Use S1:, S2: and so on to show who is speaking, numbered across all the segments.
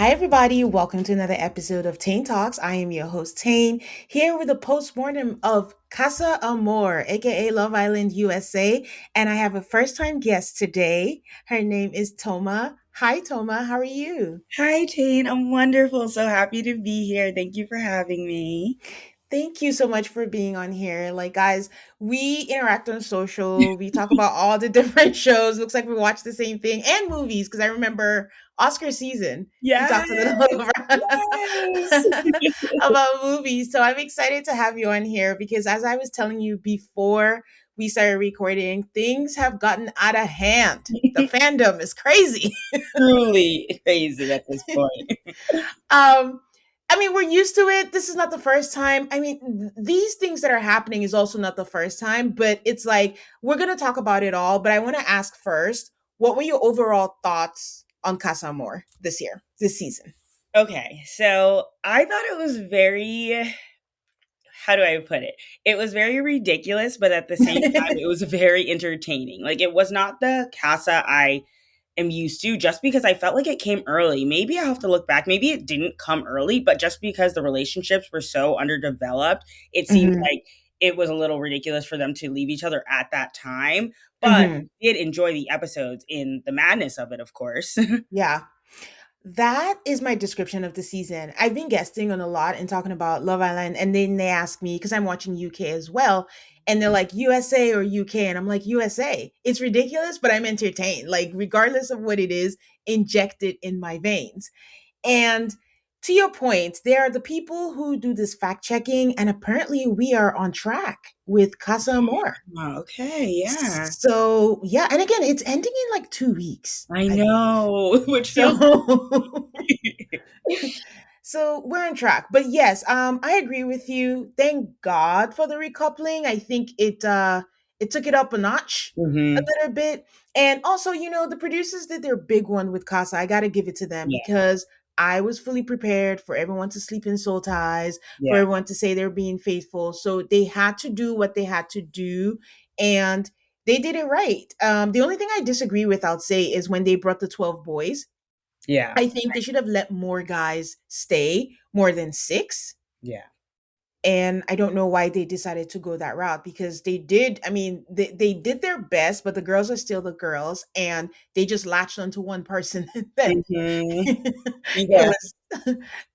S1: Hi, everybody. Welcome to another episode of Tane Talks. I am your host, Tane, here with a post-mortem of Casa Amor, aka Love Island USA. And I have a first-time guest today. Her name is Toma. Hi, Toma. How are you?
S2: Hi, Tane. I'm wonderful. So happy to be here. Thank you for having me.
S1: Thank you so much for being on here. Like, guys, we interact on social. We talk about all the different shows. Looks like we watch the same thing and movies because I remember Oscar season. We
S2: Yes,
S1: talked a little
S2: yes.
S1: about movies. So I'm excited to have you on here because, as I was telling you before we started recording, things have gotten out of hand. The fandom is crazy.
S2: Truly crazy at this point.
S1: um we're used to it. This is not the first time. These things that are happening is also not the first time, but it's like we're going to talk about it all, but I want to ask first, what were your overall thoughts on Casa Amor this season?
S2: Okay, so I thought it was very, how do I put it? It was very ridiculous, but at the same time, it was very entertaining. Like, it was not the Casa I am used to just because I felt like it came early. Maybe I have to look back. Maybe it didn't come early, but just because the relationships were so underdeveloped, it seemed
S1: Hmm.
S2: like it was a little ridiculous for them to leave each other at that time. But
S1: Hmm.
S2: I did enjoy the episodes in the madness of it, of course.
S1: Yeah. That is my description of the season. I've been guesting on a lot and talking about Love Island, and then they ask me because I'm watching UK as well, and they're like USA or UK, and I'm like USA. It's ridiculous, but I'm entertained. Like regardless of what it is, injected in my veins. And to your point, there are the people who do this fact checking, and apparently we are on track with Casa Amor.
S2: Oh, okay, yeah.
S1: So yeah, and again, it's ending in like 2 weeks,
S2: I
S1: I believe.
S2: know, which feels
S1: So so we're on track. But yes, I agree with you. Thank God for the recoupling. I think it took it up a notch a
S2: hmm
S1: little bit. And also, the producers did their big one with Casa. I gotta give it to them
S2: Yeah,
S1: because I was fully prepared for everyone to sleep in soul ties, for
S2: yeah.
S1: everyone to say they're being faithful. So they had to do what they had to do, and they did it right. The only thing I disagree with, I'll say, is when they brought the 12 boys.
S2: Yeah,
S1: I think they should have let more guys stay, more than six.
S2: yeah.
S1: And I don't know why they decided to go that route because they did. They did their best, but the girls are still the girls, and they just latched onto one person. And then
S2: hmm
S1: it
S2: Yeah.
S1: was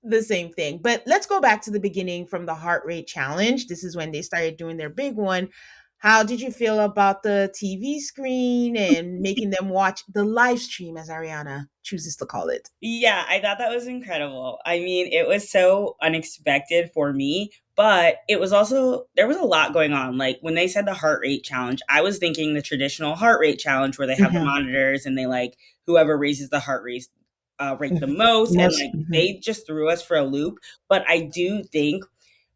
S1: the same thing. But let's go back to the beginning from the heart rate challenge. This is when they started doing their big one. How did you feel about the TV screen and making them watch the live stream, as Ariana chooses to call it?
S2: Yeah, I thought that was incredible. I mean, it was so unexpected for me, but it was also, there was a lot going on. Like when they said the heart rate challenge, I was thinking the traditional heart rate challenge where they have the
S1: Mhm.
S2: monitors and they like whoever raises the heart rate the
S1: Mhm.
S2: most, and
S1: Most
S2: like
S1: mhm.
S2: they just threw us for a loop. But I do think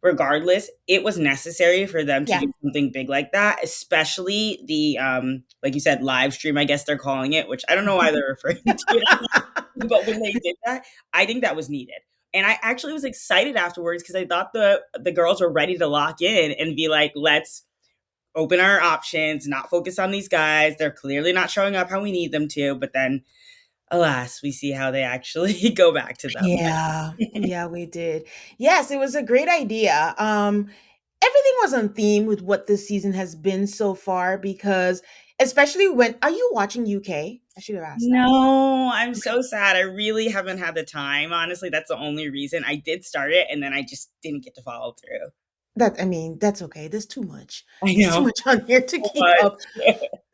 S2: regardless, it was necessary for them to
S1: Yeah.
S2: do something big like that, especially the like you said, live stream, I guess they're calling it, which I don't know why they're referring to it, but when they did that, I think that was needed. And I actually was excited afterwards because I thought the girls were ready to lock in and be like, let's open our options, not focus on these guys. They're clearly not showing up how we need them to. But then, alas, we see how they actually go back to them.
S1: Yeah. Yeah, we did. Yes, it was a great idea. Everything was on theme with what this season has been so far because especially when are you watching UK? I should have asked that.
S2: No, I'm
S1: Okay.
S2: so sad. I really haven't had the time. Honestly, that's the only reason. I did start it and then I just didn't get to follow through.
S1: That's okay. There's too much.
S2: I
S1: There's too
S2: know.
S1: much on here to
S2: So
S1: keep up.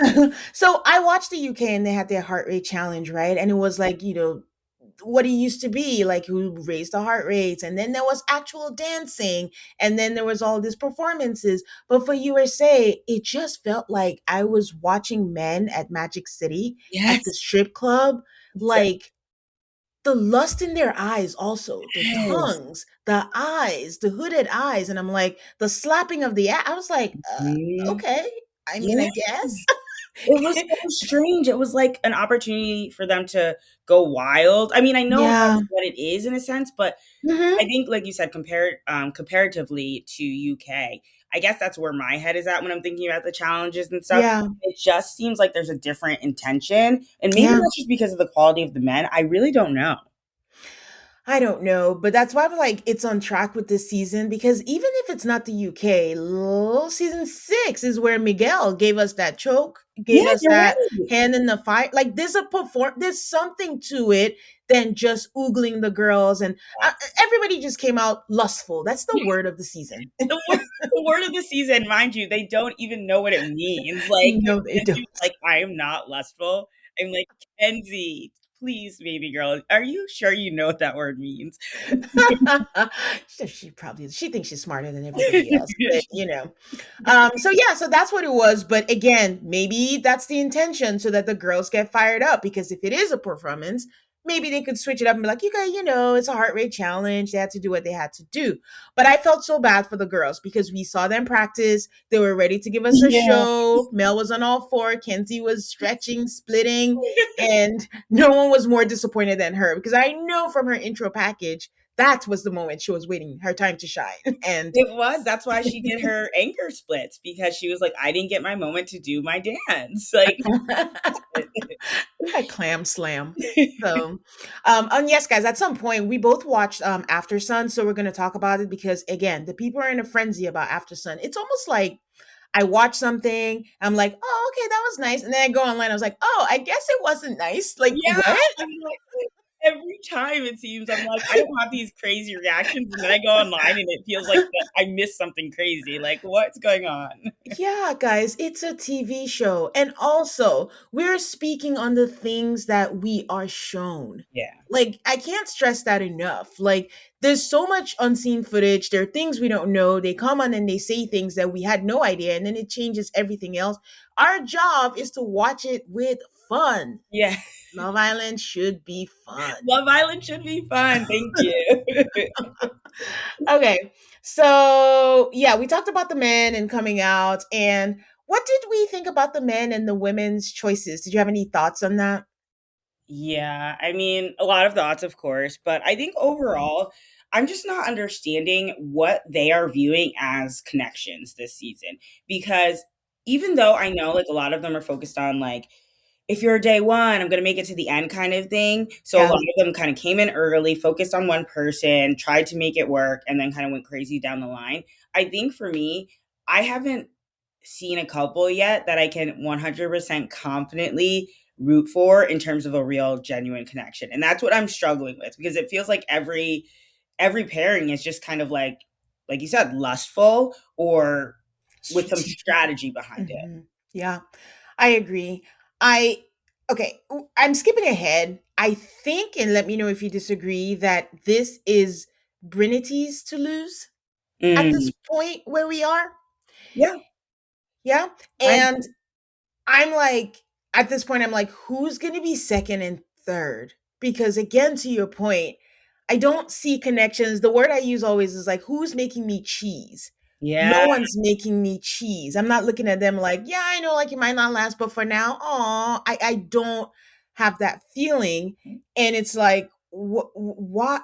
S2: much.
S1: So I watched the UK and they had their heart rate challenge, right? And it was like, what it used to be, like who raised the heart rates, and then there was actual dancing, and then there was all these performances. But for USA, it just felt like I was watching men at Magic City at the
S2: Yes.
S1: strip club,
S2: So-
S1: like the lust in their eyes, also the
S2: Yes.
S1: tongues, the eyes, the hooded eyes, and I'm like the slapping of the I was like,
S2: Mhm.
S1: okay, I
S2: Yeah.
S1: guess.
S2: It was so strange. It was like an opportunity for them to go wild. I mean, I know
S1: Yeah.
S2: that's what it is in a sense, but I
S1: Hmm.
S2: think, like you said, comparatively to UK, I guess that's where my head is at when I'm thinking about the challenges and stuff.
S1: Yeah.
S2: It just seems like there's a different intention, and maybe
S1: Yeah.
S2: that's just because of the quality of the men. I really don't know.
S1: I don't know, but that's why I'm like it's on track with this season because even if it's not the UK, season 6 is where Miguel gave us that choke, gave
S2: Yeah,
S1: us
S2: you're
S1: that
S2: right.
S1: hand in the fight. Like there's something to it than just oogling the girls and everybody just came out lustful. That's the word of the season.
S2: The word of the season, mind you, they don't even know what it means. Like
S1: No, they
S2: Kenzie
S1: don't.
S2: was like, "I am not lustful." I'm like, "Kenzie, please, baby girl, are you sure you know what that word means?"
S1: She thinks she's smarter than everybody else, but so yeah, so that's what it was. But again, maybe that's the intention so that the girls get fired up because if it is a performance, maybe they could switch it up and be like, you guys, it's a heart rate challenge. They had to do what they had to do. But I felt so bad for the girls because we saw them practice. They were ready to give us a
S2: Yeah.
S1: show. Mel was on all four. Kenzie was stretching, splitting, and no one was more disappointed than her because I know from her intro package that was the moment she was waiting her time to shine. And
S2: It was. That's why she did her anger splits because she was like, "I didn't get my moment to do my dance." Like
S1: a clam slam. So, and yes, guys, at some point we both watched After Sun, so we're going to talk about it because again, the people are in a frenzy about After Sun. It's almost like I watch something, I'm like, oh, okay, that was nice, and then I go online, I was like, oh, I guess it wasn't nice. Like
S2: yeah,
S1: what?
S2: I'm like every time it seems I'm like, I don't have these crazy reactions, and then I go online and it feels like that I missed something crazy. Like, what's going on?
S1: Yeah, guys, it's a TV show. And also, we're speaking on the things that we are shown.
S2: Yeah.
S1: Like, I can't stress that enough. Like, there's so much unseen footage. There are things we don't know. They come on and they say things that we had no idea, and then it changes everything else. Our job is to watch it with fun.
S2: Yeah.
S1: Love Island should be fun.
S2: Love Island should be fun. Thank you.
S1: Okay. So, yeah, we talked about the men and coming out. And what did we think about the men and the women's choices? Did you have any thoughts on that?
S2: Yeah, I mean, a lot of thoughts, of course, but I think overall, I'm just not understanding what they are viewing as connections this season. Because even though I know like a lot of them are focused on like, if you're day one, I'm going to make it to the end kind of thing. So a
S1: Yeah.
S2: lot of them kind of came in early, focused on one person, tried to make it work, and then kind of went crazy down the line. I think for me, I haven't seen a couple yet that I can 100% confidently root for in terms of a real genuine connection. And that's what I'm struggling with because it feels like every pairing is just kind of like you said lustful or with some
S1: Strategic.
S2: strategy behind it.
S1: Hmm. Yeah, I agree. I, okay, I'm skipping ahead. I think, and let me know if you disagree, that this is Brinity's to lose at this
S2: Mm,
S1: point where we are.
S2: yeah,
S1: Yeah.
S2: I
S1: And I'm like, at this point, I'm like, who's going to be second and third? Because again, to your point, I don't see connections. The word I use always is like, who's making me cheese? No
S2: yeah.
S1: one's making me cheese. I'm not looking at them like, yeah, I know, like it might not last, but for now, I don't have that feeling. And it's like, what?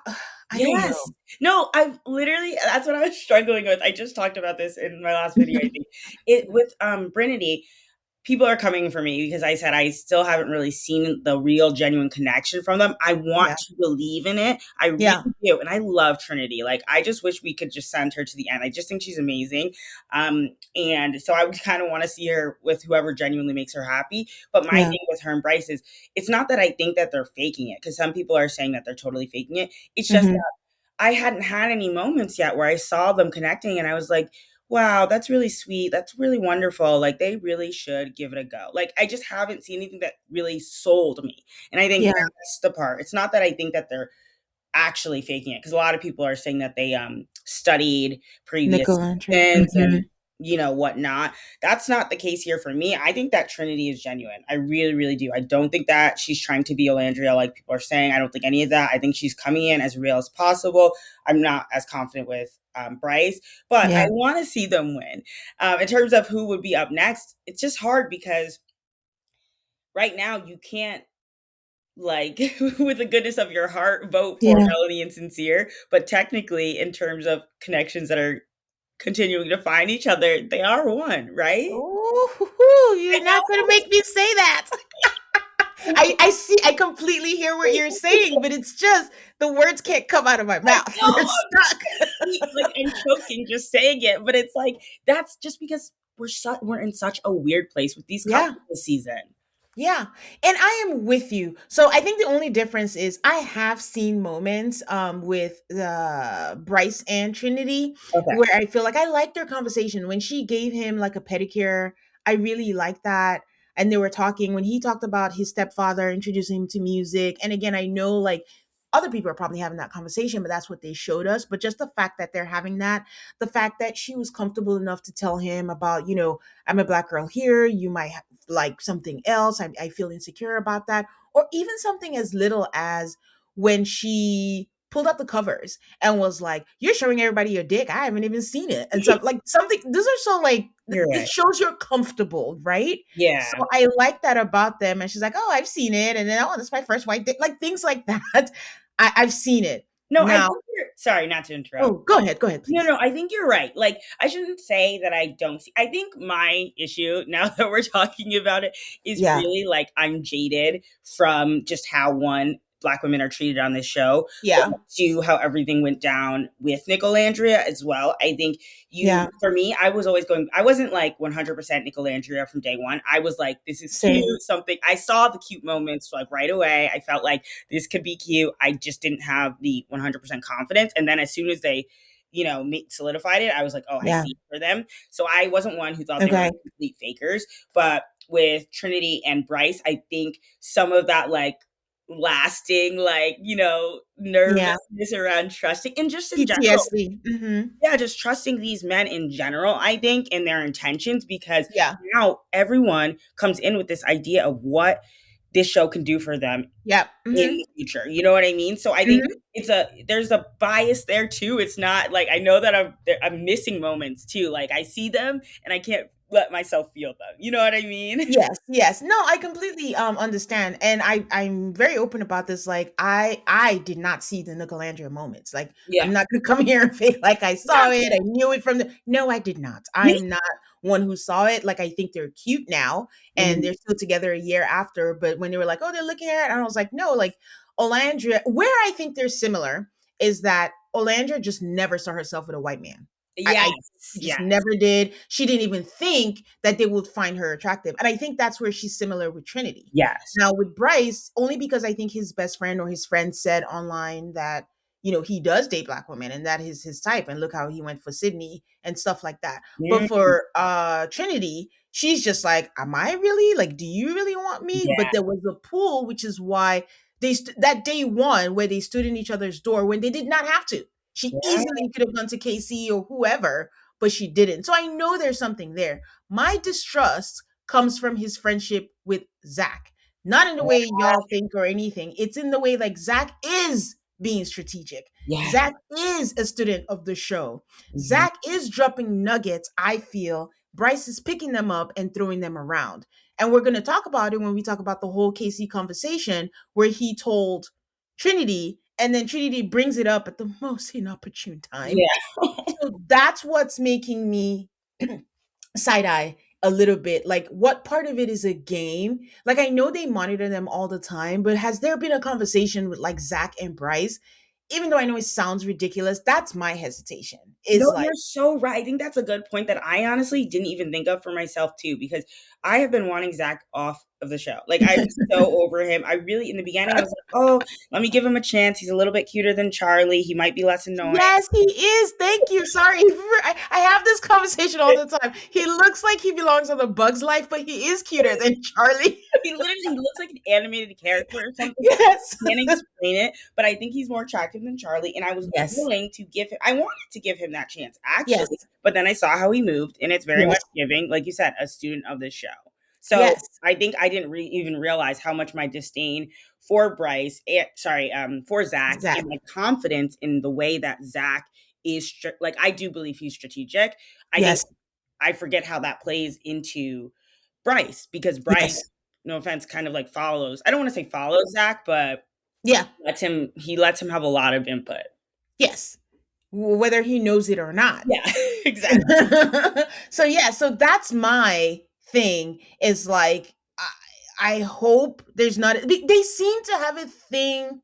S1: I don't know.
S2: Yes. No, I've literally that's what I was struggling with. I just talked about this in my last video, I think. It with Brinity, people are coming for me because I said I still haven't really seen the real genuine connection from them. I want
S1: Yeah.
S2: to believe in it. I really
S1: Yeah.
S2: do. And I love Trinity. Like I just wish we could just send her to the end. I just think she's amazing. And so I would kind of want to see her with whoever genuinely makes her happy. But my
S1: Yeah.
S2: thing with her and Bryce is it's not that I think that they're faking it, because some people are saying that they're totally faking it. It's just
S1: Hmm.
S2: I hadn't had any moments yet where I saw them connecting and I was like, wow, that's really sweet. That's really wonderful. Like they really should give it a go. Like I just haven't seen anything that really sold me. And I think
S1: Yeah.
S2: that's the part. It's not that I think that they're actually faking it because a lot of people are saying that they studied previous
S1: Nickel Andrew.
S2: seasons
S1: Hmm.
S2: and whatnot. That's not the case here for me. I think that Trinity is genuine. I really, really do. I don't think that she's trying to be Olandria like people are saying. I don't think any of that. I think she's coming in as real as possible. I'm not as confident with Bryce, but I
S1: Yeah.
S2: want to see them win. In terms of who would be up next, it's just hard because right now you can't like with the goodness of your heart vote for
S1: Yeah.
S2: Melanie and Sincere, but technically in terms of connections that are continuing to find each other, they are one, right?
S1: Oh,
S2: I
S1: you're not
S2: know.
S1: gonna make me say that. I completely hear what you're saying, but it's just the words can't come out of my
S2: I
S1: mouth.
S2: know,
S1: They're
S2: I'm just
S1: stuck.
S2: trying to speak, like, and choking just saying it, but it's like, that's just because we're in such a weird place with these
S1: Yeah.
S2: couples this season.
S1: Yeah. And I am with you. So I think the only difference is I have seen moments with Bryce and Trinity
S2: Okay.
S1: where I feel like I liked their conversation. When she gave him like a pedicure, I really liked that. And they were talking when he talked about his stepfather introducing him to music. And again, I know like other people are probably having that conversation, but that's what they showed us. But just the fact that they're having that, the fact that she was comfortable enough to tell him about, I'm a black girl here, you might like something else. I feel insecure about that. Or even something as little as when she pulled up the covers and was like, "You're showing everybody your dick. I haven't even seen it." And so, like, something, those are so like,
S2: You're
S1: it
S2: right.
S1: shows you're comfortable, right? So
S2: Yeah.
S1: I like that about them. And she's like, "Oh, I've seen it." And then, "Oh, that's my first white dick." Like things like that. I've seen it.
S2: No, I
S1: Now,
S2: think you're sorry, not to interrupt.
S1: oh, go ahead. Go ahead,
S2: No,
S1: please.
S2: no, I think you're right. Like, I shouldn't say that I don't see. I think my issue, now that we're talking about it, is
S1: Yeah.
S2: really like I'm jaded from just how black women are treated on this show, but
S1: Yeah.
S2: to how everything went down with Nicolandria as well. I think
S1: Yeah.
S2: for me, I was always going, I wasn't like 100% Nicolandria from day one. I was like, this is
S1: Same.
S2: cute, something. I saw the cute moments like right away. I felt like this could be cute. I just didn't have the 100% confidence. And then as soon as they solidified it, I was like, oh, I
S1: Yeah.
S2: see it for them. So I wasn't one who thought they were
S1: Okay.
S2: like complete fakers. But with Trinity and Bryce, I think some of that like lasting, like,
S1: Yeah.
S2: nervousness around trusting and just in general.
S1: PTSD.
S2: Yeah, just trusting these men in general, I think, and their intentions, because
S1: Yeah.
S2: now everyone comes in with this idea of what this show can do for them
S1: Yeah.
S2: in the future. You know what I mean? So I think
S1: Mhm.
S2: there's a bias there too. It's not like I know that I'm missing moments too. Like I see them and I can't let myself feel them. You know what I mean?
S1: Yes, yes. No, I completely understand. And I'm very open about this. Like I did not see the Nicolandria moments. Like
S2: Yeah.
S1: I'm not gonna come here and fake like I saw it.
S2: Yeah.
S1: I knew it from the no, I did not. I'm not one who saw it. Like I think they're cute now and
S2: Mhm.
S1: they're still together a year after. But when they were like, oh, they're looking at it, and I was like, no, like Olandria, where I think they're similar is that Olandria just never saw herself with a white man. I
S2: Yes.
S1: she just
S2: Yes.
S1: never did. She didn't even think that they would find her attractive. And I think that's where she's similar with Trinity.
S2: Yes.
S1: Now with Bryce, only because I think his best friend or his friend said online that, he does date black women and that is his type. And look how he went for Sydney and stuff like that. But
S2: Mm,
S1: for Trinity, she's just like, am I really? Like, do you really want me? But
S2: yeah.
S1: there was a pull, which is why that day one where they stood in each other's door when they did not have to. She
S2: Yeah.
S1: easily could have gone to KC or whoever, but she didn't. So I know there's something there. My distrust comes from his friendship with Zach. Not in the way y'all think or anything. It's in the way like Zach is being strategic.
S2: Yeah.
S1: Zach is a student of the show.
S2: Mhm.
S1: Zach is dropping nuggets, I feel. Bryce is picking them up and throwing them around. And we're going to talk about it when we talk about the whole KC conversation where he told Trinity, and then Trinity brings it up at the most inopportune time.
S2: Yeah.
S1: So that's what's making me side eye a little bit. Like, what part of it is a game? Like, I know they monitor them all the time, but has there been a conversation with like Zach and Bryce? Even though I know it sounds ridiculous, that's my hesitation. Is
S2: No,
S1: like,
S2: you're so right. I think that's a good point that I honestly didn't even think of for myself too, because I have been wanting Zach off of the show. Like I'm so over him. I really, in the beginning, I was like, oh, let me give him a chance. He's a little bit cuter than Charlie. He might be less annoying.
S1: yes, he is. Thank you. Sorry. I have this conversation all the time. He looks like he belongs on the Bug's Life, but he is cuter than Charlie.
S2: He looks like an animated character or something.
S1: Yes.
S2: Can't explain it, but I think he's more attractive than Charlie, and I was
S1: Yes.
S2: willing to give him. I wanted to give him that chance
S1: Yes.
S2: actually, but then I saw how he moved, and it's very
S1: Yes.
S2: much giving, like you said, a student of this show. So
S1: Yes.
S2: I think I didn't even realize how much my disdain for for Zach, and
S1: Exactly.
S2: my confidence in the way that Zach is like I do believe he's strategic. I think
S1: Yes.
S2: I forget how that plays into Bryce, because
S1: Yes.
S2: Bryce, no offense, kind of like follows. I don't want to say follows Zach, but
S1: Yeah.
S2: lets him have a lot of input.
S1: Yes. Whether he knows it or not.
S2: Yeah, exactly.
S1: So yeah, so that's my thing is like I hope there's not. They seem to have a thing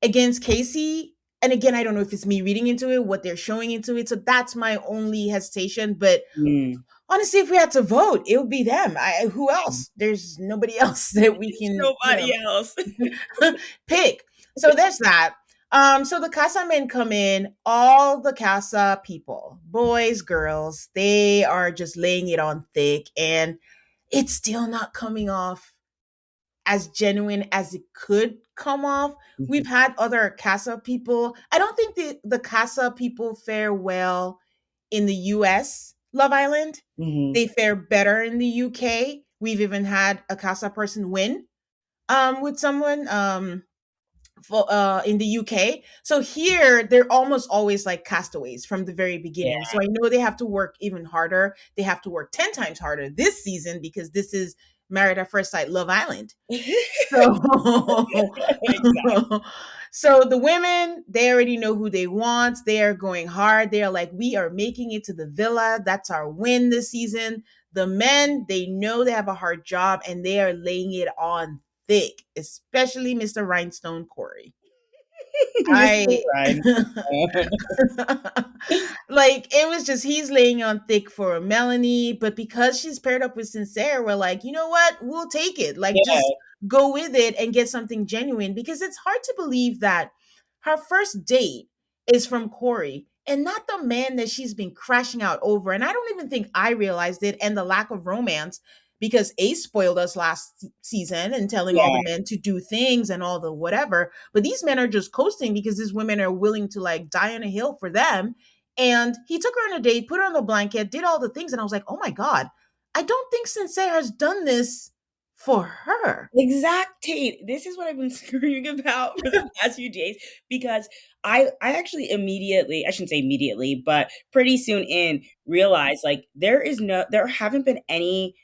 S1: against Casey. And again, I don't know if it's me reading into it, what they're showing into it. So that's my only hesitation. But
S2: Mm.
S1: honestly, if we had to vote, it would be them. Who else? There's nobody else that we
S2: There's
S1: can,
S2: nobody else.
S1: pick. So there's that. So the Casa men come in, all the Casa people, boys, girls, they are just laying it on thick, and it's still not coming off as genuine as it could come off. We've had other Casa people. I don't think the Casa people fare well in the US Love Island.
S2: Mhm.
S1: They fare better in the UK. We've even had a Casa person win with someone in the UK. So here they're almost always like castaways from the very beginning. So I know they have to work even harder. They have to work 10 times harder this season because this is Married at First Sight Love Island.
S2: Yeah.
S1: So
S2: Exactly.
S1: so the women, they already know who they want. They are going hard. They are like, we are making it to the villa. That's our win this season. The men, they know they have a hard job and they are laying it on thick, especially Mr. Rhinestone Corey.
S2: Mr.
S1: I
S2: Rhinestone.
S1: like it was just he's laying on thick for Melanie, but because she's paired up with Sincere, we're like, you know what? We'll take it. Like
S2: Yeah.
S1: just go with it and get something genuine because it's hard to believe that her first date is from Corey and not the man that she's been crashing out over. And I don't even think I realized it and the lack of romance because Ace spoiled us last season and telling all the
S2: Yeah.
S1: men to do things and all the whatever. But these men are just coasting because these women are willing to like die on a hill for them. And he took her on a date, put her on the blanket, did all the things. And I was like, oh my God, I don't think Sincere has done this for her.
S2: Exactly. This is what I've been screaming about for the past few days because I actually immediately, I shouldn't say immediately, but pretty soon in realized like there haven't been any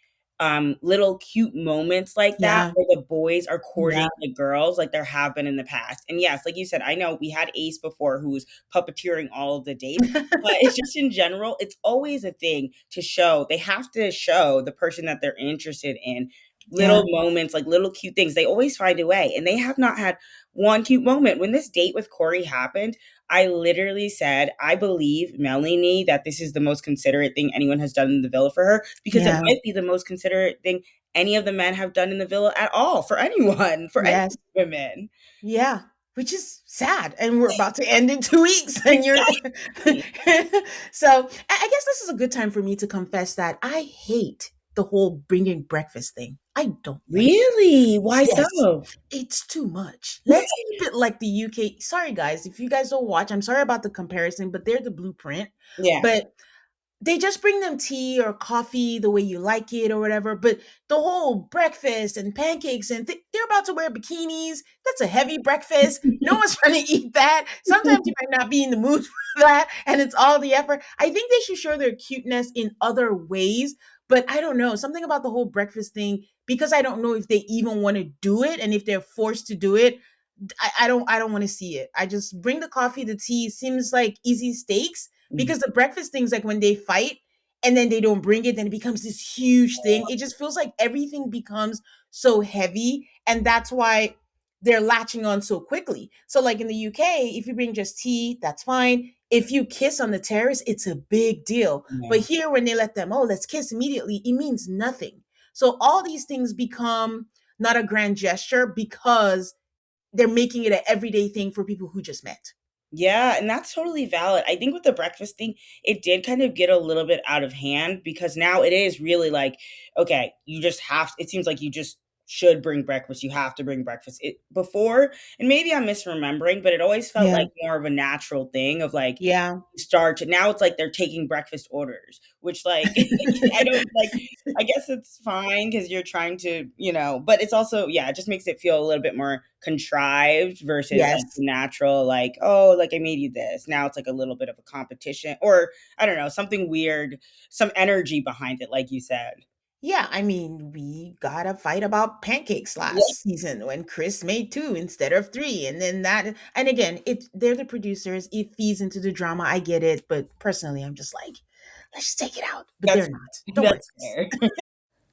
S2: little cute moments like that
S1: Yeah.
S2: where the boys are
S1: Yeah.
S2: courting the girls like there have been in the past. And yes, like you said, I know we had Ace before who was puppeteering all of the dates, but it's just in general, it's always a thing to show. They have to show the person that they're interested in little
S1: Yeah.
S2: moments, like little cute things. They always find a way. And they have not had one cute moment. When this date with Corey happened, I literally said, I believe Melanie that this is the most considerate thing anyone has done in the villa for her because it
S1: Yeah.
S2: might be the most considerate thing any of the men have done in the villa at all for anyone, for any
S1: Yes.
S2: women.
S1: Yeah. Which is sad. And we're about to end in 2 weeks. And you're.
S2: Exactly.
S1: So I guess this is a good time for me to confess that I hate the whole bringing breakfast thing. I don't like it.
S2: Really? Why
S1: Yes,
S2: so?
S1: it's too much. Let's keep it like the UK. Sorry, guys, if you guys don't watch, I'm sorry about the comparison, but they're the blueprint.
S2: Yeah.
S1: But they just bring them tea or coffee the way you like it or whatever. But the whole breakfast and pancakes and they're about to wear bikinis. That's a heavy breakfast. No one's trying to eat that. Sometimes you might not be in the mood for that, and it's all the effort. I think they should show their cuteness in other ways. But I don't know something about the whole breakfast thing because I don't know if they even want to do it and if they're forced to do it. I don't want to see it. I just bring the coffee, the tea. Seems like easy stakes
S2: Mhm.
S1: because the breakfast things like when they fight and then they don't bring it, then it becomes this huge thing. It just feels like everything becomes so heavy, and that's why they're latching on so quickly. So like in the UK, if you bring just tea, that's fine. If you kiss on the terrace, it's a big deal. But
S2: Yeah.
S1: here, when they let them, oh, let's kiss immediately, it means nothing. So all these things become not a grand gesture because they're making it an everyday thing for people who just met.
S2: Yeah, and that's totally valid. I think with the breakfast thing, it did kind of get a little bit out of hand because now it is really like, okay, you just have it seems like you just should bring breakfast. You have to bring breakfast. It before, and maybe I'm misremembering, but it always felt
S1: Yeah.
S2: like more of a natural thing of like
S1: Yeah.
S2: start to now it's like they're taking breakfast orders, which like I don't like I guess it's fine because you're trying to, but it's also, yeah, it just makes it feel a little bit more contrived versus like
S1: Yes.
S2: natural, like, oh, like I made you this. Now it's like a little bit of a competition or I don't know, something weird, some energy behind it, like you said.
S1: Yeah, I mean, we got a fight about pancakes
S2: Yeah,
S1: last season when Chris made two instead of three, and then that. And again, they're the producers. It feeds into the drama. I get it, but personally, I'm just like, let's just take it out. But they're
S2: that's
S1: not. Don't worry,
S2: that's
S1: guys.
S2: fair.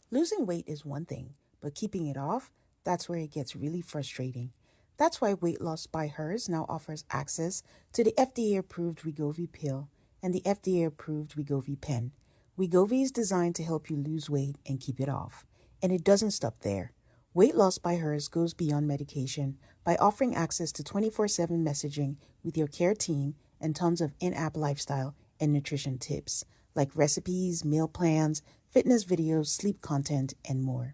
S1: Losing weight is one thing,
S3: But keeping it off, that's where it gets really frustrating. That's why Weight Loss by Hers now offers access to the FDA approved Wegovy pill and the FDA approved Wegovy pen. Wegovy is designed to help you lose weight and keep it off. And it doesn't stop there. Weight Loss by Hers goes beyond medication by offering access to 24/7 messaging with your care team and tons of in app lifestyle and nutrition tips like recipes, meal plans, fitness videos, sleep content, and more.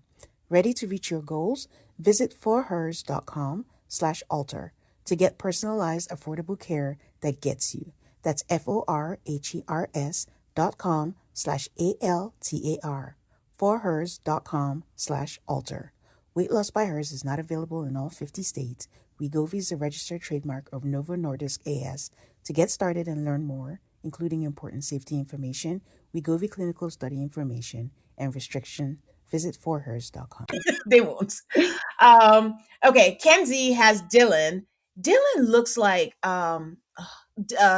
S3: Ready to reach your goals? Visit forhers.com/alter to get personalized, affordable care that gets you. That's forhers.com/altar. Forhers.com/alter. Weight Loss by Hers is not available in all 50 states. Wegovy is a registered trademark of Novo Nordisk AS. To get started and learn more, including important safety information, Wegovy clinical study information, and restriction, visit forhers.com.
S1: They won't. Okay, Kenzie has Dylan. Dylan looks like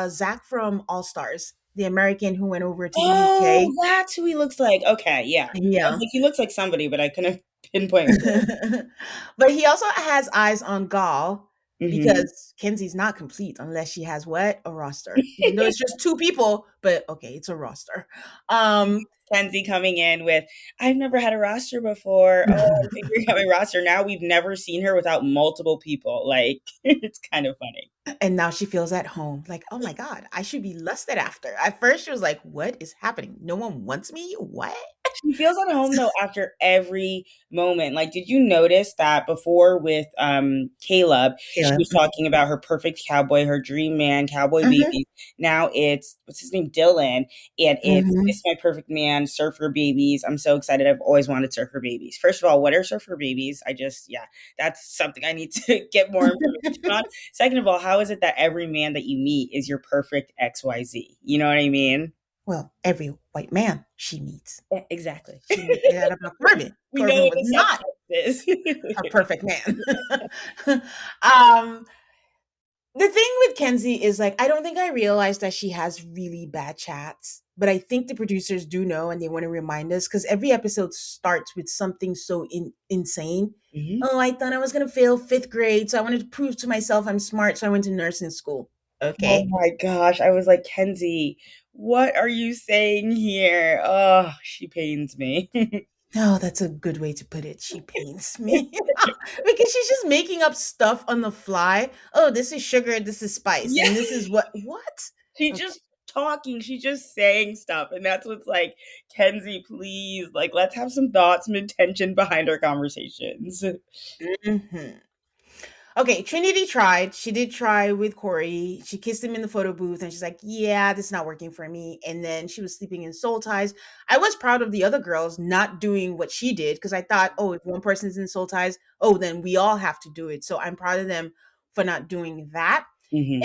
S1: Zach from All Stars, the American who went over to the
S2: Oh,
S1: UK.
S2: that's who he looks like. Okay, yeah. I was
S1: Yeah.
S2: like, he looks like somebody, but I couldn't pinpoint who.
S1: But he also has eyes on Gal
S2: Mhm.
S1: because Kenzie's not complete unless she has what? A roster. Even though it's just two people, but okay, it's a roster. Um
S2: Kenzie coming in with, "I've never had a roster before. Oh, I'm figuring out my roster." Now we've never seen her without multiple people. Like, it's kind of funny.
S1: and now she feels at home. Like, oh my God, I should be lusted after. At first she was like, what is happening? No one wants me? What?
S2: She feels at home though after every moment. Like, did you notice that before with Caleb, she
S1: Caleb.
S2: was talking about her perfect cowboy, her dream man, cowboy
S1: Hmm.
S2: babies. Now it's what's his name, Dylan, and it's
S1: Hmm.
S2: this my perfect man, surfer babies. I'm so excited. I've always wanted surfer babies. First of all, what are surfer babies? Yeah, that's something I need to get more information on. Second of all, how is it that every man that you meet is your perfect XYZ? You know what I mean?
S1: Well, every white man she meets.
S2: Yeah, exactly.
S1: She didn't say that about Corbin.
S2: We know
S1: Corbin
S2: it
S1: was
S2: in South
S1: not
S2: Texas.
S1: a perfect man. um, the thing with Kenzie is like, I don't think I realized that she has really bad chats, but I think the producers do know and they want to remind us because every episode starts with something so insane.
S2: Mhm.
S1: Oh, I thought I was going to fail fifth grade, so I wanted to prove to myself I'm smart, so I went to nursing school.
S2: Oh
S1: Okay.
S2: my gosh, I was like, "Kenzie, what are you saying here?" Oh, she pains me.
S1: Oh, that's a good way to put it. She pains me because she's just making up stuff on the fly. Oh, this is sugar, this is spice,
S2: Yeah,
S1: and this is what?
S2: she's
S1: Okay.
S2: just talking, she's just saying stuff, and that's what's like, "Kenzie, please, like, let's have some thoughts, some intention behind our conversations."
S1: Mhm. Okay, Trinity tried. She did try with Corey. She kissed him in the photo booth and she's like, yeah, this is not working for me. And then she was sleeping in soul ties. I was proud of the other girls not doing what she did because I thought, oh, if one person's in soul ties, oh, then we all have to do it. So I'm proud of them for not doing that.
S2: Mhm.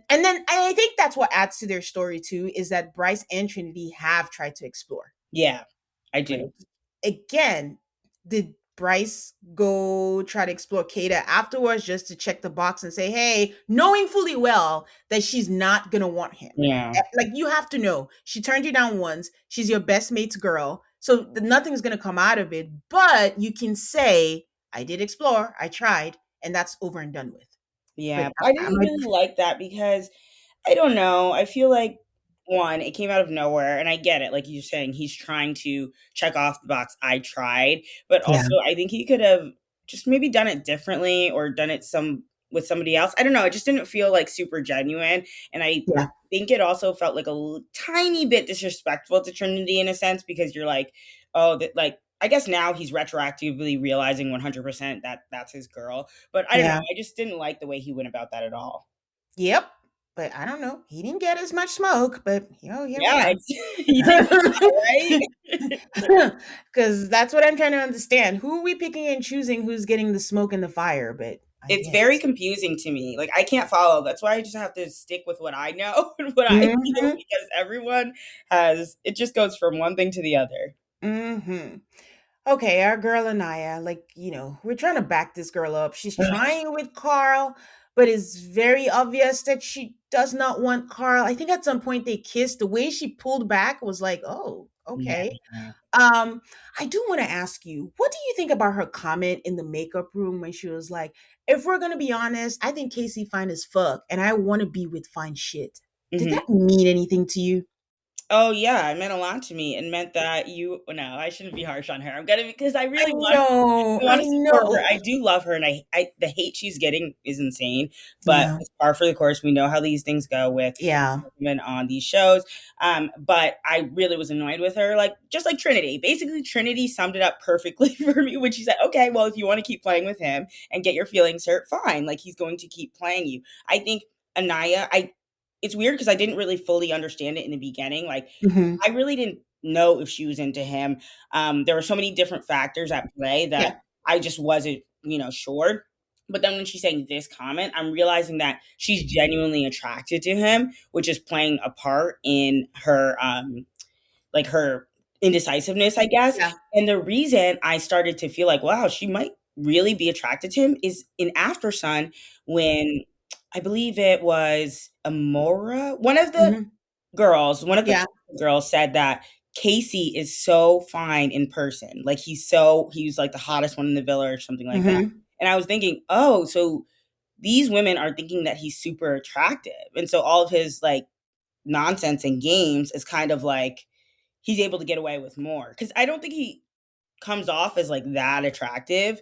S1: And then I think that's what adds to their story too, is that Bryce and Trinity have tried to explore.
S2: Yeah, I
S1: But
S2: do.
S1: again, did Bryce go try to explore Kata afterwards just to check the box and say, hey, knowing fully well that she's not going to want him?
S2: Yeah.
S1: Like, you have to know she turned you down once. She's your best mate's girl. So nothing's going to come out of it. But you can say, I did explore, I tried, and that's over and done with. But
S2: Yeah, I
S1: I'm
S2: didn't
S1: like,
S2: really like that because I don't know. I feel like one, it came out of nowhere, and I get it. Like you're saying, he's trying to check off the box. I tried, but
S1: yeah,
S2: also I think he could have just maybe done it differently or done it some with somebody else. I don't know. It just didn't feel like super genuine, and I
S1: yeah,
S2: think it also felt like a tiny bit disrespectful to Trinity in a sense because you're like, oh, that like. I guess now he's retroactively realizing 100% that that's his girl. But I don't know.
S1: yeah,
S2: I just didn't like the way he went about that at all.
S1: yep. But I don't know. He didn't get as much smoke, but here we
S2: Yeah,
S1: are.
S2: you think so, right?
S1: Because that's what I'm trying to understand. Who are we picking and choosing who's getting the smoke and the fire? But I
S2: It's very
S1: guess.
S2: confusing to me. Like, I can't follow. That's why I just have to stick with what I know and what I feel
S1: Hmm.
S2: because everyone has it just goes from one thing to the other.
S1: Hmm. Okay, our girl Anaya, like, we're trying to back this girl up. She's trying with Carl, but it's very obvious that she does not want Carl. I think at some point they kissed. The way she pulled back was like, oh. Okay.
S2: Yeah.
S1: I do want to ask you, what do you think about her comment in the makeup room when she was like, if we're gonna be honest, I think Casey fine as fuck, and I want to be with fine shit. Did
S2: Mhm.
S1: that mean anything to you?
S2: Oh, yeah, it meant a lot to me. It meant that you no, I shouldn't be harsh on her. I'm gonna because I
S1: I
S2: really
S1: know,
S2: want
S1: I
S2: to support her.
S1: know.
S2: I do love her, and I the hate she's getting is insane, but
S1: Yeah,
S2: it's par for the course. We know how these things go with
S1: yeah.
S2: women on these shows. But I really was annoyed with her, like just like Trinity. Basically, Trinity summed it up perfectly for me when she said, "Okay, well, if you want to keep playing with him and get your feelings hurt, fine. Like he's going to keep playing you." I think Anaya, I it's weird because I didn't really fully understand it in the beginning. Like
S1: Hmm.
S2: I really didn't know if she was into him. There were so many different factors at play that
S1: Yeah.
S2: I just wasn't, sure. But then when she's saying this comment, I'm realizing that she's genuinely attracted to him, which is playing a part in her like her indecisiveness, I guess.
S1: Yeah.
S2: And the reason I started to feel like, wow, she might really be attracted to him is in After Sun when I believe it was Amora,
S1: Hmm.
S2: one of the
S1: Yeah.
S2: girls said that Casey is so fine in person. Like he's like the hottest one in the villa or something like that.
S1: Hmm.
S2: And I was thinking, oh, so these women are thinking that he's super attractive. And so all of his like nonsense and games is kind of like he's able to get away with more. Cause I don't think he comes off as like that attractive.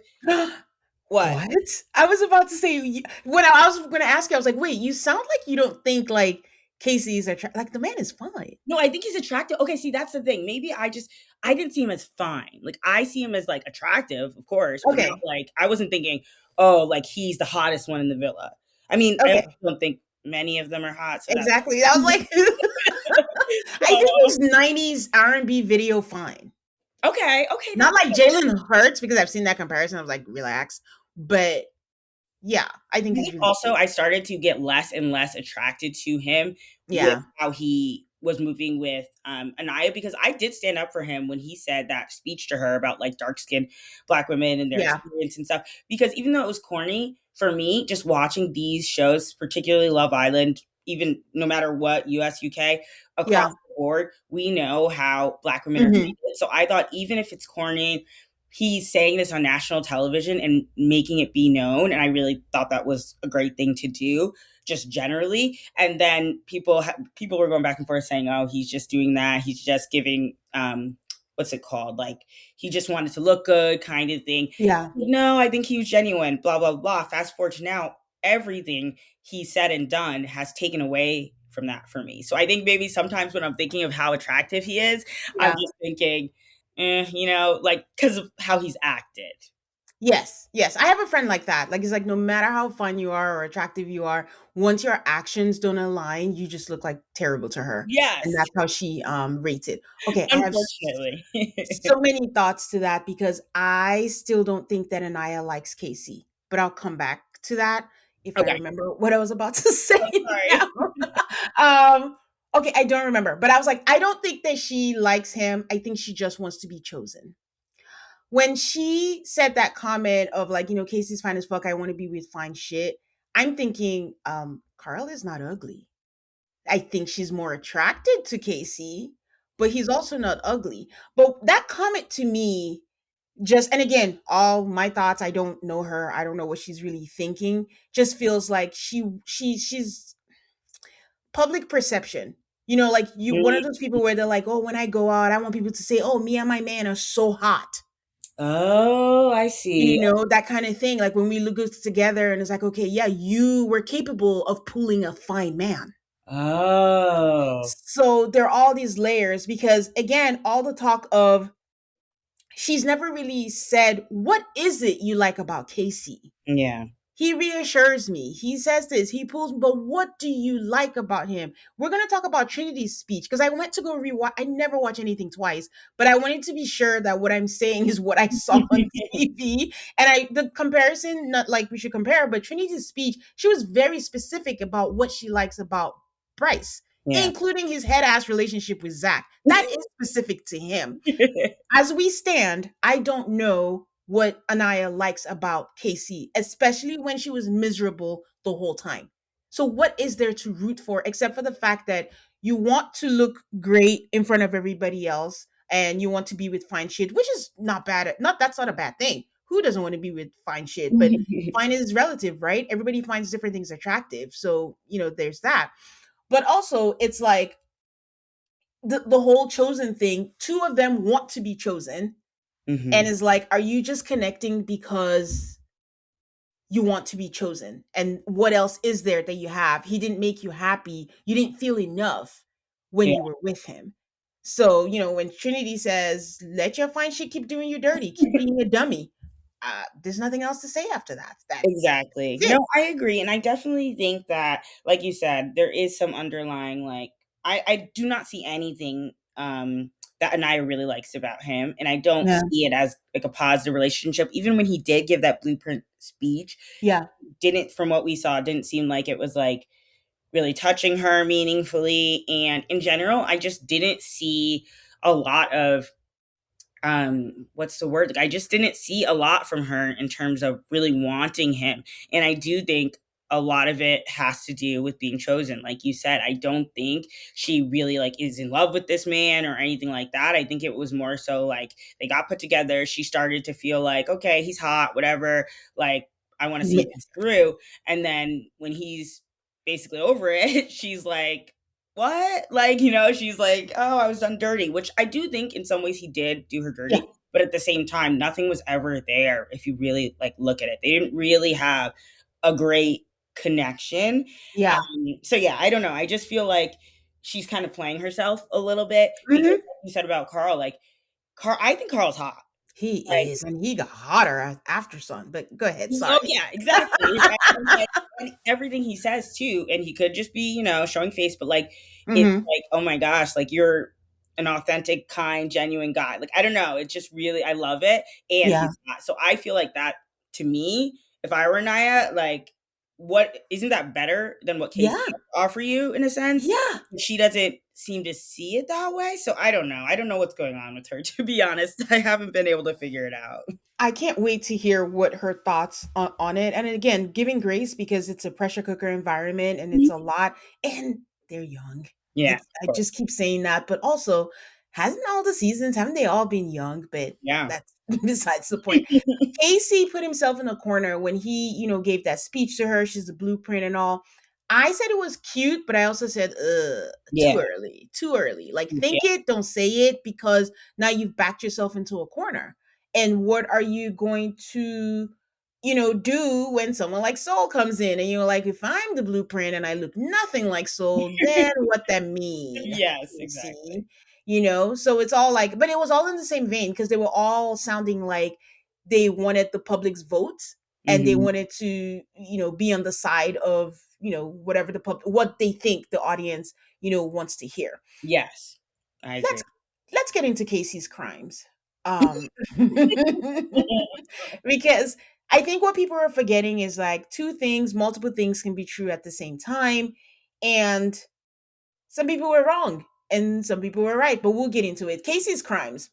S2: What?
S1: What? I was about to say when I was going to ask you, I was like, wait, you sound like you don't think like Casey is attractive. Like the man is fine.
S2: No, I think he's attractive. Okay, see, that's the thing. Maybe I didn't see him as fine. Like I see him as like attractive, of course, but not
S1: Okay.
S2: like I wasn't thinking, oh, like he's the hottest one in the villa. I mean, I also
S1: Okay.
S2: don't think many of them are hot, so that's
S1: Exactly. I was like, I think
S2: so
S1: he's 90s R&B video fine.
S2: okay,
S1: Not
S2: that's
S1: like Jalen Hurts because I've seen that comparison. I was like, relax. But yeah, I think
S2: I
S1: he's
S2: think
S1: really
S2: also
S1: cute.
S2: I started to get less and less attracted to him with
S1: Yeah.
S2: how he was moving with Anaya because I did stand up for him when he said that speech to her about like dark skinned black women and their
S1: Yeah.
S2: experience and stuff. Because even though it was corny, for me, just watching these shows, particularly Love Island, even no matter what, US, UK, across
S1: Yeah.
S2: the board, we know how black women are
S1: Hmm.
S2: treated. So I thought even if it's corny, he's saying this on national television and making it be known, and I really thought that was a great thing to do just generally. And then people were going back and forth saying, oh, he's just doing that, he's just giving what's it called, like he just wanted to look good kind of thing.
S1: Yeah.
S2: No, I think he was genuine, blah blah blah. Fast forward to now, everything he said and done has taken away from that for me. So I think maybe sometimes when I'm thinking of how attractive he is, I'm
S1: Yeah.
S2: just thinking, like because of how he's acted.
S1: Yes, yes. I have a friend like that. Like it's like no matter how fun you are or attractive you are, once your actions don't align, you just look like terrible to her. And
S2: Yes,
S1: that's how she rates it. Okay, I have
S2: unfortunately.
S1: so many thoughts to that because I still don't think that Anaya likes Casey. But I'll come back to that if I
S2: Okay,
S1: remember what I was about to say
S2: sorry.
S1: now. um okay, I don't remember. But I was like, I don't think that she likes him. I think she just wants to be chosen. When she said that comment of like, Casey's fine as fuck, I want to be with fine shit, I'm thinking, Carl is not ugly. I think she's more attracted to Casey, but he's also not ugly. But that comment to me just, and again, all my thoughts, I don't know her. I don't know what she's really thinking. Just feels like she's public perception. Like you one of
S2: Mm.
S1: those people where they're like, "Oh, when I go out, I want people to say, "Oh, me and my man are so hot."
S2: Oh, I see.
S1: That kind of thing. Like when we look good together and it's like, okay, yeah, you were capable of pulling a fine man.
S2: Oh,
S1: So there are all these layers because again, all the talk of she's never really said, what is it you like about Casey?
S2: yeah.
S1: He reassures me. He says this. He pulls, but what do you like about him? We're going to talk about Trinity's speech because I went to go rewatch. I never watch anything twice, but I wanted to be sure that what I'm saying is what I saw on TV. And the comparison, not like we should compare, but Trinity's speech, she was very specific about what she likes about Bryce,
S2: Yeah.
S1: including his head ass relationship with Zach. That is specific to him. As we stand, I don't know what Anaya likes about Casey, especially when she was miserable the whole time. So, what is there to root for except for the fact that you want to look great in front of everybody else? and you want to be with fine shit, which is not bad. Not That's not a bad thing. Who doesn't want to be with fine shit? But fine is relative, right? Everybody finds different things attractive. So, there's that. But also, it's like the whole chosen thing. Two of them want to be chosen, and
S2: Mhm.
S1: is like, are you just connecting because you want to be chosen? And what else is there that you have? He didn't make you happy. You didn't feel enough when
S2: Yeah,
S1: you were with him. So, when Trinity says, let your fine shit keep doing you dirty, keep being a dummy, there's nothing else to say after that. That's
S2: exactly.
S1: it.
S2: No, I agree, and I definitely think that, like you said, there is some underlying, like, I do not see anything, that Anaya really likes about him, and I don't
S1: Yeah.
S2: see it as, like, a positive relationship. Even when he did give that blueprint speech,
S1: Yeah.
S2: didn't from what we saw, didn't seem like it was, like, really touching her meaningfully, and in general, I just didn't see a lot of what's the word, like, I just didn't see a lot from her in terms of really wanting him. And I do think a lot of it has to do with being chosen. Like you said, I don't think she really, like, is in love with this man or anything like that. I think it was more so like they got put together, she started to feel like, okay, he's hot, whatever, like, I want to see
S1: Ma-
S2: this through. And then when he's basically over it, she's like, what? Like, she's like, oh, I was done dirty, which I do think in some ways he did do her
S1: Yeah.
S2: dirty. But at the same time, nothing was ever there if you really, like, look at it. They didn't really have a great connection.
S1: Yeah.
S2: So yeah, I don't know. I just feel like she's kind of playing herself a little bit because,
S1: Hmm.
S2: like you said about Carl, like, I think Carl's hot. Like,
S1: He is, and he got hotter after Sun. But go ahead.
S2: oh,
S1: Sorry.
S2: yeah, exactly, and, like, and everything he says too, and he could just be, showing face, but, like, it's
S1: Hmm.
S2: like, "Oh my gosh, like, you're an authentic, kind, genuine guy." Like, I don't know, it just really, I love it, and
S1: Yeah.
S2: he's not. So I feel like that, to me, if I were Naya, like, what isn't that better than what Casey
S1: Yeah.
S2: has to offer you in a sense?
S1: Yeah.
S2: She doesn't seem to see it that way, so I don't know. I don't know what's going on with her, to be honest. I haven't been able to figure it out.
S1: I can't wait to hear what her thoughts on it. And again, giving grace because it's a pressure cooker environment and it's a lot, and they're young.
S2: Yeah,
S1: I
S2: of course.
S1: just keep saying that, but also, hasn't all the seasons, haven't they all been young? But
S2: Yeah.
S1: that's besides the point. Casey put himself in a corner when he, gave that speech to her. She's the blueprint and all. I said it was cute, but I also said,
S2: Yeah.
S1: too early, too early. Like,
S2: Yeah.
S1: think it, don't say it, because now you've backed yourself into a corner. And what are you going to, do when someone like Soul comes in and you're like, if I'm the blueprint and I look nothing like Soul, then what that mean?
S2: Yes,
S1: See,
S2: exactly.
S1: so it's all like, but it was all in the same vein because they were all sounding like they wanted the public's votes and they
S2: Mhm.
S1: wanted to, be on the side of, whatever what they think the audience, wants to hear.
S2: Yes, I
S1: let's
S2: agree.
S1: let's get into Casey's crimes. Because I think what people are forgetting is like two things, multiple things can be true at the same time. And some people were wrong and some people were right, but we'll get into it. Casey's crimes.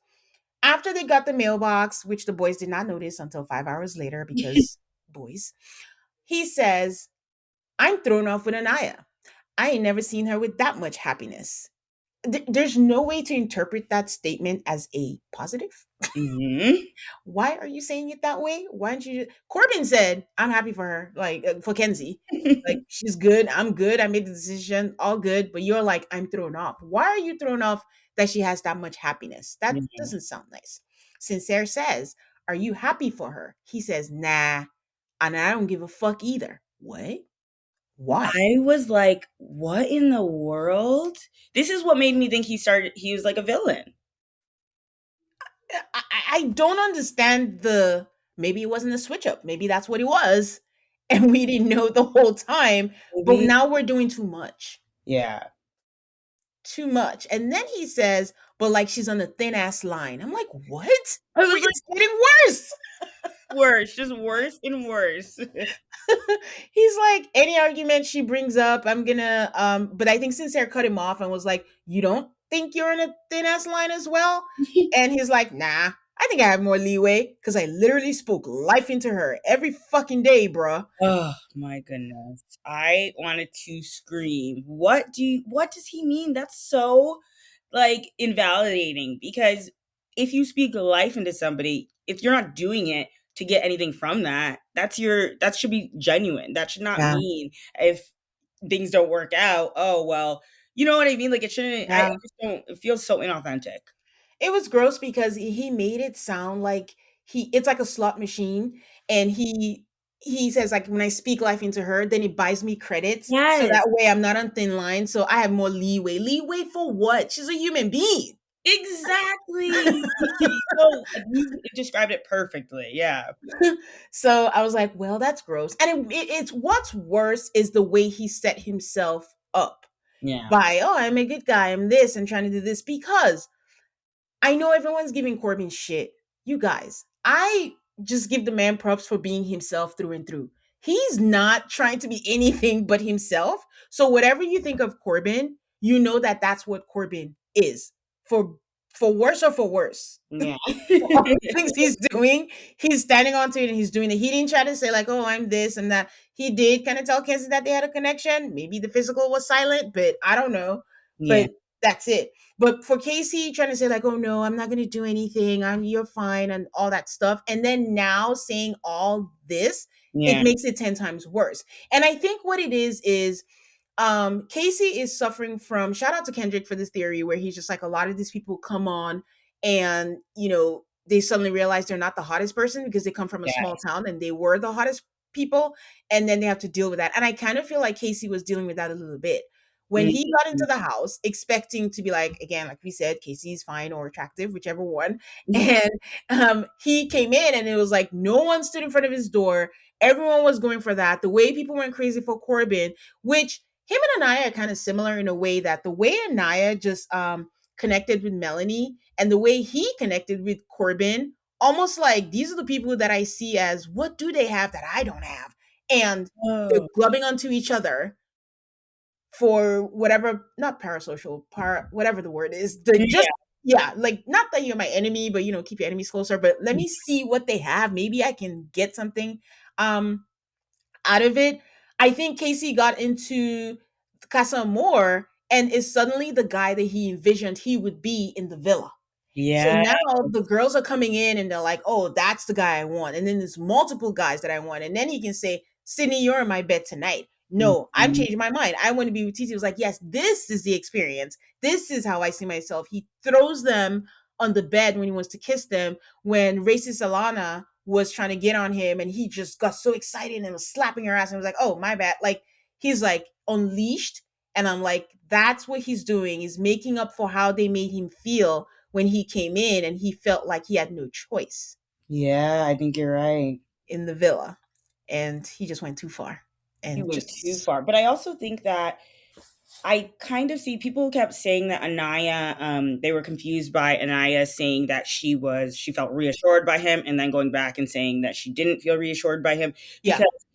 S1: After they got the mailbox, which the boys did not notice until 5 hours later because boys, he says, I'm thrown off with Anaya. I ain't never seen her with that much happiness. There's no way to interpret that statement as a positive.
S2: Mhm.
S1: Why are you saying it that way? Why don't you? Corbin said, "I'm happy for her, like for Kenzie, like she's good. I'm good. I made the decision, all good." But you're like, "I'm thrown off." Why are you thrown off that she has that much happiness? That
S2: Yeah.
S1: doesn't sound nice. Sincere says, "Are you happy for her?" He says, "Nah, and I don't give a fuck either." What? Why?
S2: I was like, "What in the world?" This is what made me think he was like a villain.
S1: I don't understand the. Maybe it wasn't a switch up. Maybe that's what it was, and we didn't know the whole time. But
S2: Maybe.
S1: now we're doing too much,
S2: Yeah.
S1: too much. And then he says, "But like she's on a thin ass line." I'm like, what?
S2: I was like,
S1: It's getting worse.
S2: worse, just worse and worse.
S1: He's like, any argument she brings up, I'm gonna but I think Sincere cut him off and was like, you don't think you're in a thin ass line as well? And he's like, nah, I think I have more leeway because I literally spoke life into her every fucking day, bruh.
S2: Oh my goodness. I wanted to scream. What does he mean? That's so, like, invalidating because if you speak life into somebody, if you're not doing it to get anything from that, that should be genuine. That should not
S1: Yeah.
S2: mean if things don't work out, oh well, you know what I mean? Like it shouldn't. I
S1: Yeah.
S2: just don't. It feels so inauthentic.
S1: It was gross because he made it sound like it's like a slot machine, and he says like, when I speak life into her, then he buys me credits so
S2: Yes,
S1: that way I'm not on thin line, so I have more leeway. Leeway for what? She's a human being.
S2: exactly. No, you described it perfectly. Yeah,
S1: So I was like, well, that's gross. And it's what's worse is the way he set himself up
S2: yeah,
S1: by, oh, I'm a good guy, I'm this, and trying to do this because I know everyone's giving Corbin shit. You guys, I just give the man props for being himself through and through. He's not trying to be anything but himself. So whatever you think of Corbin, you know that that's what Corbin is. For for worse or for worse,
S2: yeah,
S1: all the things he's doing, he's standing onto it and he's doing it. He didn't try to say like, "Oh, I'm this and that." He did kind of tell Kenzie that they had a connection. Maybe the physical was silent, but I don't know.
S2: yeah,
S1: But that's it. But for Casey trying to say like, "Oh no, I'm not going to do anything. You're fine," and all that stuff, and then now saying all this, it
S2: yeah,
S1: makes it 10 times worse. And I think what it is Casey is suffering from, shout out to Kendrick for this theory where he's just like, a lot of these people come on and they suddenly realize they're not the hottest person because they come from a
S2: yeah.
S1: small town and they were the hottest people, and then they have to deal with that. And I kind of feel like Casey was dealing with that a little bit when he got into
S2: Mhm.
S1: the house expecting to be like, again, like we said, Casey's fine or attractive, whichever one.
S2: Yeah,
S1: And he came in and it was like no one stood in front of his door. Everyone was going for that. The way people went crazy for Corbin, which him and Anaya are kind of similar in a way that the way Anaya just connected with Melanie and the way he connected with Corbin, almost like these are the people that I see as, what do they have that I don't have? And they're
S2: oh,
S1: glubbing onto each other for whatever, not parasocial, whatever the word is. The just
S2: yeah,
S1: yeah, like not that you're my enemy, but keep your enemies closer. But let me see what they have. Maybe I can get something um out of it. I think Casey got into Casa Amor and is suddenly the guy that he envisioned he would be in the villa. So
S2: yeah.
S1: now the girls are coming in and they're like, oh, that's the guy I want. And then there's multiple guys that I want. And then he can say, Sydney, you're in my bed tonight. No, I'm
S2: Mhm.
S1: changing my mind. I want to be with Titi. He was like, yes, this is the experience. This is how I see myself. He throws them on the bed when he wants to kiss them. When racist Alana was trying to get on him and he just got so excited and was slapping her ass and was like, oh, my bad. Like, he's like unleashed. And I'm like, that's what he's doing, is making up for how they made him feel when he came in and he felt like he had no choice
S2: Yeah, I think you're right.
S1: in the villa, and he just went too far
S2: He
S1: and
S2: went too
S1: just
S2: far. But I also think that I kind of see people kept saying that Anaya, they were confused by Anaya saying that she felt reassured by him, and then going back and saying that she didn't feel reassured by him.
S1: yeah.
S2: Because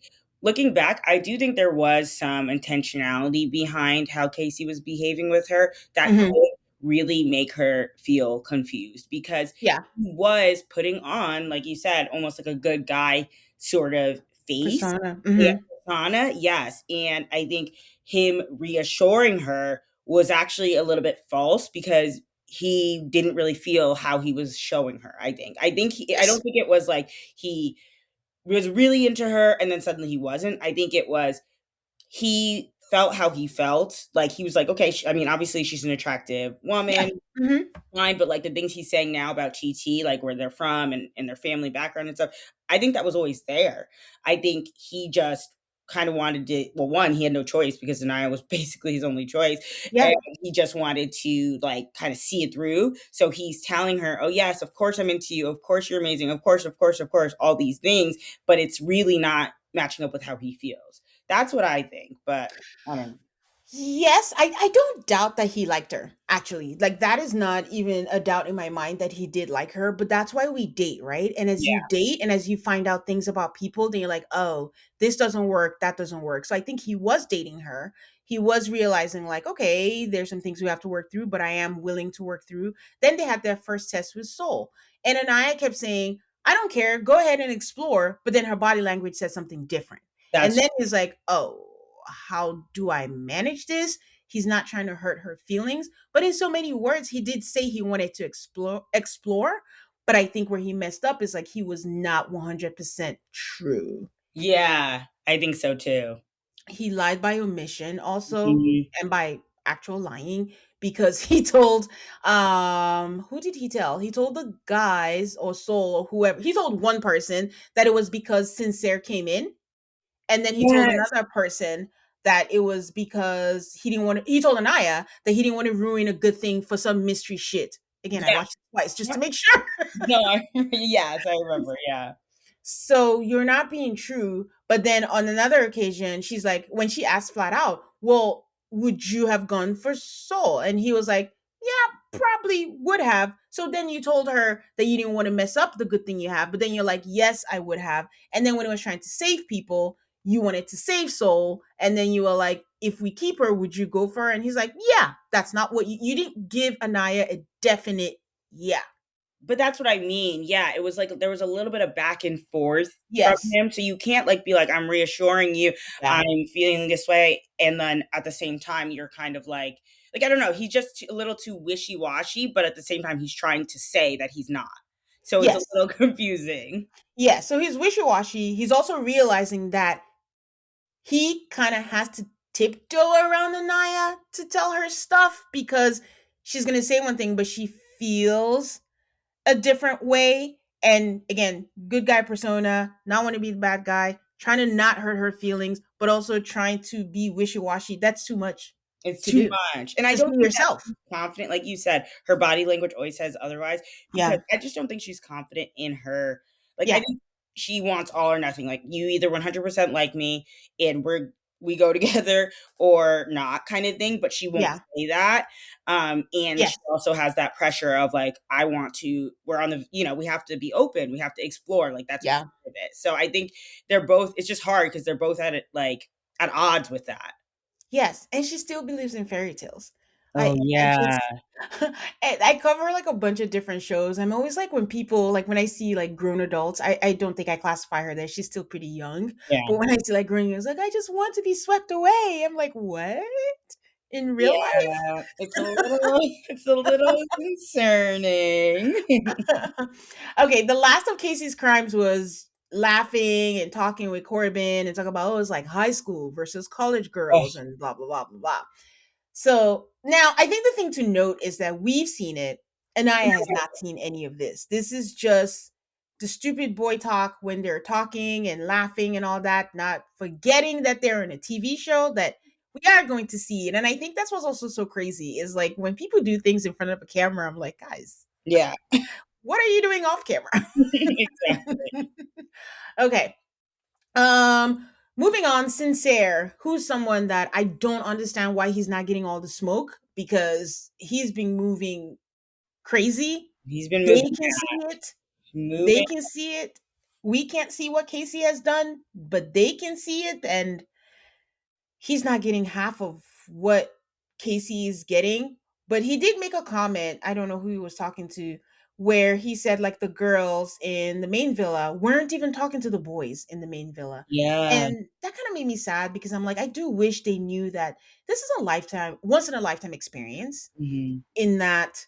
S2: looking back, I do think there was some intentionality behind how Casey was behaving with her that
S1: Hmm.
S2: could really make her feel confused because
S1: Yeah.
S2: he was putting on, like you said, almost like a good guy sort of face.
S1: Persona.
S2: Yeah,
S1: Hmm.
S2: persona, yes. And I think him reassuring her was actually a little bit false because he didn't really feel how he was showing her. I don't
S1: Yes.
S2: think it was like he was really into her and then suddenly he wasn't. I think it was he felt how he felt. Like he was like, okay, I mean, obviously she's an attractive
S1: Yeah.
S2: woman,
S1: Hmm.
S2: fine, but like the things he's saying now about TT, like where they're from and their family background and stuff, I think that was always there. I think he just kind of wanted to, well, one, he had no choice because Anaya was basically his only choice.
S1: Yeah.
S2: And he just wanted to like kind of see it through. So he's telling her, oh, yes, of course I'm into you. Of course you're amazing. Of course, of course, of course, all these things. But it's really not matching up with how he feels. That's what I think. But I don't know.
S1: Yes, I don't doubt that he liked her, actually. Like, that is not even a doubt in my mind that he did like her, but that's why we date, right? And as you
S2: Yeah,
S1: date and as you find out things about people, then you're like, oh, this doesn't work, that doesn't work. So I think he was dating her. He was realizing, like, okay, there's some things we have to work through, but I am willing to work through. Then they had their first test with Soul. And Anaya kept saying, I don't care, go ahead and explore. But then her body language said something different. And
S2: that's
S1: then he's like, oh, how do I manage this? he's not trying to hurt her feelings. But in so many words, he did say he wanted to explore. But I think where he messed up is like he was not 100% true.
S2: Yeah, I think so too.
S1: He lied by omission also,
S2: Mhm.
S1: and by actual lying, because he told, who did he tell? He told the guys or Soul or whoever. He told one person that it was because Sincere came in, and then he told
S2: Yes.
S1: another person that it was because he didn't want to, he told Anaya that he didn't want to ruin a good thing for some mystery shit. Again, I
S2: Yes.
S1: watched it twice just to
S2: Yep.
S1: make sure.
S2: No, yes, I remember. Yeah.
S1: So you're not being true. But then on another occasion, she's like, when she asked flat out, well, would you have gone for Soul? And he was like, yeah, probably would have. So then you told her that you didn't want to mess up the good thing you have. But then you're like, yes, I would have. And then when it was trying to save people, you wanted to save Soul. And then you were like, if we keep her, would you go for her? And he's like, yeah, that's not what you didn't give Anaya a definite yeah.
S2: But that's what I mean. Yeah, it was like there was a little bit of back and forth from
S1: Yes.
S2: him. So you can't like be like, I'm reassuring you,
S1: Yeah.
S2: I'm feeling this way. And then at the same time, you're kind of like, I don't know, he's just a little too wishy washy, but at the same time, he's trying to say that he's not. So it's a
S1: Yes.
S2: little confusing.
S1: Yeah, so he's wishy-washy. He's also realizing that he kind of has to tiptoe around Anaya to tell her stuff because she's going to say one thing, but she feels a different way. And again, good guy persona, not want to be the bad guy, trying to not hurt her feelings, but also trying to be wishy-washy. That's too much
S2: It's
S1: to
S2: too
S1: do.
S2: much. And I
S1: Just
S2: don't
S1: be
S2: think that
S1: yourself.
S2: she's confident. Like you said, her body language always says otherwise because
S1: Yeah.
S2: I just don't think she's confident in her. Like, I
S1: Yeah.
S2: think she wants all or nothing. Like, you either 100% like me and we go together or not kind of thing, but she won't
S1: Yeah.
S2: say that. And she
S1: Yes.
S2: also has that pressure of like, I want to, we're on the, we have to be open, we have to explore. Like, that's a part
S1: Yeah.
S2: of it. So I think they're both, it's just hard because they're both at it, like, at odds with that.
S1: Yes, and she still believes in fairy tales.
S2: Oh,
S1: I
S2: yeah.
S1: just and I cover like a bunch of different shows. I'm always like when people like when I see like grown adults, I don't think I classify her there. She's still pretty young.
S2: Yeah.
S1: But when I see like grown adults, like I just want to be swept away. I'm like, what? In real
S2: Yeah, it's a little concerning.
S1: life? Okay, the last of Casey's crimes was laughing and talking with Corbin and talking about oh, it's like high school versus college
S2: Oh,
S1: girls and blah blah blah blah blah. So now I think the thing to note is that we've seen it, and Aya has not seen any of this. This is just the stupid boy talk when they're talking and laughing and all that, not forgetting that they're in a TV show that we are going to see it. And I think that's what's also so crazy is like when people do things in front of a camera, I'm like, guys,
S2: yeah.
S1: what are you doing off camera?
S2: Exactly.
S1: Okay. Moving on, Sincere, who's someone that I don't understand why he's not getting all the smoke because he's been moving crazy.
S2: He's been
S1: They
S2: moving
S1: can see it. They
S2: moving.
S1: can see it. We can't see what Casey has done, but they can see it. And he's not getting half of what Casey is getting. But he did make a comment. I don't know who he was talking to, where he said like the girls in the main villa weren't even talking to the boys in the main villa.
S2: Yeah.
S1: And that kind of made me sad because I'm like, I do wish they knew that this is a lifetime, once in a lifetime experience
S2: Mhm.
S1: in that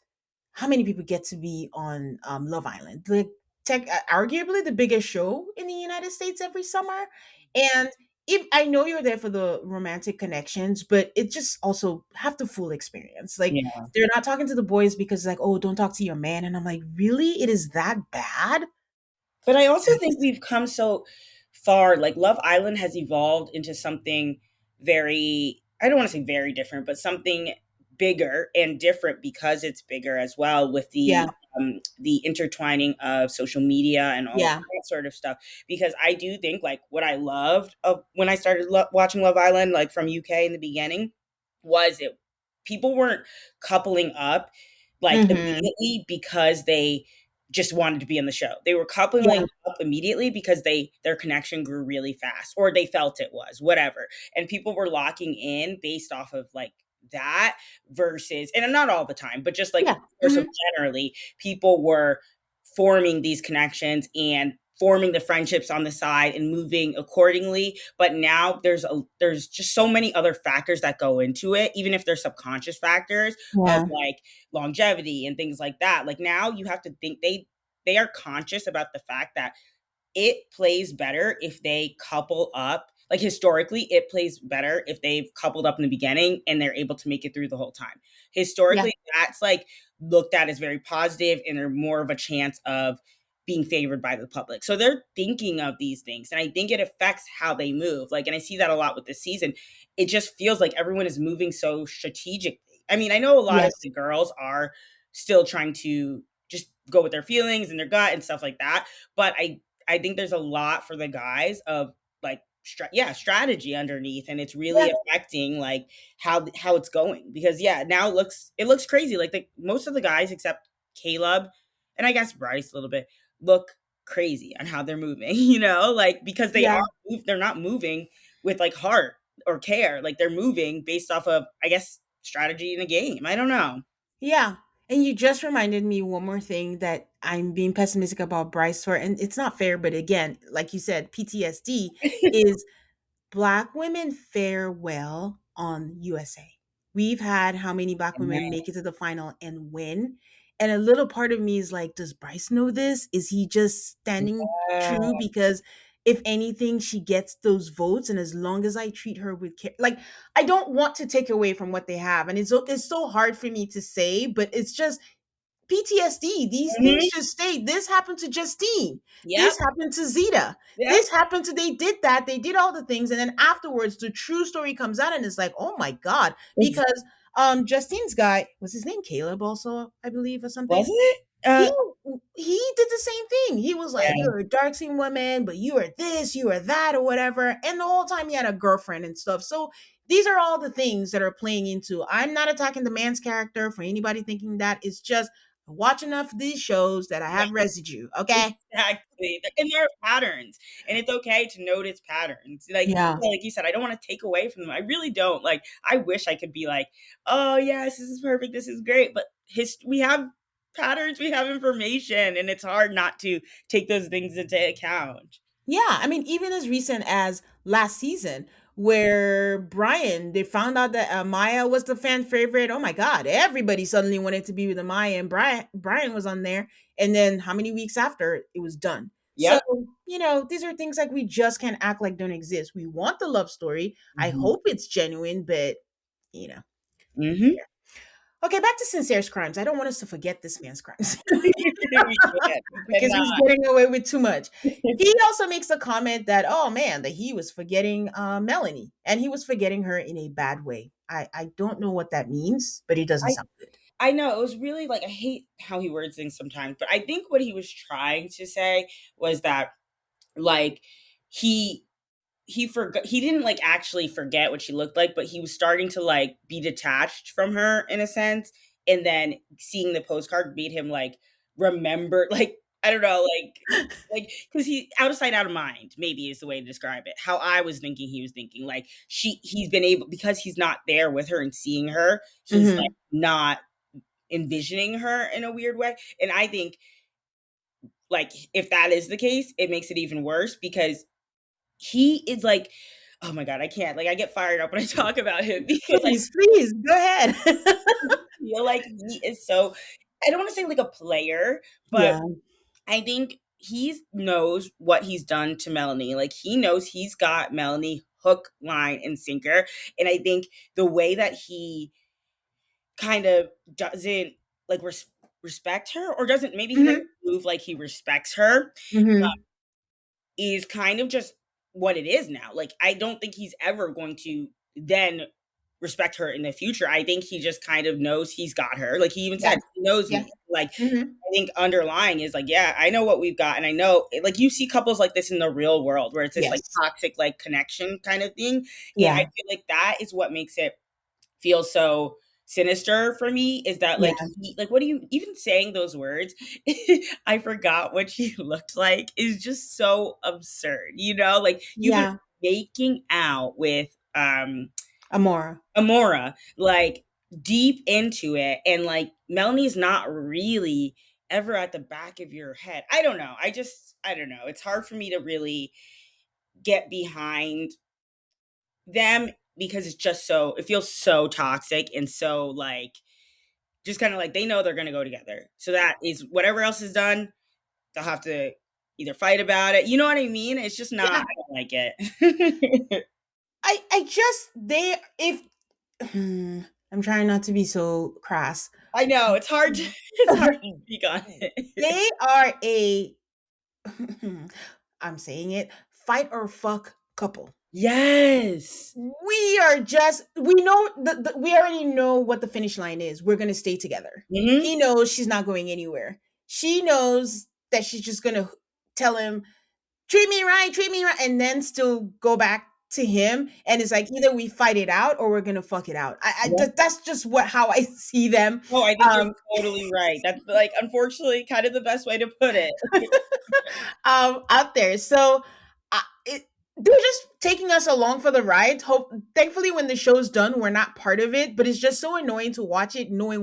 S1: how many people get to be on Love Island? Like, arguably the biggest show in the United States every summer. And if I know you're there for the romantic connections, but it just also have the full experience. Like
S2: Yeah.
S1: they're not talking to the boys because like, oh, don't talk to your man. And I'm like, really? It is that bad?
S2: But I also think we've come so far. Like Love Island has evolved into something very, I don't want to say very different, but something bigger and different because it's bigger as well with
S1: Yeah,
S2: the intertwining of social media and all of
S1: yeah,
S2: that sort of stuff. Because I do think like what I loved of when I started watching Love Island, like from UK in the beginning, was it people weren't coupling up like
S1: hmm,
S2: immediately because they just wanted to be in the show. They were coupling
S1: yeah,
S2: up immediately because their connection grew really fast or they felt it was, whatever. And people were locking in based off of like that versus and not all the time, but just like
S1: yeah,
S2: or so
S1: hmm,
S2: generally, people were forming these connections and forming the friendships on the side and moving accordingly. But now there's just so many other factors that go into it, even if they're subconscious factors of
S1: Yeah.
S2: like longevity and things like that. Like now you have to think they are conscious about the fact that it plays better if they couple up. Like historically, it plays better if they've coupled up in the beginning and they're able to make it through the whole time.
S1: Yeah.
S2: Historically, that's like looked at as very positive and they're more of a chance of being favored by the public. So they're thinking of these things. And I think it affects how they move. Like, and I see that a lot with this season. It just feels like everyone is moving so strategically. I mean, I know a lot of
S1: Yes.
S2: the girls are still trying to just go with their feelings and their gut and stuff like that. But I think there's a lot for the guys of like strategy underneath, and it's
S1: Yeah.
S2: really affecting like how it's going because yeah, now it looks crazy. Like most of the guys except Caleb and I guess Bryce a little bit look crazy on how they're moving, like because
S1: Yeah.
S2: they're not moving with like heart or care. Like they're moving based off of I guess strategy in a game. I don't know.
S1: Yeah. And you just reminded me one more thing that I'm being pessimistic about Bryce for, and it's not fair, but again, like you said, PTSD is Black women fare well on USA. We've had how many Black women make it to the final and win? And a little part of me is like, does Bryce know this? Is he just standing
S2: Yeah.
S1: true because if anything, she gets those votes, and as long as I treat her with care, like I don't want to take away from what they have, and it's so hard for me to say, but it's just PTSD. These things
S2: Mhm.
S1: just stay. This happened to Justine.
S2: Yep.
S1: This happened to Zeta.
S2: Yep.
S1: This happened to, they did that. They did all the things. And then afterwards, the true story comes out and it's like, oh my God.
S2: Ex-
S1: Because Justine's guy, was his name Caleb also, I believe, or
S2: Was
S1: something?
S2: it?
S1: He he did the same thing. He was like,
S2: Yeah.
S1: "You're a dark skinned woman, but you are this, you are that, or whatever." And the whole time he had a girlfriend and stuff. So these are all the things that are playing into. I'm not attacking the man's character for anybody thinking that. It's just I watch enough of these shows that I have residue. Okay.
S2: Exactly, and there are patterns, and it's okay to notice patterns. Like
S1: Yeah.
S2: like you said, I don't wanna take away from them, I really don't, like, I wish I could be like, "Oh, yes, this is perfect, this is great," but we have patterns, we have information, and it's hard not to take those things into account.
S1: Yeah, I mean, even as recent as last season, where Brian, they found out that Maya was the fan favorite. Oh my God, everybody suddenly wanted to be with Maya, and Brian was on there. And then how many weeks after it was done? So,
S2: Yep.
S1: these are things like we just can't act like don't exist. We want the love story. I
S2: Mhm.
S1: hope it's genuine, but you know.
S2: Mhm.
S1: Okay, back to Sincere's crimes. I don't want us to forget this man's crimes.
S2: We
S1: Because he's
S2: cannot.
S1: getting away with too much. He also makes a comment that, oh man, that he was forgetting Melanie and he was forgetting her in a bad way. I don't know what that means, but it doesn't
S2: I
S1: sound good.
S2: I know, it was really like I hate how he words things sometimes, but I think what he was trying to say was that, like, he he didn't like actually forget what she looked like, but he was starting to like be detached from her in a sense, and then seeing the postcard made him like remember, like I don't know, like because he out of sight out of mind maybe is the way to describe it. How I was thinking he was thinking, like he's been able, because he's not there with her and seeing her, he's like
S1: Hmm.
S2: not envisioning her in a weird way. And I think like if that is the case, it makes it even worse because he is like, oh my god, I can't. Like I get fired up when I talk about him because I
S1: Please, please, go ahead.
S2: feel like he is so, I don't want to say like a player, but
S1: Yeah.
S2: I think he knows what he's done to Melanie. Like he knows he's got Melanie hook, line, and sinker. And I think the way that he kind of doesn't like respect her, or doesn't, maybe he doesn't
S1: Hmm.
S2: move like he respects her,
S1: Hmm.
S2: is kind of just what it is now. Like, I don't think he's ever going to then respect her in the future. I think he just kind of knows he's got her. Like, he even
S1: Yeah.
S2: said, he knows
S1: Yeah.
S2: me. Like,
S1: Hmm.
S2: I think underlying is like, yeah, I know what we've got. And I know, like, you see couples like this in the real world where it's this like
S1: Yes.
S2: toxic, like, connection kind of thing. And I
S1: Yeah.
S2: feel like that is what makes it feel so sinister for me, is that
S1: Yeah.
S2: like like what are you even saying those words? I forgot what she looked like is just so absurd, like you've been
S1: Yeah.
S2: making out with
S1: Amora.
S2: Amora, like deep into it, and like Melanie's not really ever at the back of your head. I don't know. I don't know. It's hard for me to really get behind them because it's just so it feels so toxic and so like just kind of like they know they're going to go together. So that is whatever else is done, they'll have to either fight about it. You know what I mean? It's just not
S1: Yeah,
S2: I don't like it.
S1: I just they if I'm trying not to be so crass.
S2: I know, it's hard to it's hard to speak on it.
S1: They are a I'm saying it, fight or fuck couple.
S2: Yes.
S1: We are just we know we already know what the finish line is. We're going to stay together.
S2: Mhm.
S1: He knows she's not going anywhere. She knows that she's just going to tell him treat me right, and then still go back to him. And it's like either we fight it out or we're gonna fuck it out. That's just what how I see them.
S2: Oh, I think you're
S1: Um,
S2: totally right. That's, like, unfortunately kind of the best way to put it.
S1: out there. So they're just taking us along for the ride. Hope, thankfully, when the show's done, we're not part of it. But it's just so annoying to watch it, knowing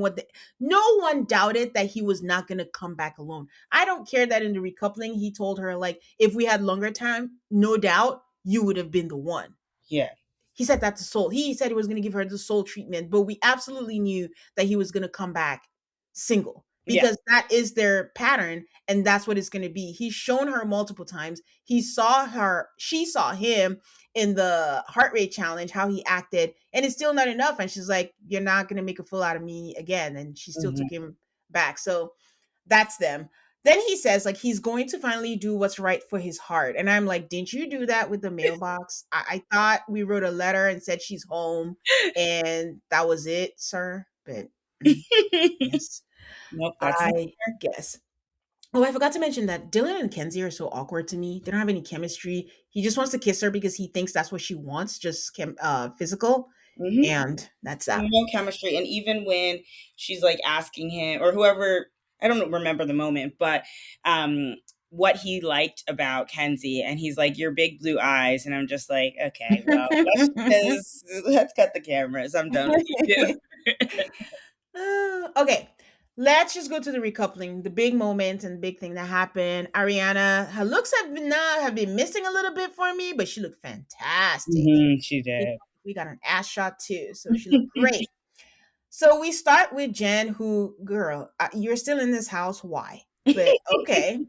S1: no one doubted that he was not gonna come back alone. I don't care that in the recoupling, he told her like, if we had longer time, no doubt you would have been the one.
S2: Yeah.
S1: He said that to Soul. He said he was going to give her the Soul treatment, but we absolutely knew that he was going to come back single
S2: Yeah.
S1: because that is their pattern and that's what it's going to be. He's shown her multiple times. He saw her, she saw him in the heart rate challenge, how he acted, and it's still not enough. And she's like, you're not going to make a fool out of me again. And she still
S2: Mhm.
S1: took him back. So that's them. Then he says like he's going to finally do what's right for his heart. And I'm like, didn't you do that with the mailbox? I thought we wrote a letter and said she's home and that was it, sir. But yes,
S2: Nope, that's not
S1: I guess. Oh, I forgot to mention that Dylan and Kenzie are so awkward to me. They don't have any chemistry. He just wants to kiss her because he thinks that's what she wants, just physical.
S2: Mhm.
S1: And that's that.
S2: No chemistry, and even when she's, like, asking him or whoever I don't remember the moment, but, what he liked about Kenzie, and he's like, "Your big blue eyes," and I'm just like, "Okay, well, let's cut the cameras. I'm done with you."
S1: Okay, let's just go to the recoupling, the big moment and big thing that happened. Ariana, her looks have been missing a little bit for me, but she looked fantastic.
S2: Mhm, she
S1: You know,
S2: did.
S1: we got an ass shot too, so she looked great. So we start with Jen, who, girl, you're still in this house. Why? But okay.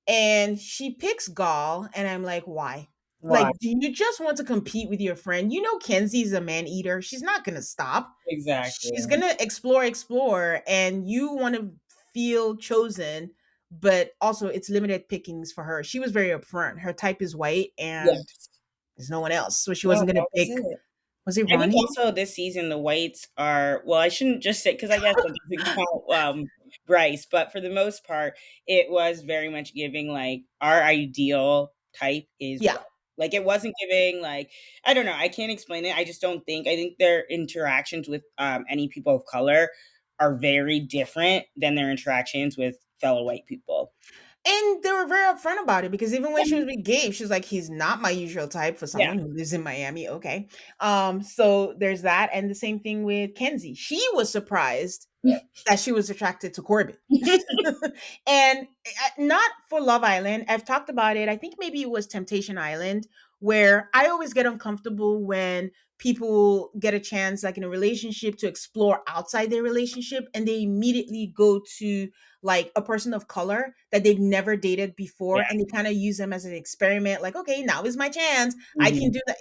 S1: And she picks Gall, and I'm like, why?
S2: Why?
S1: Like, do you just want to compete with your friend? You know, Kenzie's a man eater. She's not gonna stop. She's
S2: Exactly.
S1: gonna explore, and you want to feel chosen, but also it's limited pickings for her. She was very upfront. Her type is white, and
S2: Yes.
S1: there's no one else, so she
S2: No,
S1: wasn't gonna
S2: that was
S1: pick.
S2: it.
S1: Was it
S2: I think
S1: Ronnie?
S2: also this season the whites are well, I shouldn't just say because I guess that doesn't count Bryce, but for the most part, it was very much giving like our ideal type is
S1: Yeah.
S2: white. Like it wasn't giving like I don't know, I can't explain it. I think their interactions with any people of color are very different than their interactions with fellow white people.
S1: And they were very upfront about it because even when she
S2: Yeah.
S1: was with Gabe, she was like, he's not my usual type for
S2: Yeah.
S1: someone who lives in Miami. Okay. So there's that. And the same thing with Kenzie. She was surprised that she was attracted to Corbin. And not for Love Island. I've talked about it. I think maybe it was Temptation Island, where I always get uncomfortable when people get a chance, like in a relationship, to explore outside their relationship and they immediately go to like a person of color that they've never dated before
S2: Yeah.
S1: and they kind of use them as an experiment. Like, okay, now is my chance. I can
S2: Mhm.
S1: do that.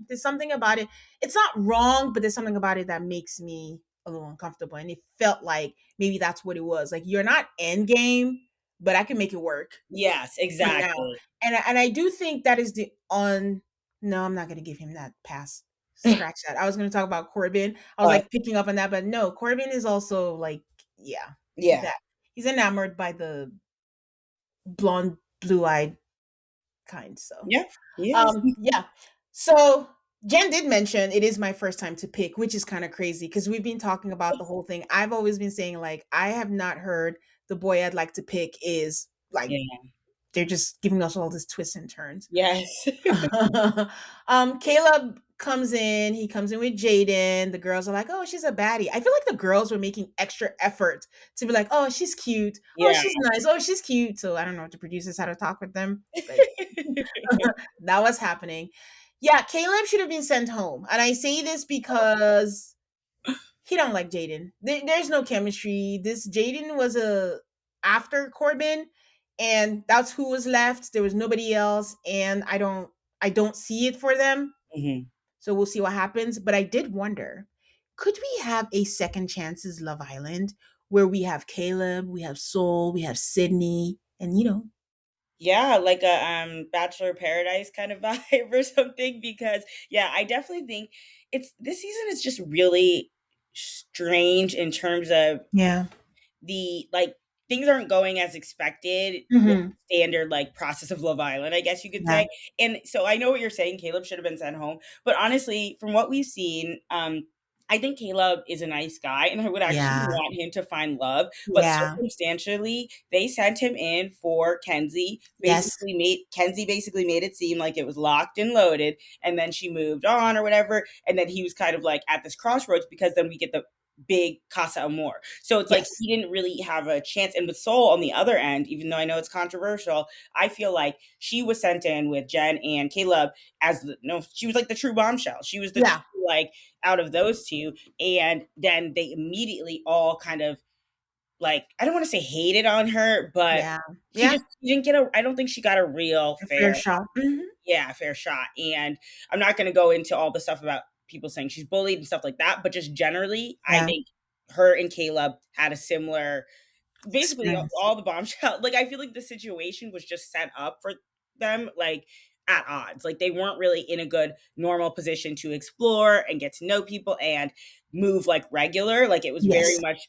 S1: There's something about it. It's not wrong, but there's something about it that makes me a little uncomfortable. And it felt like maybe that's what it was. Like you're not end game, but I can make it work
S2: Yes,
S1: for now.
S2: exactly.
S1: And I do think that is the on. No, I'm not gonna give him that pass. Scratch that. I was gonna talk about Corbin. I was like picking up on that, but no, Corbin is also like, yeah,
S2: Yeah.
S1: that he's enamored by the blonde, blue-eyed kind. So
S2: Yeah. He is.
S1: yeah. So Jen did mention it is my first time to pick, which is kind of crazy because we've been talking about the whole thing. I've always been saying, like, I have not heard the boy I'd like to pick is like
S2: Yeah.
S1: they're just giving us all this twists and turns.
S2: Yes.
S1: Caleb comes in. He comes in with Jaden. The girls are like, "Oh, she's a baddie." I feel like the girls were making extra effort to be like, "Oh, she's cute. Oh,
S2: Yeah.
S1: she's nice. Oh, she's cute." So I don't know if the producers had to talk with them, but that was happening. Yeah, Caleb should have been sent home, and I say this because he don't like Jaden. There's no chemistry. This Jaden was a after Corbin, and that's who was left. There was nobody else, and I don't see it for them.
S2: Mhm.
S1: So we'll see what happens. But I did wonder, could we have a second chances Love Island where we have Caleb, we have Soul, we have Sydney, and
S2: Yeah, like a Bachelor Paradise kind of vibe or something because yeah, I definitely think it's this season is just really strange in terms of
S1: yeah.
S2: the like things aren't going as expected with
S1: Hmm.
S2: standard like process of Love Island, I guess you could
S1: Yeah.
S2: say. And so I know what you're saying, Caleb should have been sent home. But honestly, from what we've seen, I think Caleb is a nice guy and I would actually
S1: Yeah.
S2: want him to find love. But
S1: Yeah.
S2: circumstantially, they sent him in for Kenzie.
S1: Yes.
S2: Basically made it seem like it was locked and loaded, and then she moved on or whatever. And then he was kind of like at this crossroads because then we get the big Casa Amor. So it's like
S1: Yes.
S2: he didn't really have a chance. And with Soul on the other end, even though I know it's controversial, I feel like she was sent in with Jen and Caleb as the no, she was like the true bombshell. She was the true
S1: Yeah.
S2: like out of those two. And then they immediately all kind of like I don't want to say hated on her, but
S1: Yeah. Yeah.
S2: she didn't get a I don't think she got a real
S1: A
S2: fair
S1: fair shot. Hmm.
S2: fair shot. And I'm not going to go into all the stuff about people saying she's bullied and stuff like that, but just generally, I
S1: Yeah.
S2: think her and Caleb had a similar, basically
S1: Experience.
S2: all the bombshell. Like I feel like the situation was just set up for them, like at odds. Like they weren't really in a good normal position to explore and get to know people and move like regular. Like it was very
S1: Yes.
S2: much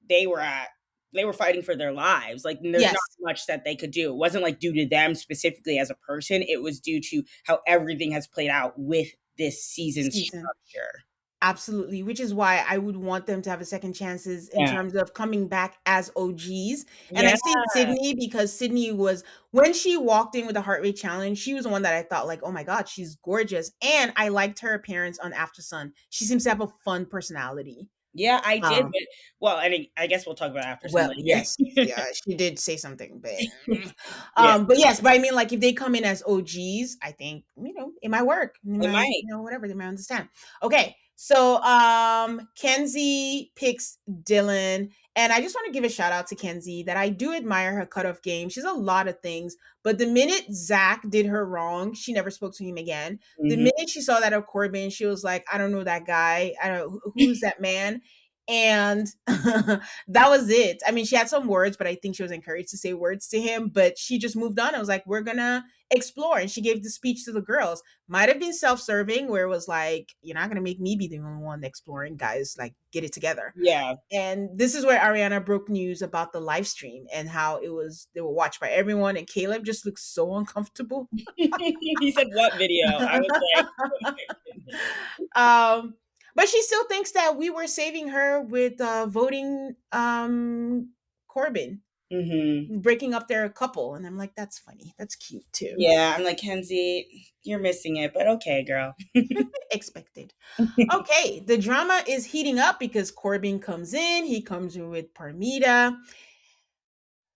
S2: they were at they were fighting for their lives. Like there's not
S1: Yes.
S2: much that they could do. It wasn't like due to them specifically as a person. It was due to how everything has played out with this season's
S1: Season.
S2: structure.
S1: Absolutely, which is why I would want them to have a second chances in
S2: Yeah.
S1: terms of coming back as OGs. And I
S2: Yeah.
S1: say Sydney because Sydney was when she walked in with the heart rate challenge, she was the one that I thought like, oh my God, she's gorgeous. And I liked her appearance on After Sun. She seems to have a fun personality.
S2: Yeah, I did,
S1: Um,
S2: but well, I guess we'll talk about after some
S1: well,
S2: later.
S1: yes, yeah, she did say something, but
S2: Yeah,
S1: but yes, but I mean, like, if they come in as OGs, I think it might work. They
S2: it
S1: might,
S2: might.
S1: whatever. They might understand. Okay, so Kenzie picks Dylan, and I just want to give a shout out to Kenzie that I do admire her cutoff game. She's a lot of things, but the minute Zach did her wrong, she never spoke to him again. The
S2: Mhm.
S1: minute she saw that of Corbin, she was like, "I don't know that guy. I don't who's that man." And that was it. I mean, she had some words, but I think she was encouraged to say words to him. But she just moved on. I was like, we're gonna explore. And she gave the speech to the girls. Might have been self-serving, where it was like, you're not gonna make me be the only one exploring, guys. Like, get it together.
S2: Yeah.
S1: And this is where Ariana broke news about the live stream and how they were watched by everyone. And Caleb just looked so uncomfortable.
S2: He said, "What video?" I was like, "Oh my goodness."
S1: um, but she still thinks that we were saving her with voting Corbin,
S2: Mhm.
S1: breaking up their couple. And I'm like, that's funny. That's cute too.
S2: Yeah, I'm like, "Kenzie, you're missing it, but okay, girl."
S1: Expected. Okay, the drama is heating up because Corbin comes in. He comes in with Parmita.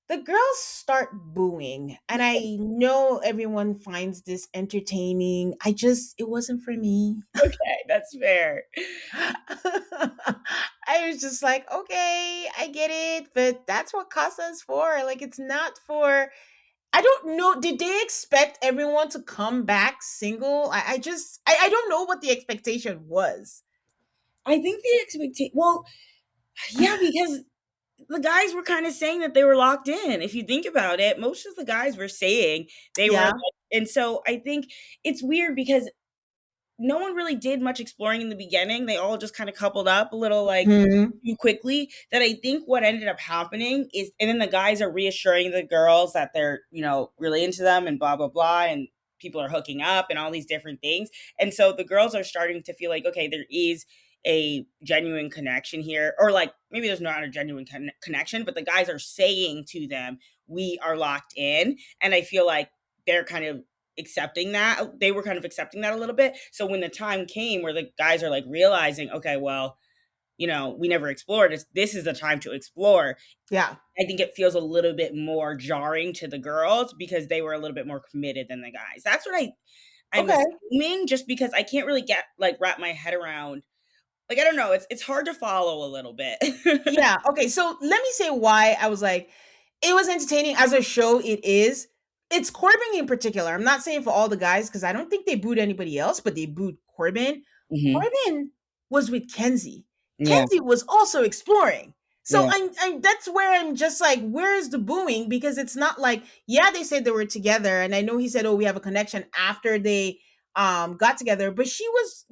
S1: The girls start booing, and I know everyone finds this entertaining. It wasn't for me.
S2: Okay, that's fair.
S1: I was just like, okay, I get it, but that's what Casa is for. Like, it's not for. I don't know. Did they expect everyone to come back single? I don't know what the expectation was.
S2: I think the expectation well, yeah, because the guys were kind of saying that they were locked in. If you think about it, most of the guys were saying they were
S1: Yeah.
S2: like, and so I think it's weird because no one really did much exploring in the beginning. They all just kind of coupled up a little like
S1: Mhm.
S2: too quickly. That I think what ended up happening is, and then the guys are reassuring the girls that they're, really into them and blah, blah, blah. And people are hooking up and all these different things. And so the girls are starting to feel like, okay, there is a genuine connection here. Or like maybe there's not a genuine connection, but the guys are saying to them, we are locked in. And I feel like they're kind of accepting that. They were kind of accepting that a little bit. So when the time came where the guys are like realizing, okay, well, we never explored. This is the time to explore.
S1: Yeah.
S2: I think it feels a little bit more jarring to the girls because they were a little bit more committed than the guys. That's what I'm
S1: Okay.
S2: assuming, just because I can't really wrap my head around. Like, I don't know. It's hard to follow a little bit.
S1: Yeah. Okay. So let me say why I was like, it was entertaining as a show. It is. It's Corbin in particular. I'm not saying for all the guys because I don't think they booed anybody else, but they booed Corbin.
S2: Mhm.
S1: Corbin was with Kenzie.
S2: Yeah.
S1: Kenzie was also exploring. So
S2: Yeah.
S1: I'm that's where I'm just like, where is the booing? Because it's not like, yeah, they said they were together, and I know he said, oh, we have a connection after they got together, but she was,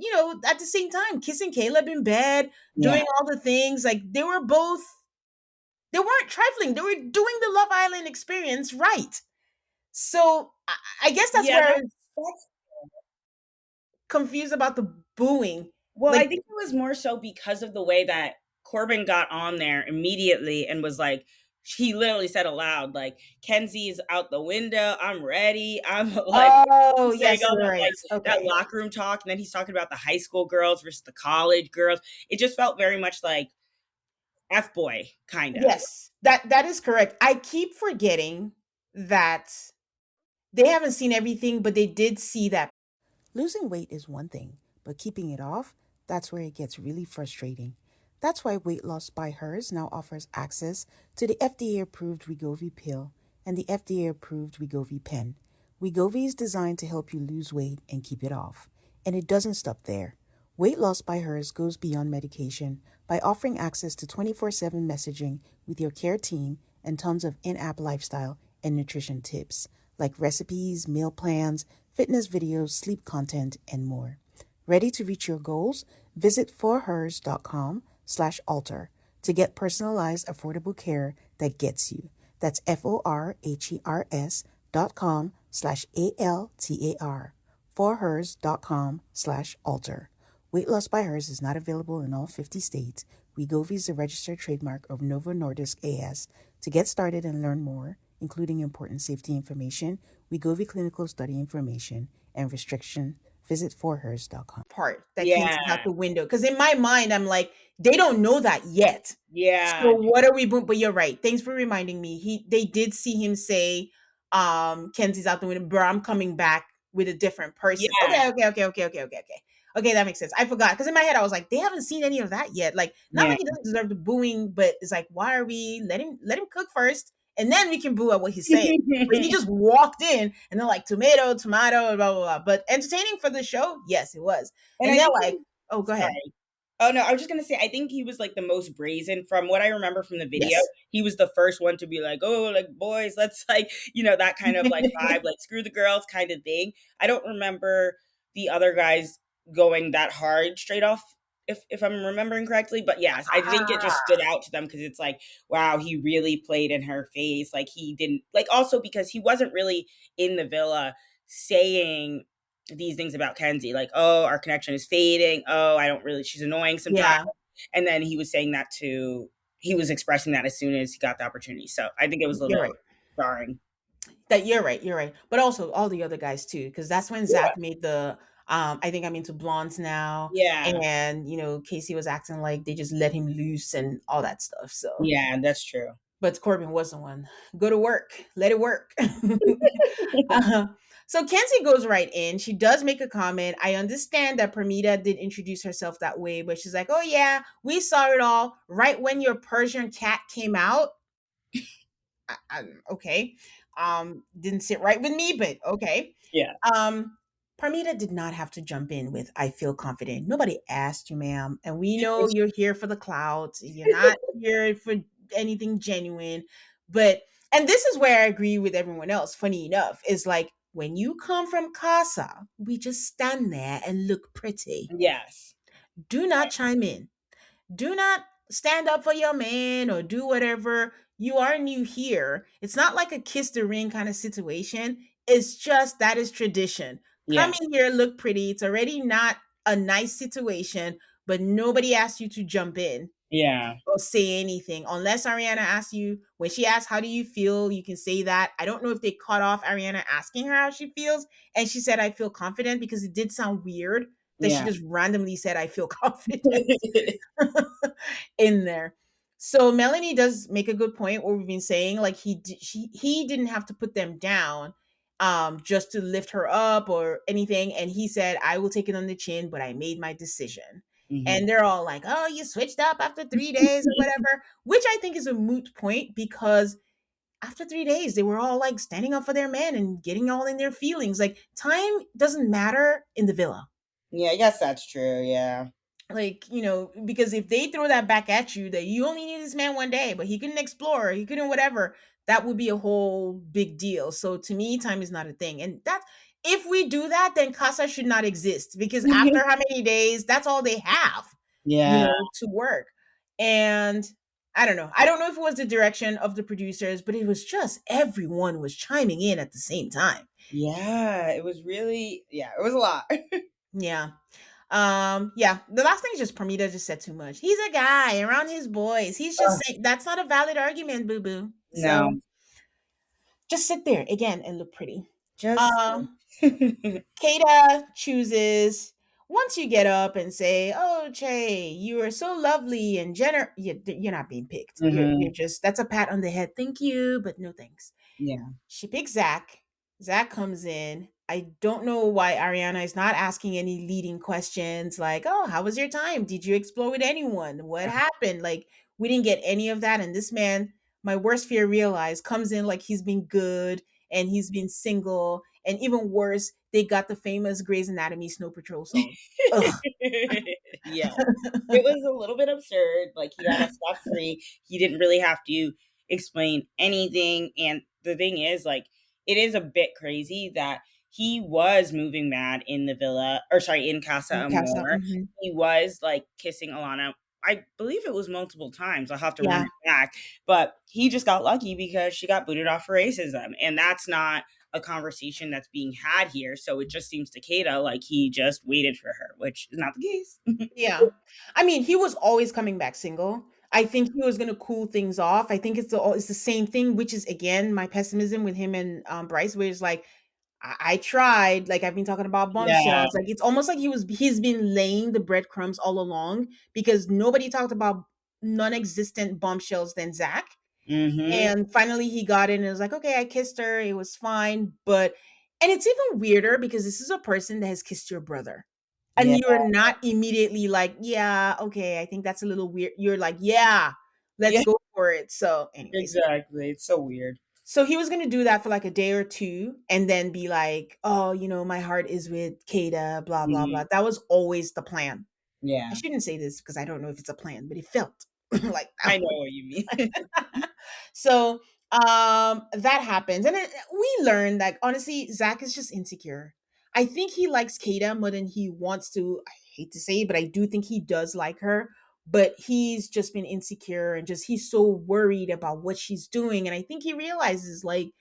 S1: at the same time kissing Caleb in bed,
S2: Yeah.
S1: doing all the things. Like they weren't trifling. They were doing the Love Island experience right. So I guess that's
S2: Yeah,
S1: where I was
S2: that's
S1: confused about the booing.
S2: well, I
S1: Like,
S2: think it was more so because of the way that Corbin got on there immediately and was like, he literally said aloud, like, Kenzie's out the window. I'm ready. I'm like,
S1: oh
S2: he's saying
S1: yes,
S2: all
S1: you're
S2: that,
S1: right.
S2: like, that
S1: Okay.
S2: locker room talk. And then he's talking about the high school girls versus the college girls. It just felt very much like F boy, kind of.
S1: Yes, that is correct. I keep forgetting that they haven't seen everything, but they did see that.
S3: Losing weight is one thing, but keeping it off, that's where it gets really frustrating. That's why Weight Loss by Hers now offers access to the FDA approved Wegovy pill and the FDA approved Wegovy pen. Wegovy is designed to help you lose weight and keep it off. And it doesn't stop there. Weight Loss by Hers goes beyond medication by offering access to 24/7 messaging with your care team and tons of in app lifestyle and nutrition tips like recipes, meal plans, fitness videos, sleep content, and more. Ready to reach your goals? Visit forhers.com/alter to get personalized, affordable care that gets you. That's forhers.com/altar. Forhers.com/alter. Weight Loss by Hers is not available in all 50 states. Wegovy is a registered trademark of Novo Nordisk AS. To get started and learn more, including important safety information, Wegovy clinical study information, and restriction, visit forhers.com.
S1: Part that Kenzie's out
S2: Yeah.
S1: the window. Because in my mind, I'm like, they don't know that yet.
S2: Yeah.
S1: So what are we doing? But you're right. Thanks for reminding me. They did see him say, Kenzie's out the window, bro. I'm coming back with a different person.
S2: Yeah.
S1: Okay. Okay, that makes sense. I forgot. Because in my head, I was like, they haven't seen any of that yet. Like, not
S2: Yeah.
S1: like he doesn't deserve the booing, but it's like, why are we let him cook first, and then we can boo at what he's saying. But he just walked in and they're like tomato, tomato, blah blah blah. But entertaining for the show, yes, it was.
S2: And
S1: And
S2: I
S1: they're
S2: think
S1: like, oh, go ahead.
S2: sorry. Oh, no, I was just gonna say, I think he was, like, the most brazen from what I remember from the video.
S1: Yes.
S2: He was the first one to be like, "Oh, like, boys, let's, like," that kind of, like, vibe, like, "Screw the girls," kinda thing. I don't remember the other guys going that hard straight off, if I'm remembering correctly, but, yes, I think it just stood
S1: Ah,
S2: out to them because it's like, wow, he really played in her face, like, he didn't like, also because he wasn't really in the villa saying these things about Kenzie, like, "Oh, our connection is fading. Oh, I don't really she's annoying sometimes."
S1: yeah,
S2: And then he was expressing that as soon as he got the opportunity. So I think it was a
S1: you're
S2: little
S1: right.
S2: jarring.
S1: That you're right, you're right. But also all the other guys too, because that's when
S2: Yeah.
S1: Zach made the I think I'm into blondes now.
S2: Yeah.
S1: And Casey was acting like they just let him loose and all that stuff. So
S2: Yeah, that's true.
S1: but Corbin was the one. Go to work. Let it work. uh, so Kenzie goes right in. She does make a comment. I understand that Permita did introduce herself that way, but she's like, oh, yeah, we saw it all right when your Persian cat came out. Okay. Didn't sit right with me, but okay.
S2: Yeah.
S1: Um, Parmita did not have to jump in with I feel confident. Nobody asked you, ma'am. And we know you're here for the clouds. You're not here for anything genuine. But and this is where I agree with everyone else, funny enough, is like when you come from Casa, we just stand there and look pretty.
S2: Yes.
S1: Do not chime in. Do not stand up for your man or do whatever. You are new here. It's not like a kiss the ring kind of situation. It's just that is tradition. Come
S2: Yeah.
S1: in here, look pretty. It's already not a nice situation, but nobody asked you to jump in.
S2: Yeah.
S1: or say anything unless Ariana asks you. When she asks, "How do you feel?" You can say that. I don't know if they cut off Ariana asking her how she feels, and she said, "I feel confident," because it did sound weird that she
S2: Yeah.
S1: just randomly said, "I feel confident." in there. So Melanie does make a good point. What we've been saying, like he didn't have to put them down, just to lift her up or anything. And he said, "I will take it on the chin, but I made my decision."
S2: Mhm.
S1: And they're all like, "Oh, you switched up after 3 days or whatever," which I think is a moot point because after 3 days they were all like standing up for their man and getting all in their feelings. Like time doesn't matter in the villa.
S2: Yeah, I guess that's true. Yeah.
S1: Like, because if they throw that back at you that you only need this man 1 day but he couldn't explore, he couldn't whatever, that would be a whole big deal. So to me, time is not a thing. And that's, if we do that, then Casa should not exist, because after how many days, that's all they have,
S2: Yeah.
S1: to work. And I don't know, I don't know if it was the direction of the producers, but it was just everyone was chiming in at the same time.
S2: Yeah. It was really, yeah, it was a lot.
S1: Yeah. Yeah, the last thing is just Permita just said too much. He's a guy around his boys. He's just
S2: Ugh,
S1: saying that's not a valid argument, boo boo.
S2: no,
S1: So just sit there again and look pretty.
S2: just.
S1: Um, Kata chooses, once you get up and say, "Oh, Che, you are so lovely and you're not being picked. You're
S2: Hmm.
S1: just, that's a pat on the head. Thank you, but no thanks."
S2: Yeah.
S1: She picks Zach. Zach comes in. I don't know why Ariana is not asking any leading questions like, "Oh, how was your time? Did you explore with anyone? What happened?" Like, we didn't get any of that. And this man, my worst fear realized, comes in like he's been good and he's been single. And even worse, they got the famous Grey's Anatomy Snow Patrol song. Ugh.
S2: Yeah. It was a little bit absurd. Like he got off scot free. He didn't really have to explain anything. And the thing is, like, it is a bit crazy that he was moving mad in the villa, or sorry, in Casa
S1: Casa.
S2: Amor. He was like kissing Alana. I believe it was multiple times. I'll have to run
S1: Yeah.
S2: it back. But he just got lucky because she got booted off for racism. And that's not a conversation that's being had here. So it just seems to Kata like he just waited for her, which is not the case.
S1: Yeah. I mean, he was always coming back single. I think he was gonna cool things off. I think it's the same thing, which is again my pessimism with him and Bryce, where it's like I tried, like I've been talking about
S2: Yeah.
S1: bombshells. Like it's almost like he's been laying the breadcrumbs all along because nobody talked about non-existent bombshells than Zach.
S2: Mhm.
S1: And finally he got in and was like, "Okay, I kissed her, it was fine." But and it's even weirder because this is a person that has kissed your brother. And
S2: Yeah,
S1: you're not immediately like, "Yeah, okay, I think that's a little weird." You're like, "Yeah, let's
S2: yeah,
S1: go for it." So, anyways,
S2: exactly. It's so weird.
S1: so he was gonna do that for like a day or two and then be like, "Oh, my heart is with Kata, blah, blah,
S2: Mhm.
S1: blah." That was always the plan. I
S2: Yeah.
S1: shouldn't say this because I don't know if it's a plan, but it felt like that
S2: I know
S1: was.
S2: what you mean.
S1: So that happens. And we learned that honestly, Zach is just insecure. I think he likes Kata more than he wants to. I hate to say it, but I do think he does like her. But he's just been insecure and just he's so worried about what she's doing. And I think he realizes like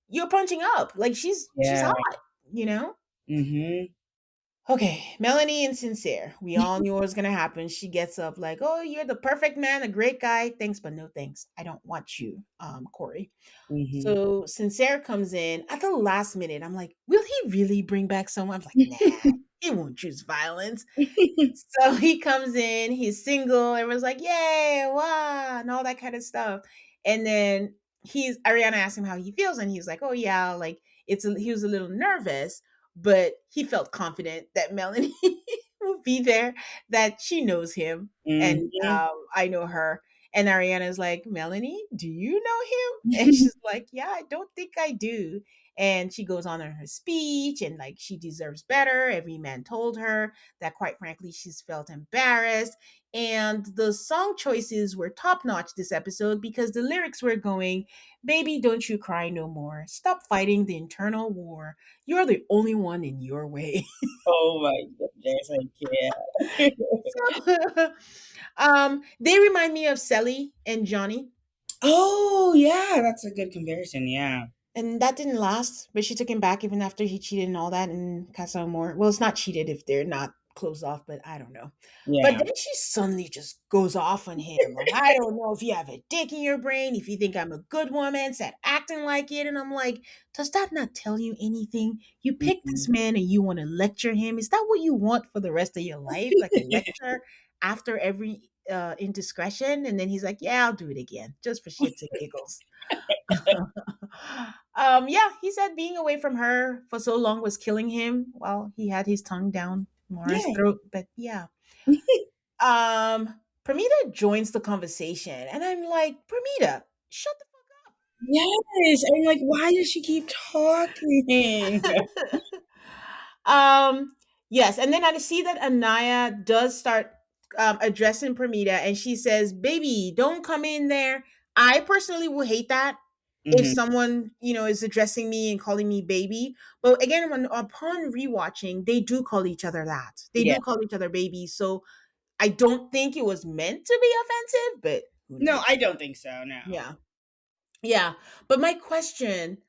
S1: you're punching up. Like she's
S2: Yeah.
S1: hot, you know?
S2: Mhm.
S1: Okay, Melanie and Sincere. We all knew what was gonna happen. She gets up like, "Oh, you're the perfect man, a great guy. Thanks, but no thanks. I don't want you, Corey."
S2: Mhm.
S1: So Sincere comes in at the last minute. I'm like, will he really bring back someone? I'm like, nah, he won't choose violence. So he comes in, he's single, everyone's like, "Yay, wow," and all that kind of stuff. And then Ariana asked him how he feels, and he's like, "Oh yeah, like he was a little nervous, but he felt confident that Melanie will be there, that she knows him, and
S2: Mhm.
S1: I know her." And Ariana's like, "Melanie, do you know him?" And she's like, "Yeah, I don't think I do." And she goes on in her speech, and like she deserves better. Every man told her that, quite frankly, she's felt embarrassed. And the song choices were top notch this episode because the lyrics were going, "Baby, don't you cry no more. Stop fighting the internal war. You're the only one in your way."
S2: Oh my goodness, I can't.
S1: So, they remind me of Selly and Johnny.
S2: Oh, yeah, that's a good comparison, yeah.
S1: And that didn't last, but she took him back even after he cheated and all that in Casa Amor. Well, it's not cheated if they're not closed off, but I don't know. But
S2: Yeah.
S1: then she suddenly just goes off on him. Like, I don't know if you have a dick in your brain, if you think I'm a good woman, start acting like it. And I'm like, does that not tell you anything? You picked this
S2: Mhm.
S1: man and you want to lecture him. Is that what you want for the rest of your life? Like a lecture after every indiscretion? And then he's like, yeah, I'll do it again, just for shits and giggles. Yeah, he said being away from her for so long was killing him while he had his tongue down Mara's
S2: Yeah.
S1: throat. But yeah. Pramita joins the conversation and I'm like, Pramita, shut
S2: Yes. I'm like, why does she keep talking?
S1: the um yes, and then I see that Anaya does start addressing Pramita and she says, baby, don't come in there. I personally will hate that if
S2: Hmm.
S1: someone is addressing me and calling me baby, but again, upon rewatching, they do call each other that, they
S2: Yeah.
S1: do call each other baby, so I don't think it was meant to be offensive, but who
S2: No, I
S1: knows.
S2: don't think so. No.
S1: Yeah, yeah, but my question,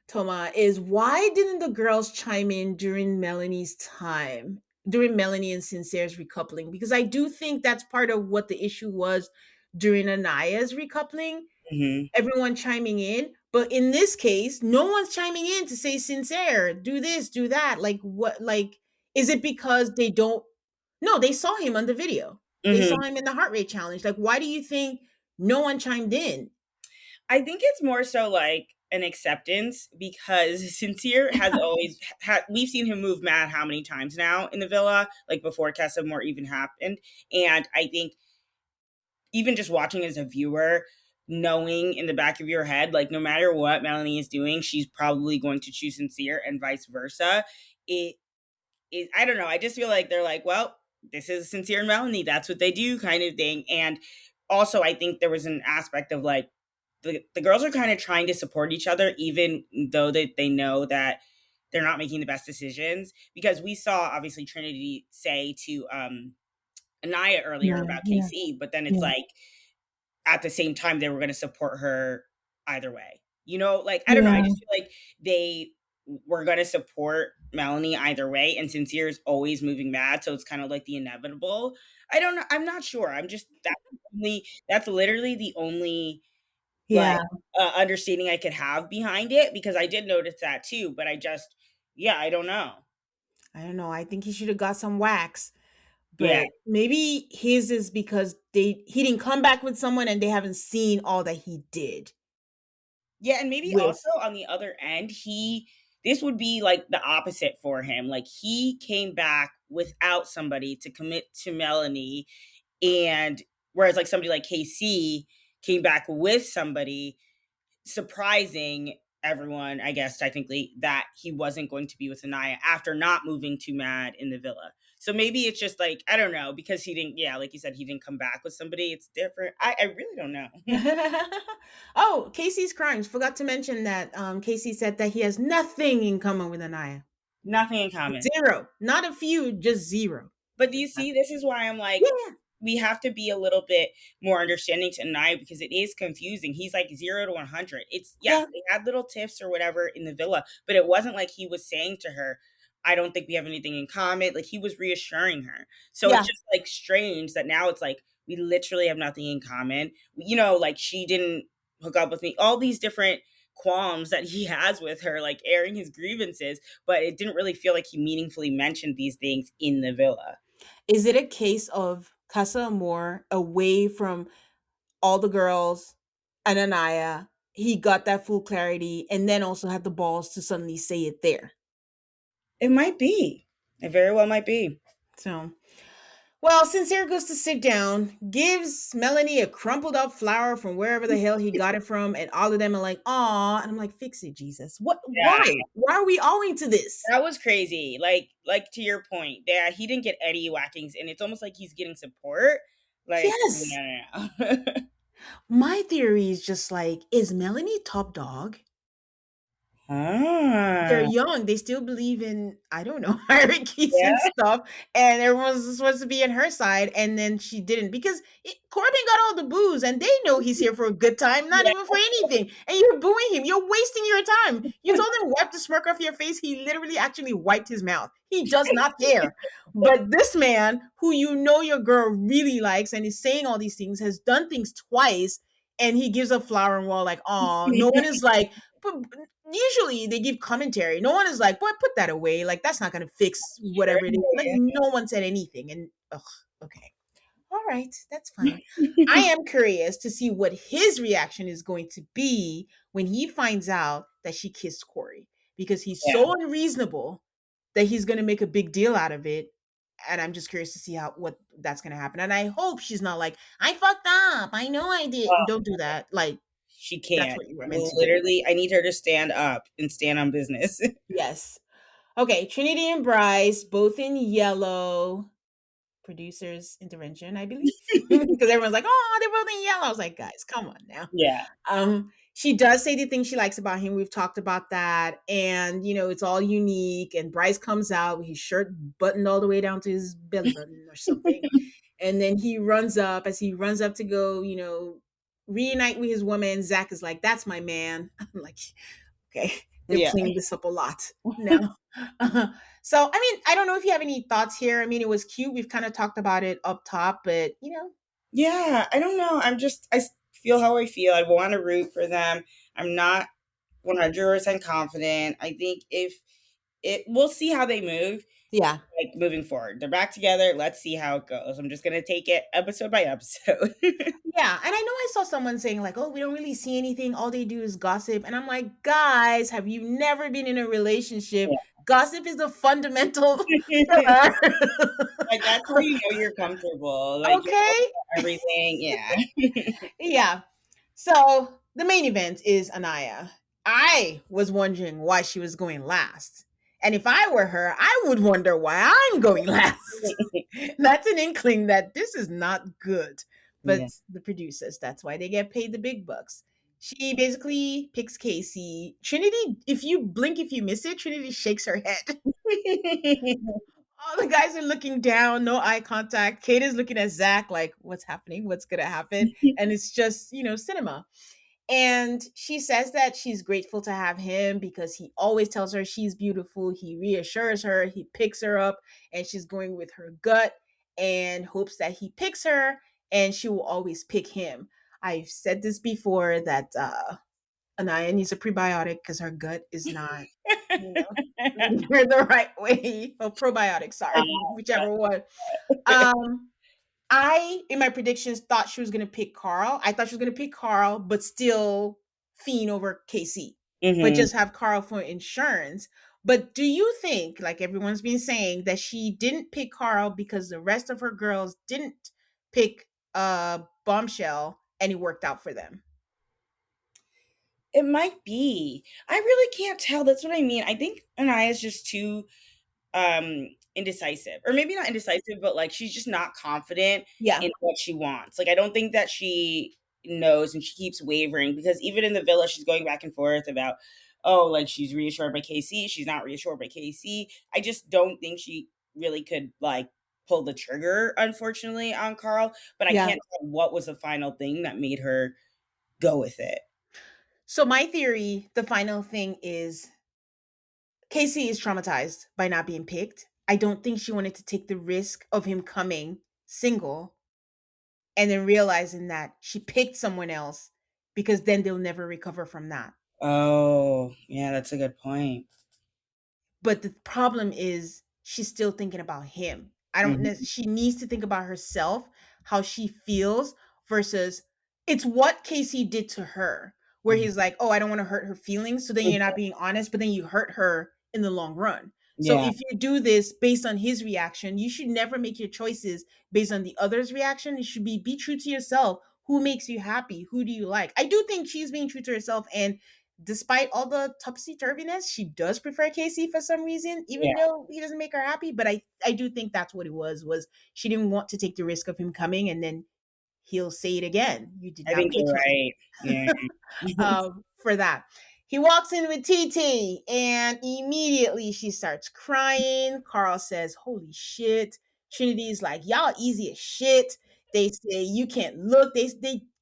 S1: Toma, is why didn't the girls chime in during Melanie's time, during Melanie and Sincere's recoupling? Because I do think that's part of what the issue was during Anaya's recoupling,
S2: Hmm.
S1: everyone chiming in. But in this case, no one's chiming in to say sincere, do this, do that. Like what like is it because they don't no, they saw him on the video. They saw
S2: Hmm.
S1: him in the heart rate challenge. Like why do you think no one chimed in?
S2: I think it's more so like an acceptance because Sincere has always had, we've seen him move mad how many times now in the villa, like before Casa More even happened. And I think even just watching as a viewer, knowing in the back of your head, like no matter what Melanie is doing, she's probably going to choose Sincere and vice versa. It is, I don't know. I just feel like they're like, well, this is Sincere and Melanie. That's what they do, kind of thing. And also, I think there was an aspect of like the girls are kind of trying to support each other, even though they know that they're not making the best decisions. Because we saw obviously Trinity say to Anaya earlier
S1: Yeah,
S2: about
S1: yeah,
S2: KC, but then it's
S1: yeah,
S2: like at the same time they were going to support her either way. You know, like I don't know. I
S1: yeah.
S2: just feel like they were going to support Melanie either way, and Sincere is always moving mad, so it's kind of like the inevitable. I don't know. I'm not sure. I'm just that's literally the only like
S1: Yeah.
S2: understanding I could have behind it because I did notice that too, but I just yeah, I don't know.
S1: I don't know. I think he should have got some wax,
S2: Yeah.
S1: but maybe his is because he didn't come back with someone and they haven't seen all that he did
S2: Yeah, and maybe
S1: with.
S2: also on the other end, this would be like the opposite for him. Like he came back without somebody to commit to Melanie, and whereas like somebody like KC came back with somebody, surprising everyone, I guess technically, that he wasn't going to be with Anaya after not moving to Mad in the villa. So maybe it's just like, I don't know, because he didn't, yeah, like you said, he didn't come back with somebody. It's different. I really don't know.
S1: Oh, Casey's crimes. Forgot to mention that Casey said that he has nothing in common with Anaya.
S2: Nothing in common.
S1: Zero. Not a few, just zero.
S2: But do you see, this is why I'm like,
S1: Yeah,
S2: we have to be a little bit more understanding tonight because it is confusing. He's like 0 to 100. It's yes,
S1: yeah,
S2: they had little tiffs or whatever in the villa, but it wasn't like he was saying to her, I don't think we have anything in common. Like he was reassuring her. So it's
S1: yeah.
S2: just like strange that now it's like we literally have nothing in common. You know, like she didn't hook up with me. All these different qualms that he has with her, like airing his grievances, but it didn't really feel like he meaningfully mentioned these things in the villa.
S1: Is it a case of Casa Amor away from all the girls and Anaya? He got that full clarity and then also had the balls to suddenly say it there.
S2: It might be. It very well might be.
S1: So, well, Sincere goes to sit down, gives Melanie a crumpled up flower from wherever the hell he got it from, and all of them are like, "Aw," and I'm like, "Fix it, Jesus! What?
S2: Yeah,
S1: Why? Why are we owing to this?"
S2: that was crazy. Like to your point, yeah, he didn't get any whackings, and it's almost like he's getting support. Like,
S1: Yes,
S2: no, no, no.
S1: my theory is just like, is Melanie top dog?
S2: Ah,
S1: They're young. They still believe in, I don't know, hierarchies and
S2: yeah.
S1: stuff. And everyone's supposed to be on her side. And then she didn't because Corbin got all the booze and they know he's here for a good time, not
S2: Yeah.
S1: even for anything. And you're booing him. You're wasting your time. You told him wipe the smirk off your face. He literally actually wiped his mouth. He does not care. But this man, who you know your girl really likes and is saying all these things, has done things twice. And he gives a flower and wall like, oh, no one is like, but usually they give commentary. No one is like, boy, put that away. Like, that's not going to fix whatever it is. Like, no one said anything. And, ugh, okay. All right. That's fine. I am curious to see what his reaction is going to be when he finds out that she kissed Corey because he's
S2: Yeah.
S1: so unreasonable that he's going to make a big deal out of it. And I'm just curious to see how what that's going to happen. And I hope she's not like, I fucked up. I know I did.
S2: Oh,
S1: Don't do that. Like,
S2: she
S1: that's
S2: can't.
S1: what you were meant to do.
S2: Literally, I need her to stand up and stand on business.
S1: Yes. Okay, Trinity and Bryce, both in yellow. Producer's intervention, I believe, because everyone's like, "Oh, they're both in yellow." I was like, "Guys, come on now."
S2: Yeah.
S1: She does say the things she likes about him. We've talked about that, and it's all unique. And Bryce comes out with his shirt buttoned all the way down to his belly button or something, and then he runs up. As he runs up to go, reunite with his woman, Zach is like, "That's my man." I'm like, okay, they're
S2: Yeah.
S1: playing this up a lot now. So, I mean, I don't know if you have any thoughts here. I mean, it was cute. We've kind of talked about it up top, but
S2: Yeah. I don't know. Feel how I feel. I want to root for them. I'm not 100% confident. I think if we'll see how they move,
S1: yeah.
S2: like moving forward. They're back together. Let's see how it goes. I'm just going to take it episode by episode.
S1: Yeah. And I know I saw someone saying, like, oh, we don't really see anything. All they do is gossip. And I'm like, guys, have you never been in a relationship? Gossip is the fundamental pillar.
S2: Like, that's where you know you're comfortable. Like, you're
S1: Okay.
S2: everything. Yeah.
S1: Yeah. So the main event is Anaya. I was wondering why she was going last. And if I were her, I would wonder why I'm going last. That's an inkling that this is not good.
S2: Yeah.
S1: But the producers, that's why they get paid the big bucks. She basically picks Casey. Trinity, if you blink, if you miss it, Trinity shakes her head. All the guys are looking down, no eye contact. Kate is looking at Zach like, what's happening? What's going to happen? And it's just, cinema. And she says that she's grateful to have him because he always tells her she's beautiful. He reassures her, he picks her up, and she's going with her gut and hopes that he picks her and she will always pick him. I've said this before that Anaya needs a prebiotic because her gut is not, the right way. Oh, probiotic, sorry, whichever one. Um, I, in my predictions, thought she was going to pick Carl. I thought she was going to pick Carl, but still fiend over KC, but
S2: Hmm.
S1: just have Carl for insurance. But do you think, like everyone's been saying, that she didn't pick Carl because the rest of her girls didn't pick Bombshell and it worked out for them?
S2: It might be. I really can't tell. That's what I mean. I think Anaya's just too indecisive. Or maybe not indecisive, but like she's just not confident
S1: Yeah.
S2: in what she wants. Like I don't think that she knows and she keeps wavering because even in the villa she's going back and forth about like she's reassured by KC, she's not reassured by KC. I just don't think she really could like pull the trigger unfortunately on Carl, but I
S1: Yeah.
S2: can't tell what was the final thing that made her go with it.
S1: So my theory, the final thing is Casey is traumatized by not being picked. I don't think she wanted to take the risk of him coming single and then realizing that she picked someone else because then they'll never recover from that.
S2: Oh, yeah, that's a good point.
S1: But the problem is she's still thinking about him. I don't know.
S2: Mhm.
S1: She needs to think about herself, how she feels versus it's what Casey did to her, where
S2: Mhm.
S1: he's like, oh, I don't want to hurt her feelings. So then you're not being honest, but then you hurt her in the long run. So
S2: Yeah,
S1: if you do this based on his reaction, you should never make your choices based on the other's reaction. It should be true to yourself. Who makes you happy? Who do you like? I do think she's being true to herself, and despite all the topsy turviness, she does prefer Casey for some reason, even
S2: yeah.
S1: though he doesn't make her happy. But I do think that's what it was she didn't want to take the risk of him coming, and then he'll say it again. You did
S2: I
S1: not
S2: think
S1: pick
S2: you're
S1: me
S2: right. Yeah.
S1: for that. He walks in with TT and immediately she starts crying. Carl says, "Holy shit." Trinity's like, "Y'all easy as shit." They say, "You can't look." They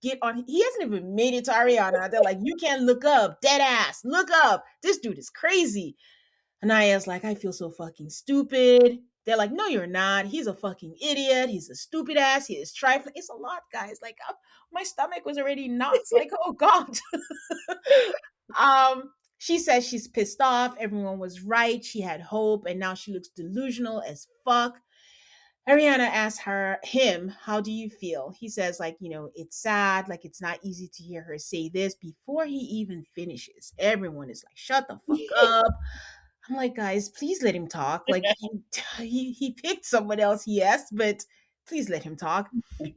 S1: get on. He hasn't even made it to Ariana. They're like, "You can't look up. Dead ass. Look up. This dude is crazy." Anaya's like, "I feel so fucking stupid." They're like, "No, you're not. He's a fucking idiot. He's a stupid ass. He is trifling." It's a lot, guys. Like, my stomach was already knots. Like, oh God. She says she's pissed off. Everyone was right. She had hope, and now she looks delusional as fuck. Ariana asks him, "How do you feel?" He says, like, "It's sad. Like, it's not easy to hear her say this." Before he even finishes, everyone is like, "Shut the fuck up." I'm like, guys, please let him talk. Like, he picked someone else, yes, but please let him talk.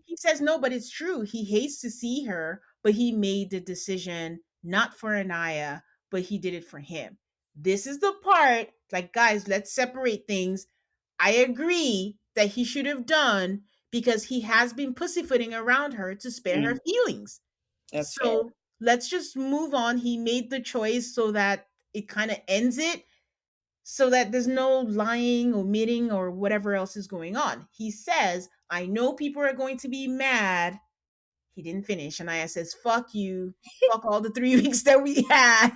S1: He says no, but it's true. He hates to see her, but he made the decision not for Anaya, but he did it for him. This is the part, like, guys, let's separate things. I agree that he should have done because he has been pussyfooting around her to spare her
S2: Mm,
S1: feelings.
S2: that's fair.
S1: So let's just move on. He made the choice so that it kind of ends it, so that there's no lying, omitting, or whatever else is going on. He says, "I know people are going to be mad." He didn't finish. And Aya says, "Fuck you. Fuck all the 3 weeks that we had."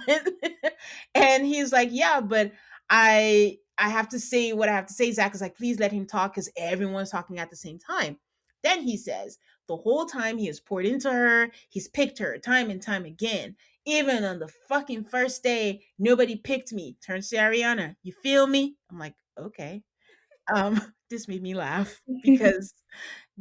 S1: And he's like, "Yeah, but I have to say what I have to say." Zach is like, "Please let him talk," because everyone's talking at the same time. Then he says, "The whole time he has poured into her, he's picked her time and time again. Even on the fucking first day, nobody picked me." Turns to Ariana, "You feel me?" I'm like, okay. This made me laugh because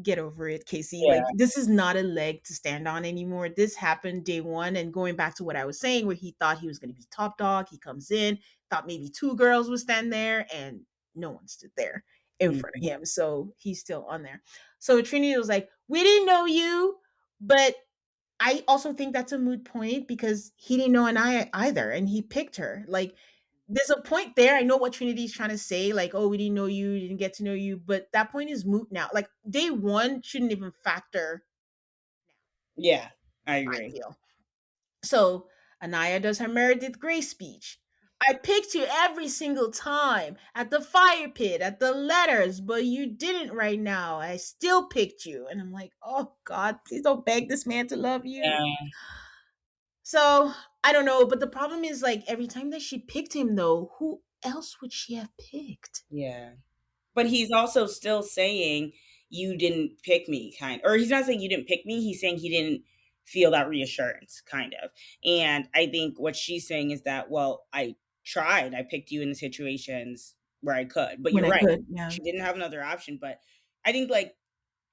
S1: get over it, Casey.
S2: Yeah.
S1: Like, this is not a leg to stand on anymore. This happened day one. And going back to what I was saying, where he thought he was going to be top dog, he comes in, thought maybe two girls would stand there, and no one stood there in
S2: Mm,
S1: front of him. So he's still on there. So Trinity was like, "We didn't know you," but I also think that's a moot point because he didn't know an I either, and he picked her. Like, there's a point there. I know what Trinity's trying to say, like, "Oh, we didn't know you, didn't get to know you," but that point is moot now. Like, day one shouldn't even factor.
S2: yeah, I
S1: I
S2: agree.
S1: feel so. Anaya does her Meredith Grey speech. "I picked you every single time at the fire pit, at the letters, but you didn't right now. I still picked you." And I'm like, oh God, please don't beg this man to love you.
S2: Yeah,
S1: So I don't know, but the problem is, like, every time that she picked him, though, who else would she have picked?
S2: yeah. But he's also still saying, "You didn't pick me," or he's not saying you didn't pick me, he's saying he didn't feel that reassurance, kind of. And I think what she's saying is that, well, I tried. I picked you in the situations where I could. But
S1: When
S2: you're
S1: I
S2: right.
S1: could, yeah.
S2: She didn't have another option. But I think, like,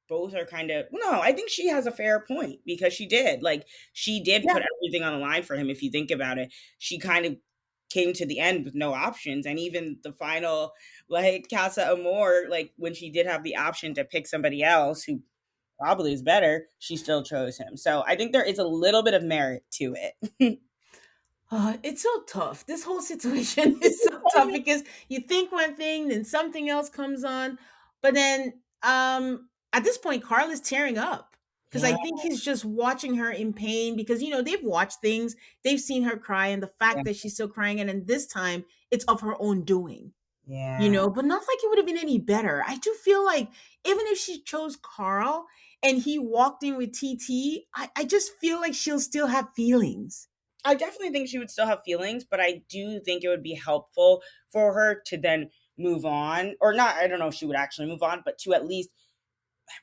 S2: both are kind of, well, no, I think she has a fair point because she did. Like, she did
S1: Yeah.
S2: put everything on the line for him. If you think about it, she kind of came to the end with no options. And even the final, like, Casa Amor, like, when she did have the option to pick somebody else who probably is better, she still chose him. So I think there is a little bit of merit to it.
S1: It's so tough. This whole situation is so tough because you think one thing, then something else comes on. But then at this point, Carl is tearing up because I
S2: Yeah,
S1: think he's just watching her in pain because, they've watched things, they've seen her cry, and the fact
S2: yeah,
S1: that she's still crying. And then this time, it's of her own doing.
S2: yeah.
S1: But not like it would have been any better. I do feel like even if she chose Carl and he walked in with TT, I just feel like she'll still have feelings.
S2: I definitely think she would still have feelings, but I do think it would be helpful for her to then move on, or not. I don't know if she would actually move on, but to at least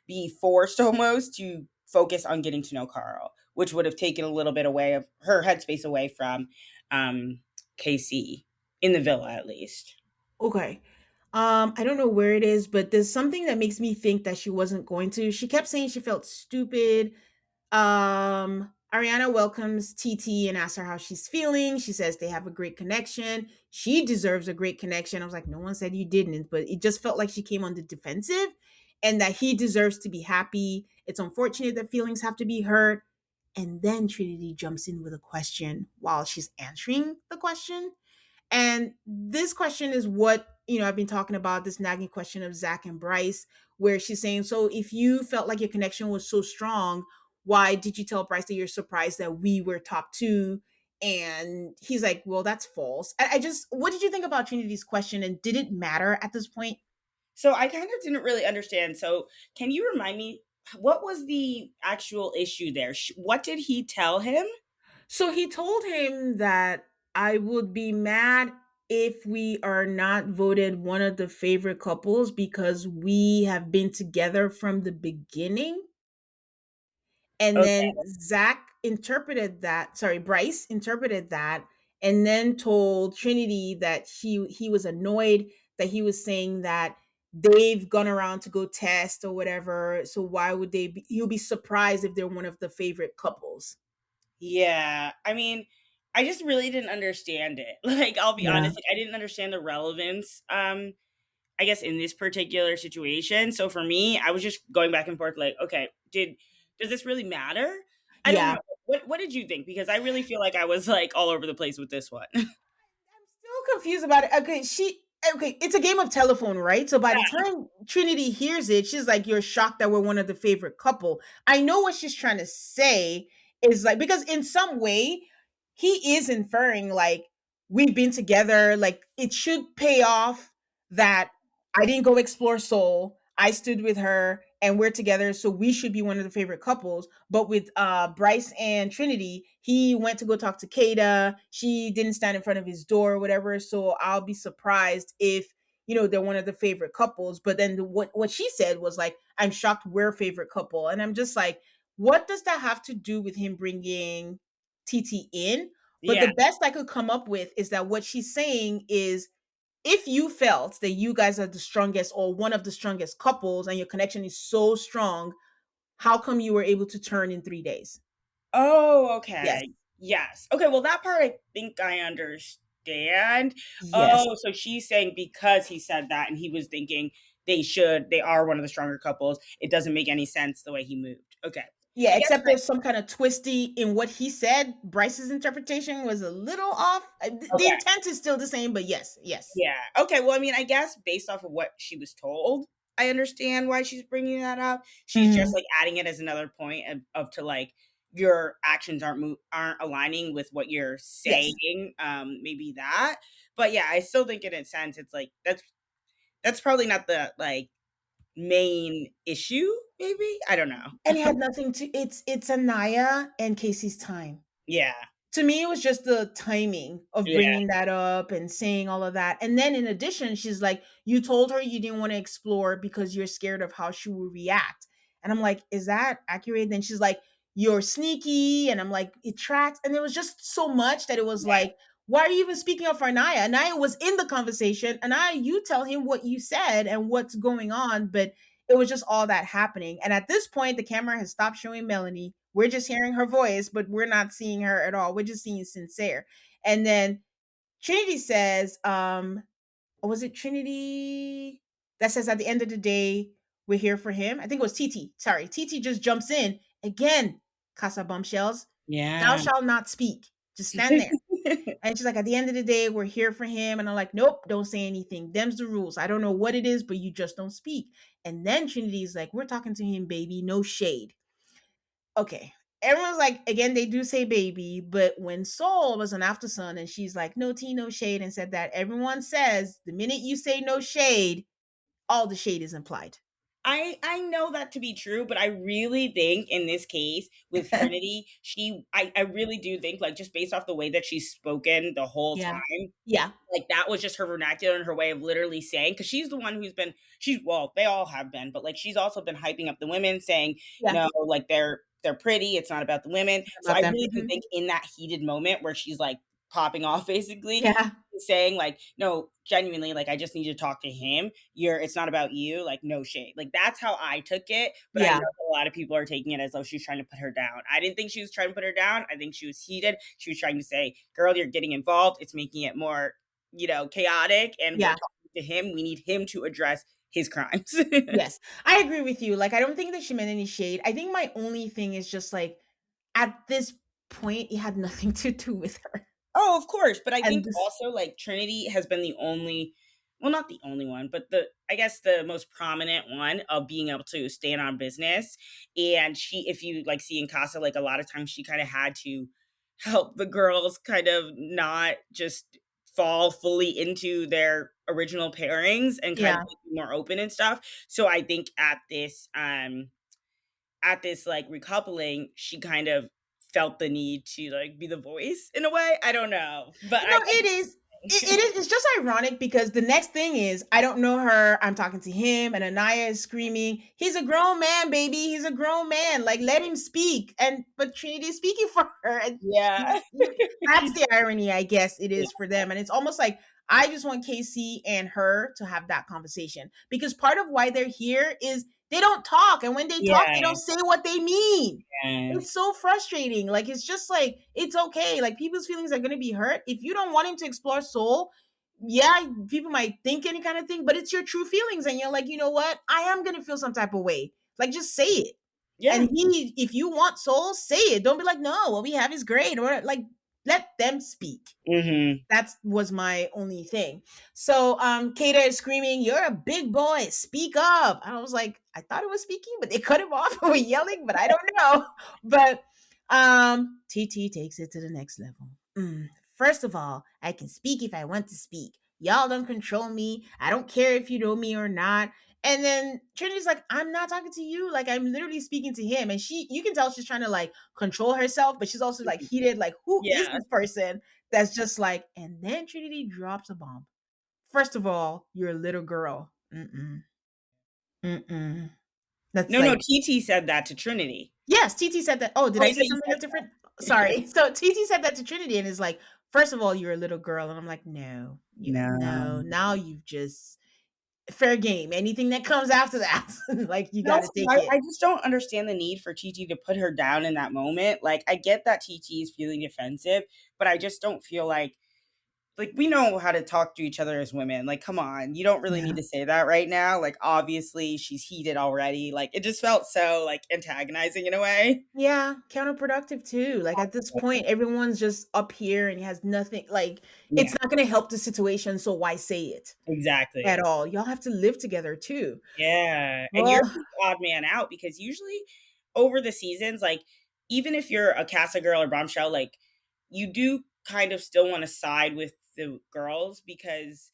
S2: be forced almost to focus on getting to know Carl, which would have taken a little bit away of her headspace away from um, KC in the villa, at least.
S1: Okay. I don't know where it is, but there's something that makes me think that she wasn't going to. She kept saying she felt stupid. Ariana welcomes TT and asks her how she's feeling. She says they have a great connection. She deserves a great connection. I was like, no one said you didn't, but it just felt like she came on the defensive and that he deserves to be happy. It's unfortunate that feelings have to be hurt. And then Trinity jumps in with a question while she's answering the question. And this question is what, I've been talking about, this nagging question of Zach and Bryce, where she's saying, "So if you felt like your connection was so strong, why did you tell Bryce that you're surprised that we were top two?" And he's like, well, that's false. I just, what did you think about Trinity's question? And did it matter at this point?
S2: So I kind of didn't really understand. So can you remind me what was the actual issue there? What did he tell him?
S1: So he told him that I would be mad if we are not voted one of the favorite couples because we have been together from the beginning. And
S2: Okay.
S1: then Bryce interpreted that and then told Trinity that he was annoyed that he was saying that they've gone around to go test or whatever. So why would he'll be surprised if they're one of the favorite couples.
S2: Yeah. I mean, I just really didn't understand it. Like, I'll be
S1: Yeah.
S2: honest, like, I didn't understand the relevance, I guess, in this particular situation. So for me, I was just going back and forth like, okay, does this really matter? I don't
S1: Yeah.
S2: know. What did you think? Because I really feel like I was like all over the place with this one.
S1: I'm still confused about it. Okay, it's a game of telephone, right? So by the time Trinity hears it, she's like, "You're shocked that we're one of the favorite couple." I know what she's trying to say is like because in some way he is inferring like we've been together, like it should pay off that I didn't go explore Seoul. I stood with her and we're together, so we should be one of the favorite couples. But with Bryce and Trinity, he went to go talk to Kada. She didn't stand in front of his door or whatever. So I'll be surprised if they're one of the favorite couples. But then what she said was like, "I'm shocked we're a favorite couple," and I'm just like, what does that have to do with him bringing TT in? But
S2: Yeah.
S1: the best I could come up with is that what she's saying is if you felt that you guys are the strongest or one of the strongest couples and your connection is so strong, how come you were able to turn in 3 days?
S2: Oh,
S1: Yes.
S2: okay. Yes. Okay, well, that part I think I understand.
S1: Yes.
S2: Oh, so she's saying because he said that and he was thinking they are one of the stronger couples, it doesn't make any sense the way he moved. Okay.
S1: Yeah,
S2: I guess
S1: except there's some kind of twisty in what he said. Bryce's interpretation was a little off. The
S2: okay.
S1: intent is still the same, but yes, yes.
S2: Yeah. Okay. Well, I mean, I guess based off of what she was told, I understand why she's bringing that up. She's just
S1: Mhm.
S2: like adding it as another point of to like your actions aren't aligning with what you're
S1: Yes.
S2: saying. Maybe that, but yeah, I still think in a sense it's like that's probably not the like main issue. Maybe I don't know.
S1: And it had nothing to it's Anaya and Casey's time.
S2: Yeah.
S1: To me, it was just the timing of
S2: Yeah.
S1: bringing that up and saying all of that. And then in addition, she's like, you told her you didn't want to explore because you're scared of how she will react. And I'm like, is that accurate? Then she's like, you're sneaky. And I'm like, it tracks. And it was just so much that it was
S2: Yeah.
S1: like, why are you even speaking up for Anaya? Anaya was in the conversation. Anaya, you tell him what you said and what's going on. But it was just all that happening. And at this point, the camera has stopped showing Melanie. We're just hearing her voice, but we're not seeing her at all. We're just seeing Sincere. And then Trinity says, or was it Trinity that says at the end of the day, we're here for him? I think it was TT. Sorry. TT just jumps in. Again, Casa bombshells. Thou
S2: Yeah.
S1: shalt not speak. Just stand there. And she's like, at the end of the day, we're here for him. And I'm like, nope, don't say anything. Them's the rules. I don't know what it is, but you just don't speak. And then Trinity's like, we're talking to him, baby. No shade. Okay. Everyone's like, again, they do say baby, but when Soul was on After Sun and she's like, no tea, no shade, and said that, everyone says the minute you say no shade, all the shade is implied.
S2: I know that to be true, but I really think in this case with Trinity, I really do think like just based off the way that she's spoken the whole
S1: Yeah.
S2: time,
S1: Yeah.
S2: like that was just her vernacular and her way of literally saying because she's the one who's been well, they all have been, but like she's also been hyping up the women, saying,
S1: Yeah.
S2: no, like they're pretty, it's not about the women. So
S1: About
S2: I
S1: them.
S2: really do
S1: Mhm.
S2: think in that heated moment where she's like popping off basically,
S1: Yeah.
S2: saying like, no, genuinely, like I just need to talk to him. It's not about you, like no shade. Like that's how I took it. But I know
S1: Yeah.
S2: that a lot of people are taking it as though she's trying to put her down. I didn't think she was trying to put her down. I think she was heated. She was trying to say, girl, you're getting involved. It's making it more, chaotic. And we're
S1: Yeah.
S2: talking to him. We need him to address his crimes.
S1: Yes. I agree with you. Like, I don't think that she meant any shade. I think my only thing is just like, at this point, it had nothing to do with her.
S2: Oh, of course, but I
S1: And
S2: think
S1: this,
S2: also, like, Trinity has been the only well, not the only one, but I guess the most prominent one of being able to stand on business, and she if you, like, see in Casa, like, a lot of times she kinda had to help the girls kind of not just fall fully into their original pairings and kind of
S1: Yeah.
S2: be more open and stuff. So I think at this like recoupling, she kind of felt the need to like be the voice in a way. I don't know. But
S1: No, it is. It is. It's just ironic because the next thing is I don't know her. I'm talking to him, and Anaya is screaming, "He's a grown man, baby. He's a grown man. Like let him speak." And but Trinity's speaking for her, and
S2: yeah.
S1: that's the irony, I guess it
S2: Yeah.
S1: is for them. And it's almost like I just want Casey and her to have that conversation because part of why they're here is they don't talk, and when they talk, they
S2: Yeah.
S1: don't say what they mean.
S2: Yeah.
S1: It's so frustrating. Like it's just like it's okay. Like people's feelings are gonna be hurt. If you don't want him to explore soul, yeah, people might think any kind of thing, but it's your true feelings, and you're like, you know what? I am gonna feel some type of way. Like just say it.
S2: Yeah.
S1: And if you want soul, say it. Don't be like, no, what we have is great. Or like let them speak.
S2: Mhm.
S1: That was my only thing. So Kata is screaming, "You're a big boy, speak up." I was like, I thought it was speaking, but they cut him off and were yelling, but I don't know. But TT takes it to the next level. First of all, I can speak if I want to speak. Y'all don't control me. I don't care if you know me or not. And then Trinity's like, I'm not talking to you. Like, I'm literally speaking to him. And you can tell she's trying to like control herself, but she's also like heated. Like, who is
S2: Yeah.
S1: this person that's just like, and then Trinity drops a bomb. First of all, you're a little girl. Mm-mm. Mm-mm. That's
S2: No, no,
S1: like,
S2: TT said that to Trinity.
S1: yes, TT said that. Oh, did
S2: Oh,
S1: I
S2: you
S1: say
S2: said you
S1: something
S2: said
S1: that's different?
S2: that?
S1: Sorry. So TT said that to Trinity and is like, first of all, you're a little girl. And I'm like, no, no,
S2: No.
S1: now you've just fair game. Anything that comes after that, like you
S2: But
S1: got to
S2: also,
S1: take it.
S2: I just don't understand the need for TT to put her down in that moment. Like, I get that TT is feeling defensive, but I just don't feel like we know how to talk to each other as women. Like, come on, you don't really
S1: Yeah.
S2: need to say that right now. Like, obviously, she's heated already. Like, it just felt so like antagonizing in a way.
S1: Yeah, counterproductive too. Like at this point, everyone's just up here and has nothing. Like it's
S2: Yeah,
S1: not going to help the situation. So why say it at
S2: exactly.
S1: all? Y'all have to live together too.
S2: Yeah, and you're
S1: Well,
S2: the odd man out because usually over the seasons, like even if you're a Casa girl or bombshell, like you do kind of still want to side with the girls because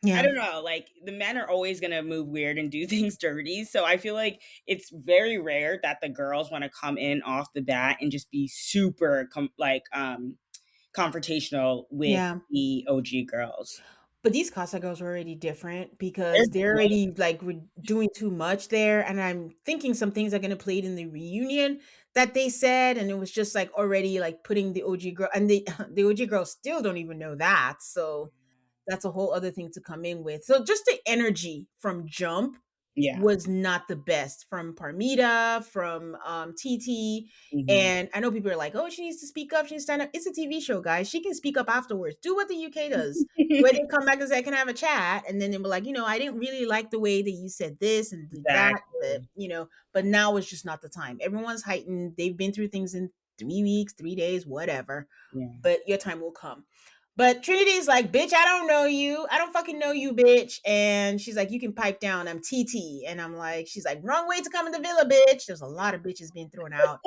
S2: I
S1: yeah,
S2: don't know, like the men are always gonna move weird and do things dirty. So I feel like it's very rare that the girls want to come in off the bat and just be super confrontational with
S1: yeah.
S2: the OG girls.
S1: But these Casa girls are already different
S2: They're
S1: because they're already like doing too much there. And I'm thinking some things are going to play it in the reunion that they said. And it was just like already like putting the OG girl and the OG girls still don't even know that. So that's a whole other thing to come in with. So just the energy from jump
S2: yeah.
S1: was not the best from Parmita, from TT.
S2: Mhm.
S1: And I know people are like, oh, she needs to speak up. She needs to stand up. It's a TV show, guys. She can speak up afterwards. Do what the UK does. Where they come back and say, I can have a chat. And then they were like, I didn't really like the way that you said this and did that. But,
S2: Exactly.
S1: but now is just not the time. Everyone's heightened. They've been through things in 3 weeks, 3 days, whatever.
S2: Yeah.
S1: But your time will come. But Trinity's like, bitch, I don't know you. I don't fucking know you, bitch. And she's like, you can pipe down. I'm TT. And I'm like, she's like, wrong way to come in the villa, bitch. There's a lot of bitches being thrown out.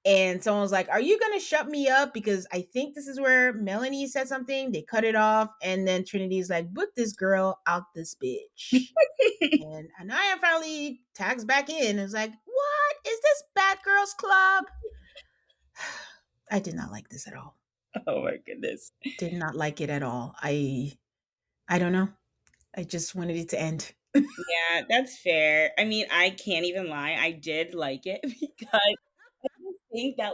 S1: And someone was like, are you going to shut me up? Because I think this is where Melanie said something. They cut it off. And then Trinity's like, put this girl out this bitch. And Anaya finally tags back in and is like, what? Is this Bad Girls Club? I did not like this at all.
S2: Oh my goodness.
S1: Did not like it at all. I don't know. I just wanted it to end.
S2: Yeah, that's fair. I mean, I can't even lie. I did like it because I just think that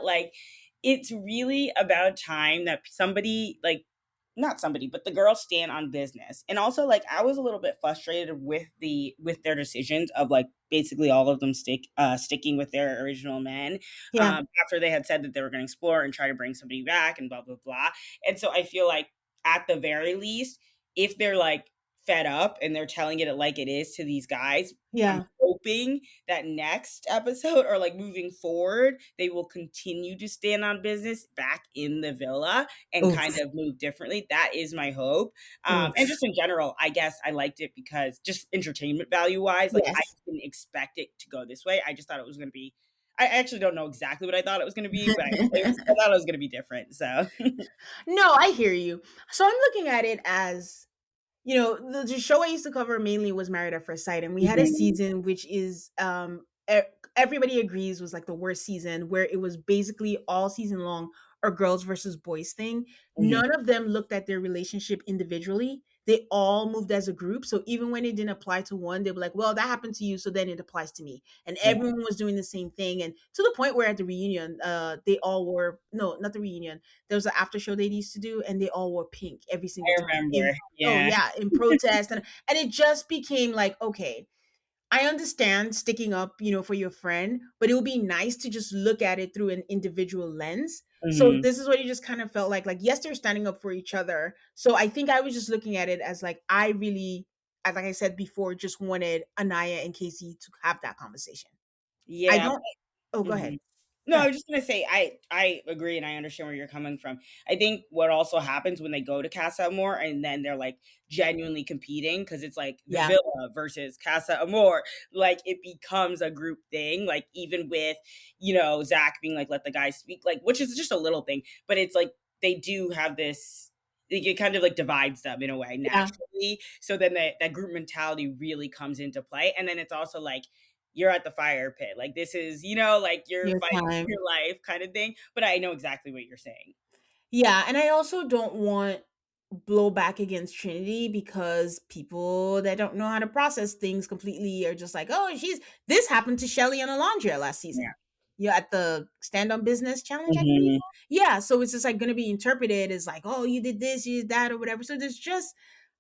S2: it's really about time that somebody not somebody, but the girls stand on business. And also I was a little bit frustrated with their decisions of basically all of them sticking with their original men
S1: Yeah,
S2: after they had said that they were going to explore and try to bring somebody back and blah blah blah. And so I feel like at the very least, if they're fed up and they're telling it like it is to these guys, I'm
S1: yeah.
S2: hoping that next episode or moving forward, they will continue to stand on business back in the villa and kind
S1: Oof,
S2: of move differently. That is my hope. And
S1: oof.
S2: just in general, I guess I liked it because just entertainment value wise, I
S1: Yes.
S2: didn't expect it to go this way. I just thought it was going to be, I actually don't know exactly what I thought it was going to be, but I thought it was going to be different. So,
S1: No, I hear you. So I'm looking at it as, the show I used to cover mainly was Married at First Sight, and we had a
S2: mhm,
S1: season which is everybody agrees was like the worst season, where it was basically all season long a girls versus boys thing.
S2: mhm,
S1: None of them looked at their relationship individually. They all moved as a group. So even when it didn't apply to one, they were like, "Well, that happened to you, so then it applies to me." And
S2: yeah,
S1: everyone was doing the same thing, and to the point where at the reunion, they all wore, no, not the reunion. There was an after show they used to do, and they all wore pink every single
S2: I
S1: time.
S2: remember.
S1: Oh
S2: Yeah,
S1: yeah, in protest, and it just became like, okay, I understand sticking up, for your friend, but it would be nice to just look at it through an individual lens. So
S2: mhm,
S1: this is what it just kind of felt like. Like, yes, they're standing up for each other. So I think I was just looking at it as like, I really, as like I said before, just wanted Anaya and Casey to have that conversation. I
S2: yeah.
S1: don't. Oh, go ahead.
S2: Mhm. No,
S1: Go
S2: I
S1: ahead.
S2: was just gonna say I agree and I understand where you're coming from. I think what also happens when they go to Casa Amor and then they're like genuinely competing because it's like the
S1: Yeah.
S2: Villa versus Casa Amor, like it becomes a group thing. Like even with Zach being like let the guys speak, like which is just a little thing, but it's like they do have this. It kind of like divides them in a way
S1: Yeah.
S2: naturally. So then that group mentality really comes into play, and then it's also like you're at the fire pit. Like this is, like you're
S1: Your
S2: fighting for
S1: time.
S2: your life kind of thing. But I know exactly what you're saying.
S1: Yeah, and I also don't want blowback against Trinity because people that don't know how to process things completely are just like, oh, this happened to Shelly on Alondra last
S2: Yeah.
S1: season. Yeah, at the stand on business challenge, I believe.
S2: Mhm.
S1: Yeah, so it's just like gonna be interpreted as like, oh, you did this, you did that, or whatever. So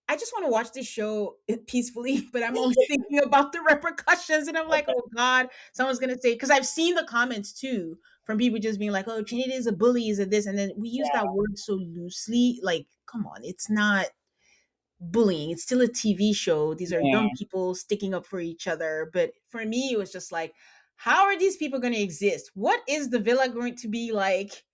S1: I just want to watch this show peacefully, but I'm always thinking about the repercussions, and I'm like, oh God, someone's gonna say, because I've seen the comments too from people just being like, oh, Trinity is a bully, is a this, and then we use that word so loosely. Like, come on, it's not bullying; it's still a TV show. These are young
S2: Yeah.
S1: people sticking up for each other. But for me, it was just like, how are these people going to exist? What is the villa going to be like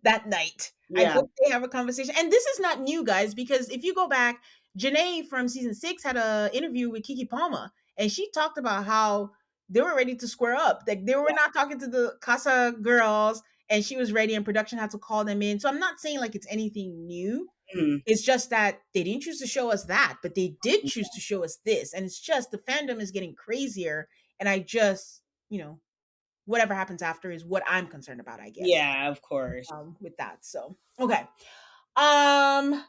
S1: that night? I
S2: Yeah.
S1: hope they have a conversation. And this is not new, guys, because if you go back, Janae from season 6 had a interview with Kiki Palma, and she talked about how they were ready to square up. Like they were not talking to the Casa girls, and she was ready, and production had to call them in. So I'm not saying like it's anything new.
S2: Mhm.
S1: It's just that they didn't choose to show us that, but they did choose to show us this. And it's just the fandom is getting crazier. And I just, whatever happens after is what I'm concerned about, I guess,
S2: Yeah, of course.
S1: with that. So, okay. Um,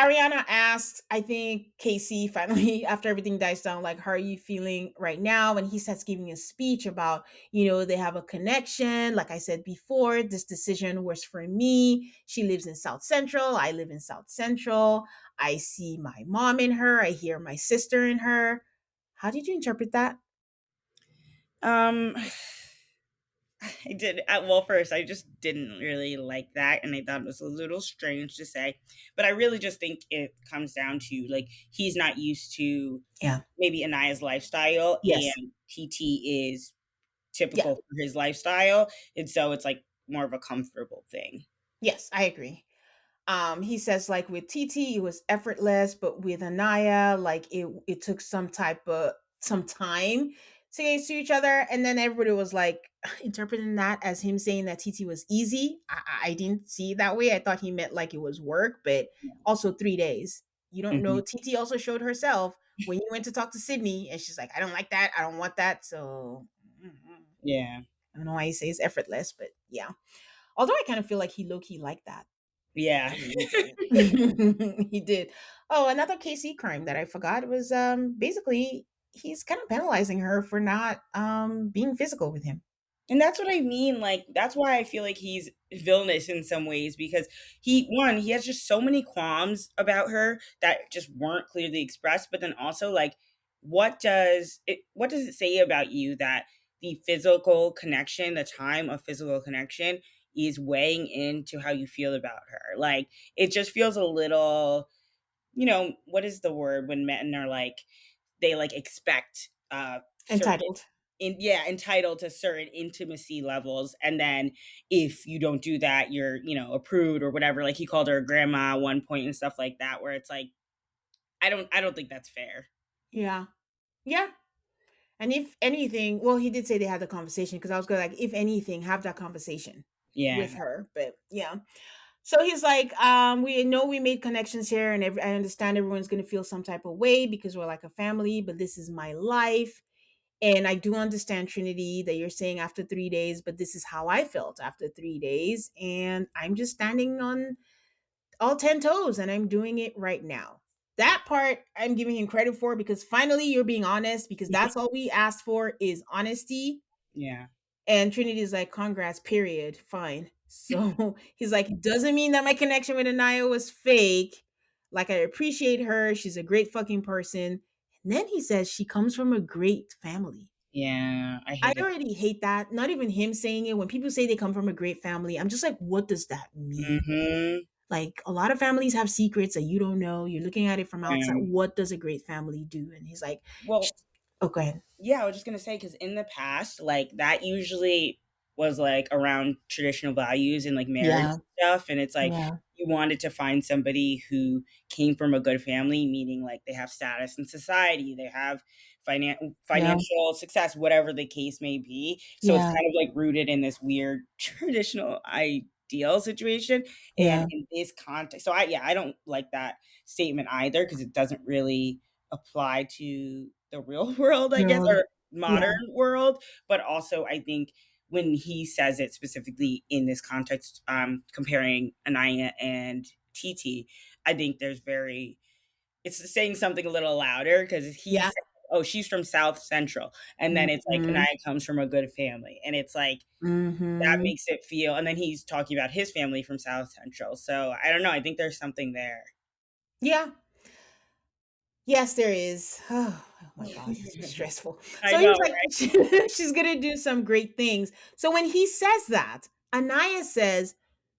S1: Ariana asks, I think Casey finally, after everything dies down, like, how are you feeling right now? And he starts giving a speech about, they have a connection. Like I said before, this decision was for me. She lives in South Central. I live in South Central. I see my mom in her. I hear my sister in her. How did you interpret that?
S2: Um I did well first I just didn't really like that and I thought it was a little strange to say. But I really just think it comes down to like he's not used to
S1: Yeah.
S2: maybe Anaya's lifestyle
S1: Yes.
S2: and TT is
S1: Yeah.
S2: typical for his lifestyle. And so it's like more of a comfortable thing.
S1: Yes, I agree. He says like with TT it was effortless, but with Anaya, like it took some time to get used to each other. And then everybody was like interpreting that as him saying that TT was easy. I didn't see it that way. I thought he meant like it was work, but also 3 days. You don't know.
S2: Mhm.
S1: TT also showed herself when you went to talk to Sydney, and she's like, I don't like that. I don't want that. So
S2: Yeah.
S1: I don't know why he says effortless, but yeah. Although I kind of feel like he low key liked that.
S2: Yeah.
S1: I really did. He did. Oh, another KC crime that I forgot was basically he's kind of penalizing her for not being physical with him.
S2: And that's what I mean, like, that's why I feel like he's villainous in some ways because he has just so many qualms about her that just weren't clearly expressed, but then also, like, what does it say about you that the physical connection, the time of physical connection is weighing into how you feel about her? Like, it just feels a little, what is the word when men are like they, like, expect, certain
S1: Entitled.
S2: entitled to certain intimacy levels, and then if you don't do that you're a prude or whatever, like he called her a grandma at one point and stuff like that, where it's like I don't think that's fair.
S1: Yeah. Yeah. And if anything, well, he did say they had the conversation because I was going like, if anything, have that conversation
S2: Yeah.
S1: with her. But yeah. So he's like, we know we made connections here, and I understand everyone's gonna feel some type of way because we're like a family, but this is my life. And I do understand, Trinity, that you're saying after 3 days, but this is how I felt after 3 days. And I'm just standing on all 10 toes and I'm doing it right now. That part I'm giving him credit for because finally you're being honest because that's all we asked for is honesty.
S2: Yeah.
S1: And Trinity's like, congrats, period. Fine. So he's like, doesn't mean that my connection with Anaya was fake. Like, I appreciate her. She's a great fucking person. And then he says she comes from a great family.
S2: Yeah. I
S1: I
S2: hated
S1: already hate that. Not even him saying it. When people say they come from a great family, I'm just like, what does that mean?
S2: that.
S1: Like, a lot of families have secrets that you don't know. You're looking at it from outside.
S2: Hmm.
S1: What does a great family do? And he's like,
S2: Well,
S1: oh, go ahead.
S2: yeah, I was just gonna say because in the past, like that usually was like around traditional values and like marriage
S1: Yeah.
S2: stuff, and it's like
S1: Yeah.
S2: you wanted to find somebody who came from a good family, meaning like they have status in society, they have
S1: Yeah.
S2: financial success, whatever the case may be. So it's
S1: Yeah.
S2: kind of like rooted in this weird traditional ideal situation, and
S1: Yeah.
S2: in this context, so I don't like that statement either because it doesn't really apply to the real world, I guess,
S1: No.
S2: or
S1: Yeah.
S2: modern world. But also, I think when he says it specifically in this context, comparing Anaya and TT, I think there's very, it's saying something a little louder because he
S1: Yeah.
S2: said, oh, she's from South Central. And then it's like,
S1: Mhm.
S2: Anaya comes from a good family. And it's like, that
S1: Mhm.
S2: makes it feel, and then he's talking about his family from South Central. So I don't know. I think there's something there.
S1: Yeah. Yes, there is. Oh my god, this is stressful.
S2: I
S1: So
S2: know,
S1: he's like,
S2: right?
S1: she's gonna do some great things. So when he says that, Anaya says,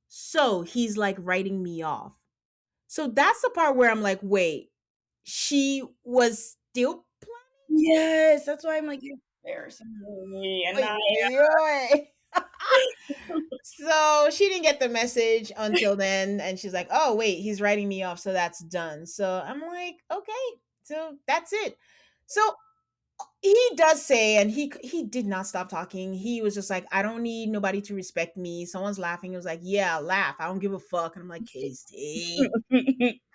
S1: so he's like writing me off. So that's the part where I'm like, wait, she was still
S2: Yes, that's why I'm like, you're embarrassing me. And
S1: playing. Wait. So she didn't get the message until then, and she's like, "Oh wait, he's writing me off, so that's done." So I'm like, "Okay, so that's it." So he does say, and he did not stop talking. He was just like, "I don't need nobody to respect me." Someone's laughing. He was like, "Yeah, laugh. I don't give a fuck." And I'm like, "Casey,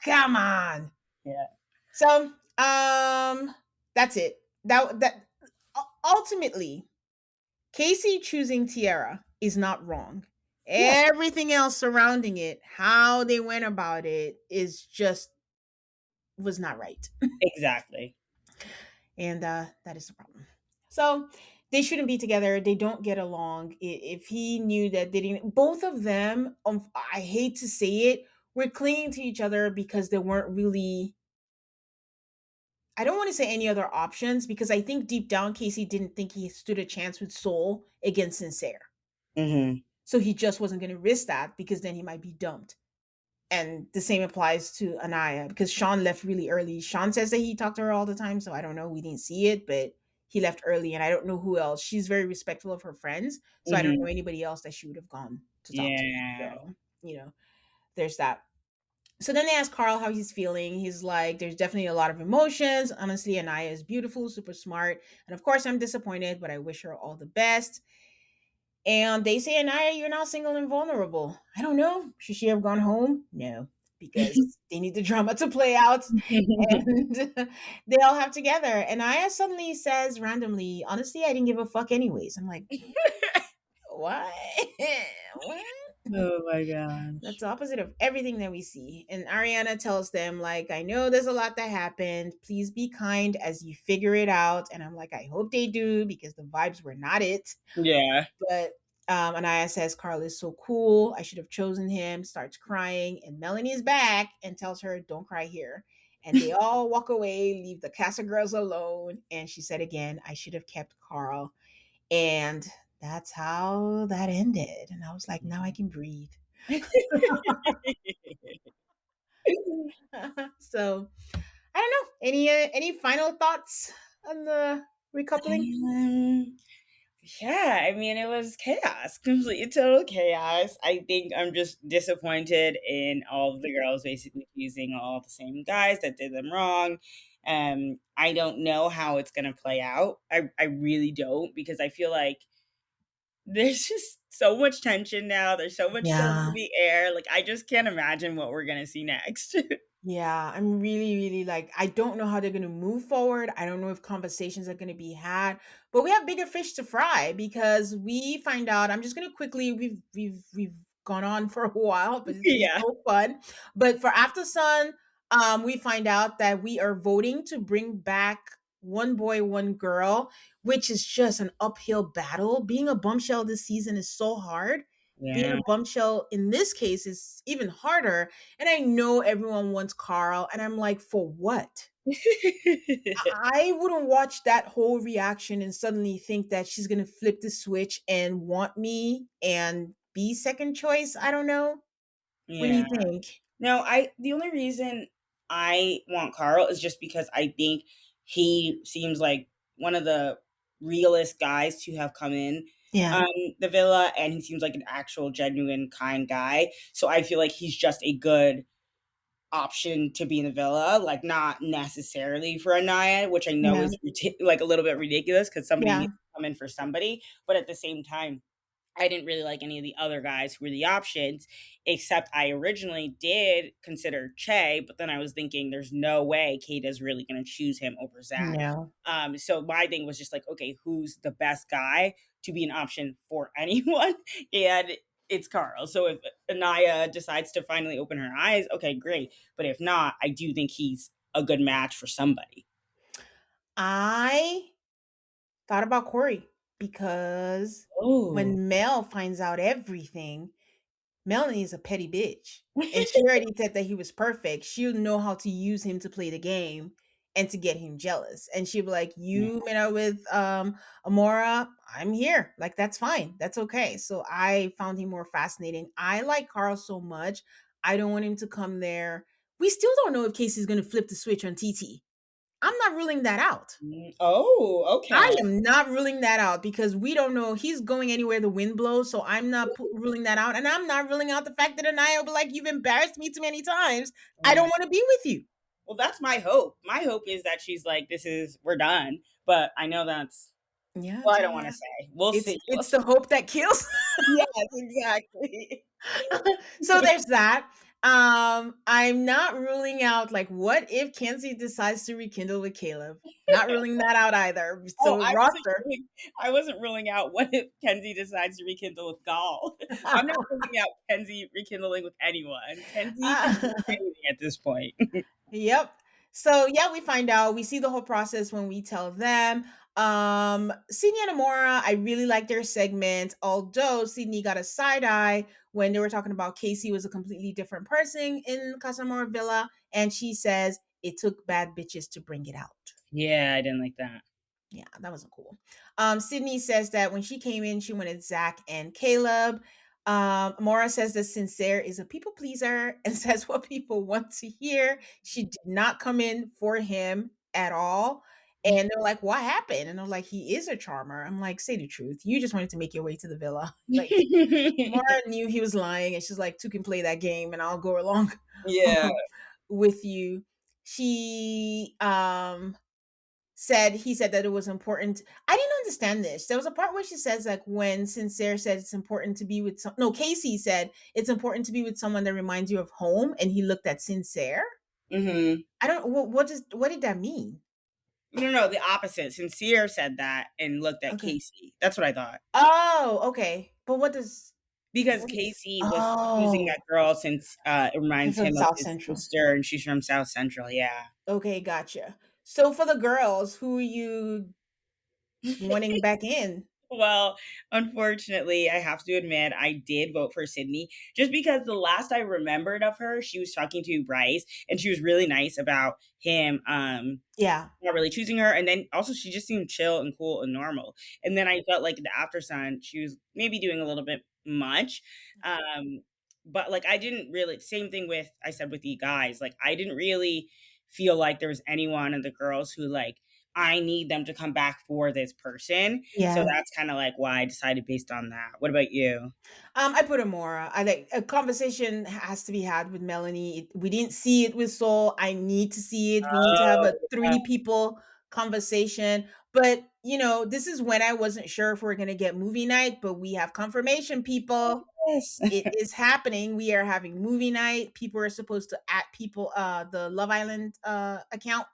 S1: come on."
S2: Yeah.
S1: So that's it. That ultimately Casey choosing Tiara is not wrong.
S2: Yeah,
S1: Everything else surrounding it, how they went about it, is just was not right.
S2: exactly.
S1: And that is the problem. So they shouldn't be together. They don't get along. If he knew that they didn't, both of them, I hate to say it, were clinging to each other because there weren't really, I don't want to say any other options because I think deep down Casey didn't think he stood a chance with Soul against Sincere.
S2: Mhm.
S1: So he just wasn't going to risk that because then he might be dumped. And the same applies to Anaya because Sean left really early. Sean says that he talked to her all the time, so I don't know. We didn't see it, but he left early, and I don't know who else. She's very respectful of her friends, so I don't know
S2: Mhm.
S1: anybody else that she would have gone to talk to.
S2: Yeah.
S1: So, there's that. So then they ask Carl how he's feeling. He's like, there's definitely a lot of emotions. Honestly, Anaya is beautiful, super smart. And of course, I'm disappointed, but I wish her all the best. And they say, Anaya, you're now single and vulnerable. I don't know. Should she have gone home? No, because they need the drama to play out. And they all have together. And Aya suddenly says randomly, honestly, I didn't give a fuck anyways. I'm like, what? What?
S2: Oh my gosh.
S1: That's the opposite of everything that we see. And Ariana tells them, like, I know there's a lot that happened. Please be kind as you figure it out. And I'm like, I hope they do because the vibes were not it.
S2: Yeah.
S1: But Anaya says Carl is so cool. I should have chosen him. Starts crying, and Melanie is back and tells her, "Don't cry here." And they all walk away, leave the Casa girls alone. And she said again, "I should have kept Carl." And that's how that ended. And I was like, now I can breathe. So I don't know. Any final thoughts on the recoupling?
S2: Um, Yeah, I mean, it was chaos, complete total chaos. I think I'm just disappointed in all of the girls basically using all the same guys that did them wrong. I don't know how it's gonna play out. I really don't, because I feel like there's just so much tension now. There's so much still in
S1: Yeah.
S2: the air. Like, I just can't imagine what we're gonna see next.
S1: Yeah, I'm really, really like, I don't know how they're going to move forward. I don't know if conversations are going to be had, but we have bigger fish to fry because we find out. I'm just going to quickly, we've gone on for a while, but it's been
S2: Yeah.
S1: so fun. But for After Sun, we find out that we are voting to bring back One Boy, One Girl, which is just an uphill battle. Being a bombshell this season is so hard. Being
S2: Yeah.
S1: a bombshell in this case is even harder, and I know everyone wants Carl, and I'm like, for what? I wouldn't watch that whole reaction and suddenly think that she's gonna flip the switch and want me and be second choice. I don't know. What do
S2: Yeah.
S1: you think?
S2: No, I the only reason I want Carl is just because I think he seems like one of the realest guys to have come in
S1: Yeah,
S2: um the villa, and he seems like an actual genuine kind guy. So I feel like he's just a good option to be in the villa, like not necessarily for Anaya, which I know
S1: yeah,
S2: is like a little bit ridiculous because somebody
S1: yeah,
S2: needs to come in for somebody, but at the same time I didn't really like any of the other guys who were the options, except I originally did consider Che, but then I was thinking there's no way Kata's really going to choose him over Zach.
S1: no.
S2: So my thing was just like, okay, who's the best guy to be an option for anyone? And it's Carl. So if Anaya decides to finally open her eyes, okay, great. But if not, I do think he's a good match for somebody.
S1: I thought about Corey because
S2: Oh.
S1: when Mel finds out everything, Melanie is a petty bitch. And she already said that he was perfect. She'll know how to use him to play the game and to get him jealous. And she'll be like, you met up with Amora, I'm here. Like, that's fine. That's okay. So I found him more fascinating. I like Carl so much. I don't want him to come there. We still don't know if Casey's gonna flip the switch on TT. I'm not ruling that out.
S2: Oh, okay.
S1: I am not ruling that out because we don't know he's going anywhere the wind blows. So I'm not ruling that out, and I'm not ruling out the fact that Anaya will be like, "You've embarrassed me too many times. I don't want to be with you."
S2: Well, that's my hope. My hope is that she's like, "This is we're done." But I know that's
S1: Yeah,
S2: well, I don't want
S1: yeah.
S2: to say. We'll
S1: It's
S2: see. We'll
S1: it's
S2: see.
S1: the hope that kills.
S2: Yes, exactly.
S1: So there's that. I'm not ruling out like what if Kenzie decides to rekindle with Caleb. Not ruling that out either.
S2: Oh,
S1: So roster.
S2: I wasn't ruling out what if Kenzie decides to rekindle with Gall. I'm not ruling out Kenzie rekindling with anyone. Kenzie can do anything at this point.
S1: Yep. So yeah, we find out. We see the whole process when we tell them. Sydney and Amora, I really like their segment. Although Sydney got a side eye when they were talking about Casey was a completely different person in Casa Amor Villa, and she says it took bad bitches to bring it out.
S2: Yeah, I didn't like that.
S1: Yeah, that wasn't cool. Sydney says that when she came in, she wanted Zach and Caleb. Mora says that Sincere is a people pleaser and says what people want to hear. She did not come in for him at all. And they're like, what happened? And I'm like, he is a charmer. I'm like, say the truth. You just wanted to make your way to the villa. Like, Mora knew he was lying. And she's like, two can play that game and I'll go along
S2: Yeah.
S1: with you. She said he said that it was important. I didn't understand this. There was a part where she says like when Sincere said it's important to be with some no, Casey said it's important to be with someone that reminds you of home, and he looked at Sincere.
S2: Hmm.
S1: I don't what did that mean?
S2: No, no, the opposite. Sincere said that and looked at
S1: Okay.
S2: Casey. That's what I thought.
S1: Oh, okay. But
S2: Because
S1: what
S2: Casey was using
S1: oh,
S2: that girl since it
S1: you're
S2: reminds
S1: from
S2: him of
S1: South
S2: his
S1: Central.
S2: sister, and she's from South Central. Yeah.
S1: Okay, gotcha. So for the girls, who are you wanting back in?
S2: Well, unfortunately, I have to admit I did vote for Sydney just because the last I remembered of her, she was talking to Bryce and she was really nice about him
S1: Yeah.
S2: not really choosing her. And then also she just seemed chill and cool and normal. And then I felt like the after sun, she was maybe doing a little bit much. But like I didn't really same thing with I said with you guys, like I didn't really feel like there was anyone of the girls who like I need them to come back for this person. So
S1: Yeah.
S2: that's kind of like why I decided based on that. What about you?
S1: I put Amora. I like a conversation has to be had with Melanie. We didn't see it with Soul. I need to see it. We need to have
S2: Oh,
S1: a three people conversation. But this is when I wasn't sure if we are gonna get movie night, but we have confirmation, people.
S2: yes.
S1: It is happening. We are having movie night. People are supposed to at people the Love Island account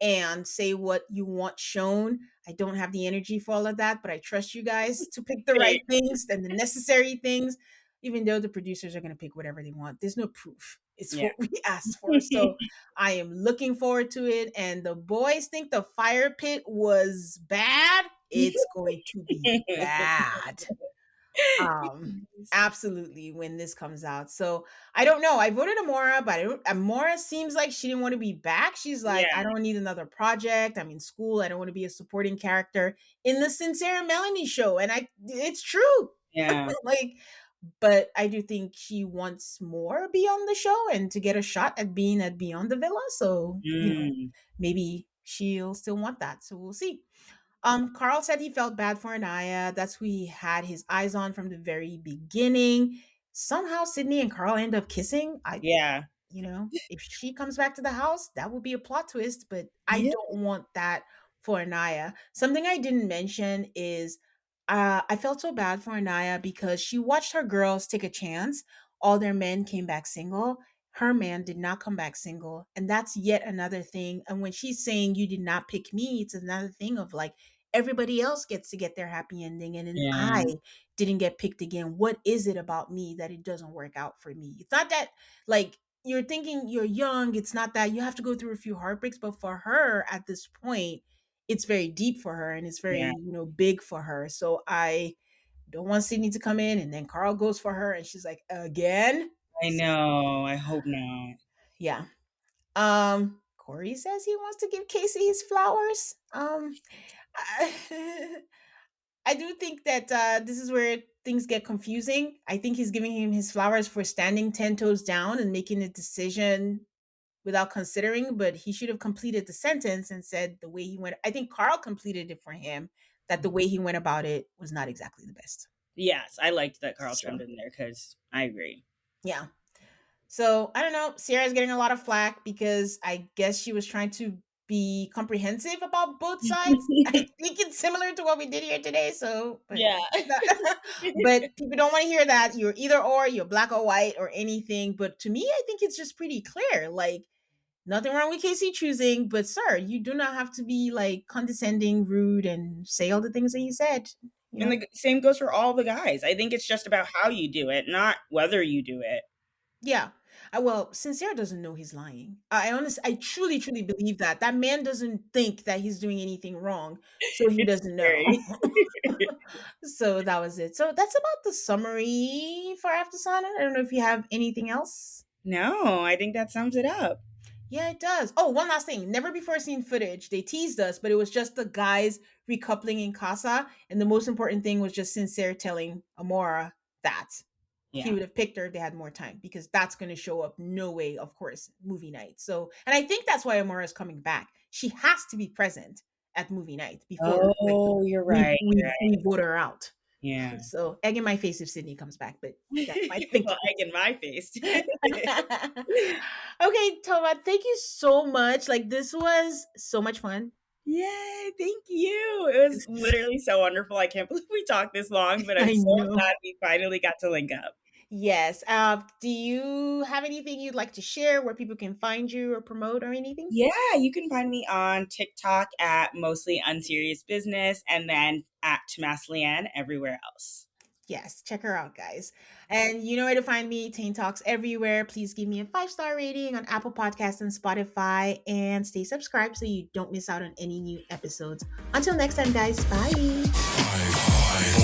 S1: and say what you want shown. I don't have the energy for all of that, but I trust you guys to pick the
S2: Same.
S1: right things and the necessary things, even though the producers are going to pick whatever they want. There's no proof. It's
S2: Yeah.
S1: what we asked for. So I am looking forward to it. And the boys think the fire pit was bad. It's going to be bad. Um, absolutely when this comes out. So I don't know. I voted Amora, but Amora seems like she didn't want to be back. She's like,
S2: Yeah.
S1: I don't need another project. I'm in school. I don't want to be a supporting character in the Sincere Melanie show. And it's true.
S2: Yeah.
S1: Like, but I do think she wants more beyond the show and to get a shot at being at Beyond the Villa. So,
S2: Mm.
S1: maybe she'll still want that. So we'll see. Carl said he felt bad for Anaya. That's who he had his eyes on from the very beginning. Somehow Sydney and Carl end up kissing.
S2: Yeah.
S1: If she comes back to the house, that would be a plot twist, but I
S2: Yeah.
S1: don't want that for Anaya. Something I didn't mention is I felt so bad for Anaya because she watched her girls take a chance. All their men came back single. Her man did not come back single. And that's yet another thing. And when she's saying you did not pick me, it's another thing of like everybody else gets to get their happy ending. And then I
S2: Yeah.
S1: didn't get picked again. What is it about me that it doesn't work out for me? It's not that like you're thinking you're young. It's not that you have to go through a few heartbreaks, but for her at this point, it's very deep for her and it's very,
S2: Yeah.
S1: big for her. So I don't want Sydney to come in and then Carl goes for her and she's like, again.
S2: I
S1: So
S2: know. I hope not.
S1: yeah. Corey says he wants to give Casey his flowers. I, I do think that this is where things get confusing. I think he's giving him his flowers for standing 10 toes down and making a decision without considering, but he should have completed the sentence and said the way he went. I think Carl completed it for him, that the way he went about it was not exactly the best.
S2: Yes, I liked that Carl chimed
S1: So,
S2: in there because I agree.
S1: yeah. So, I don't know. Sierra's getting a lot of flack because I guess she was trying to be comprehensive about both sides. I think it's similar to what we did here today. So, but
S2: Yeah.
S1: but people don't want to hear that. You're either or, you're black or white or anything. But to me, I think it's just pretty clear. Like, nothing wrong with Casey choosing, but sir, you do not have to be like condescending, rude, and say all the things that you said.
S2: And the same goes for all the guys. I think it's just about how you do it, not whether you do it.
S1: Yeah. Well, Sincere doesn't know he's lying. I truly, truly believe that that man doesn't think that he's doing anything wrong, so he
S2: It's
S1: doesn't know.
S2: scary.
S1: So that was it. So that's about the summary for After Sun. I don't know if you have anything else.
S2: No, I think that sums it up.
S1: Yeah, it does. Oh, one last thing. Never before seen footage. They teased us, but it was just the guys recoupling in Casa. And the most important thing was just Sincere telling Amora that he
S2: Yeah.
S1: would have picked her if they had more time because that's going to show up no way, of course, movie night. So, and I think that's why Amora is coming back. She has to be present at movie night before like
S2: Oh, you're
S1: we,
S2: right.
S1: we,
S2: You're right.
S1: we vote her out.
S2: Yeah.
S1: So, egg in my face if Sydney comes back, but that's my thinking.
S2: Well, egg in my face.
S1: Okay, Toma, thank you so much. Like, this was so much fun.
S2: Yay, thank you. It was literally so wonderful. I can't believe we talked this long, but I'm
S1: I
S2: so
S1: know.
S2: glad we finally got to link up.
S1: Yes. Do you have anything you'd like to share where people can find you or promote or anything?
S2: Yeah, you can find me on TikTok at Mostly Unserious Business and then at Tomas Leanne everywhere else.
S1: Yes, check her out, guys. And you know where to find me, Tain Talks everywhere. Please give me a 5-star rating on Apple Podcasts and Spotify and stay subscribed so you don't miss out on any new episodes. Until next time, guys. Bye.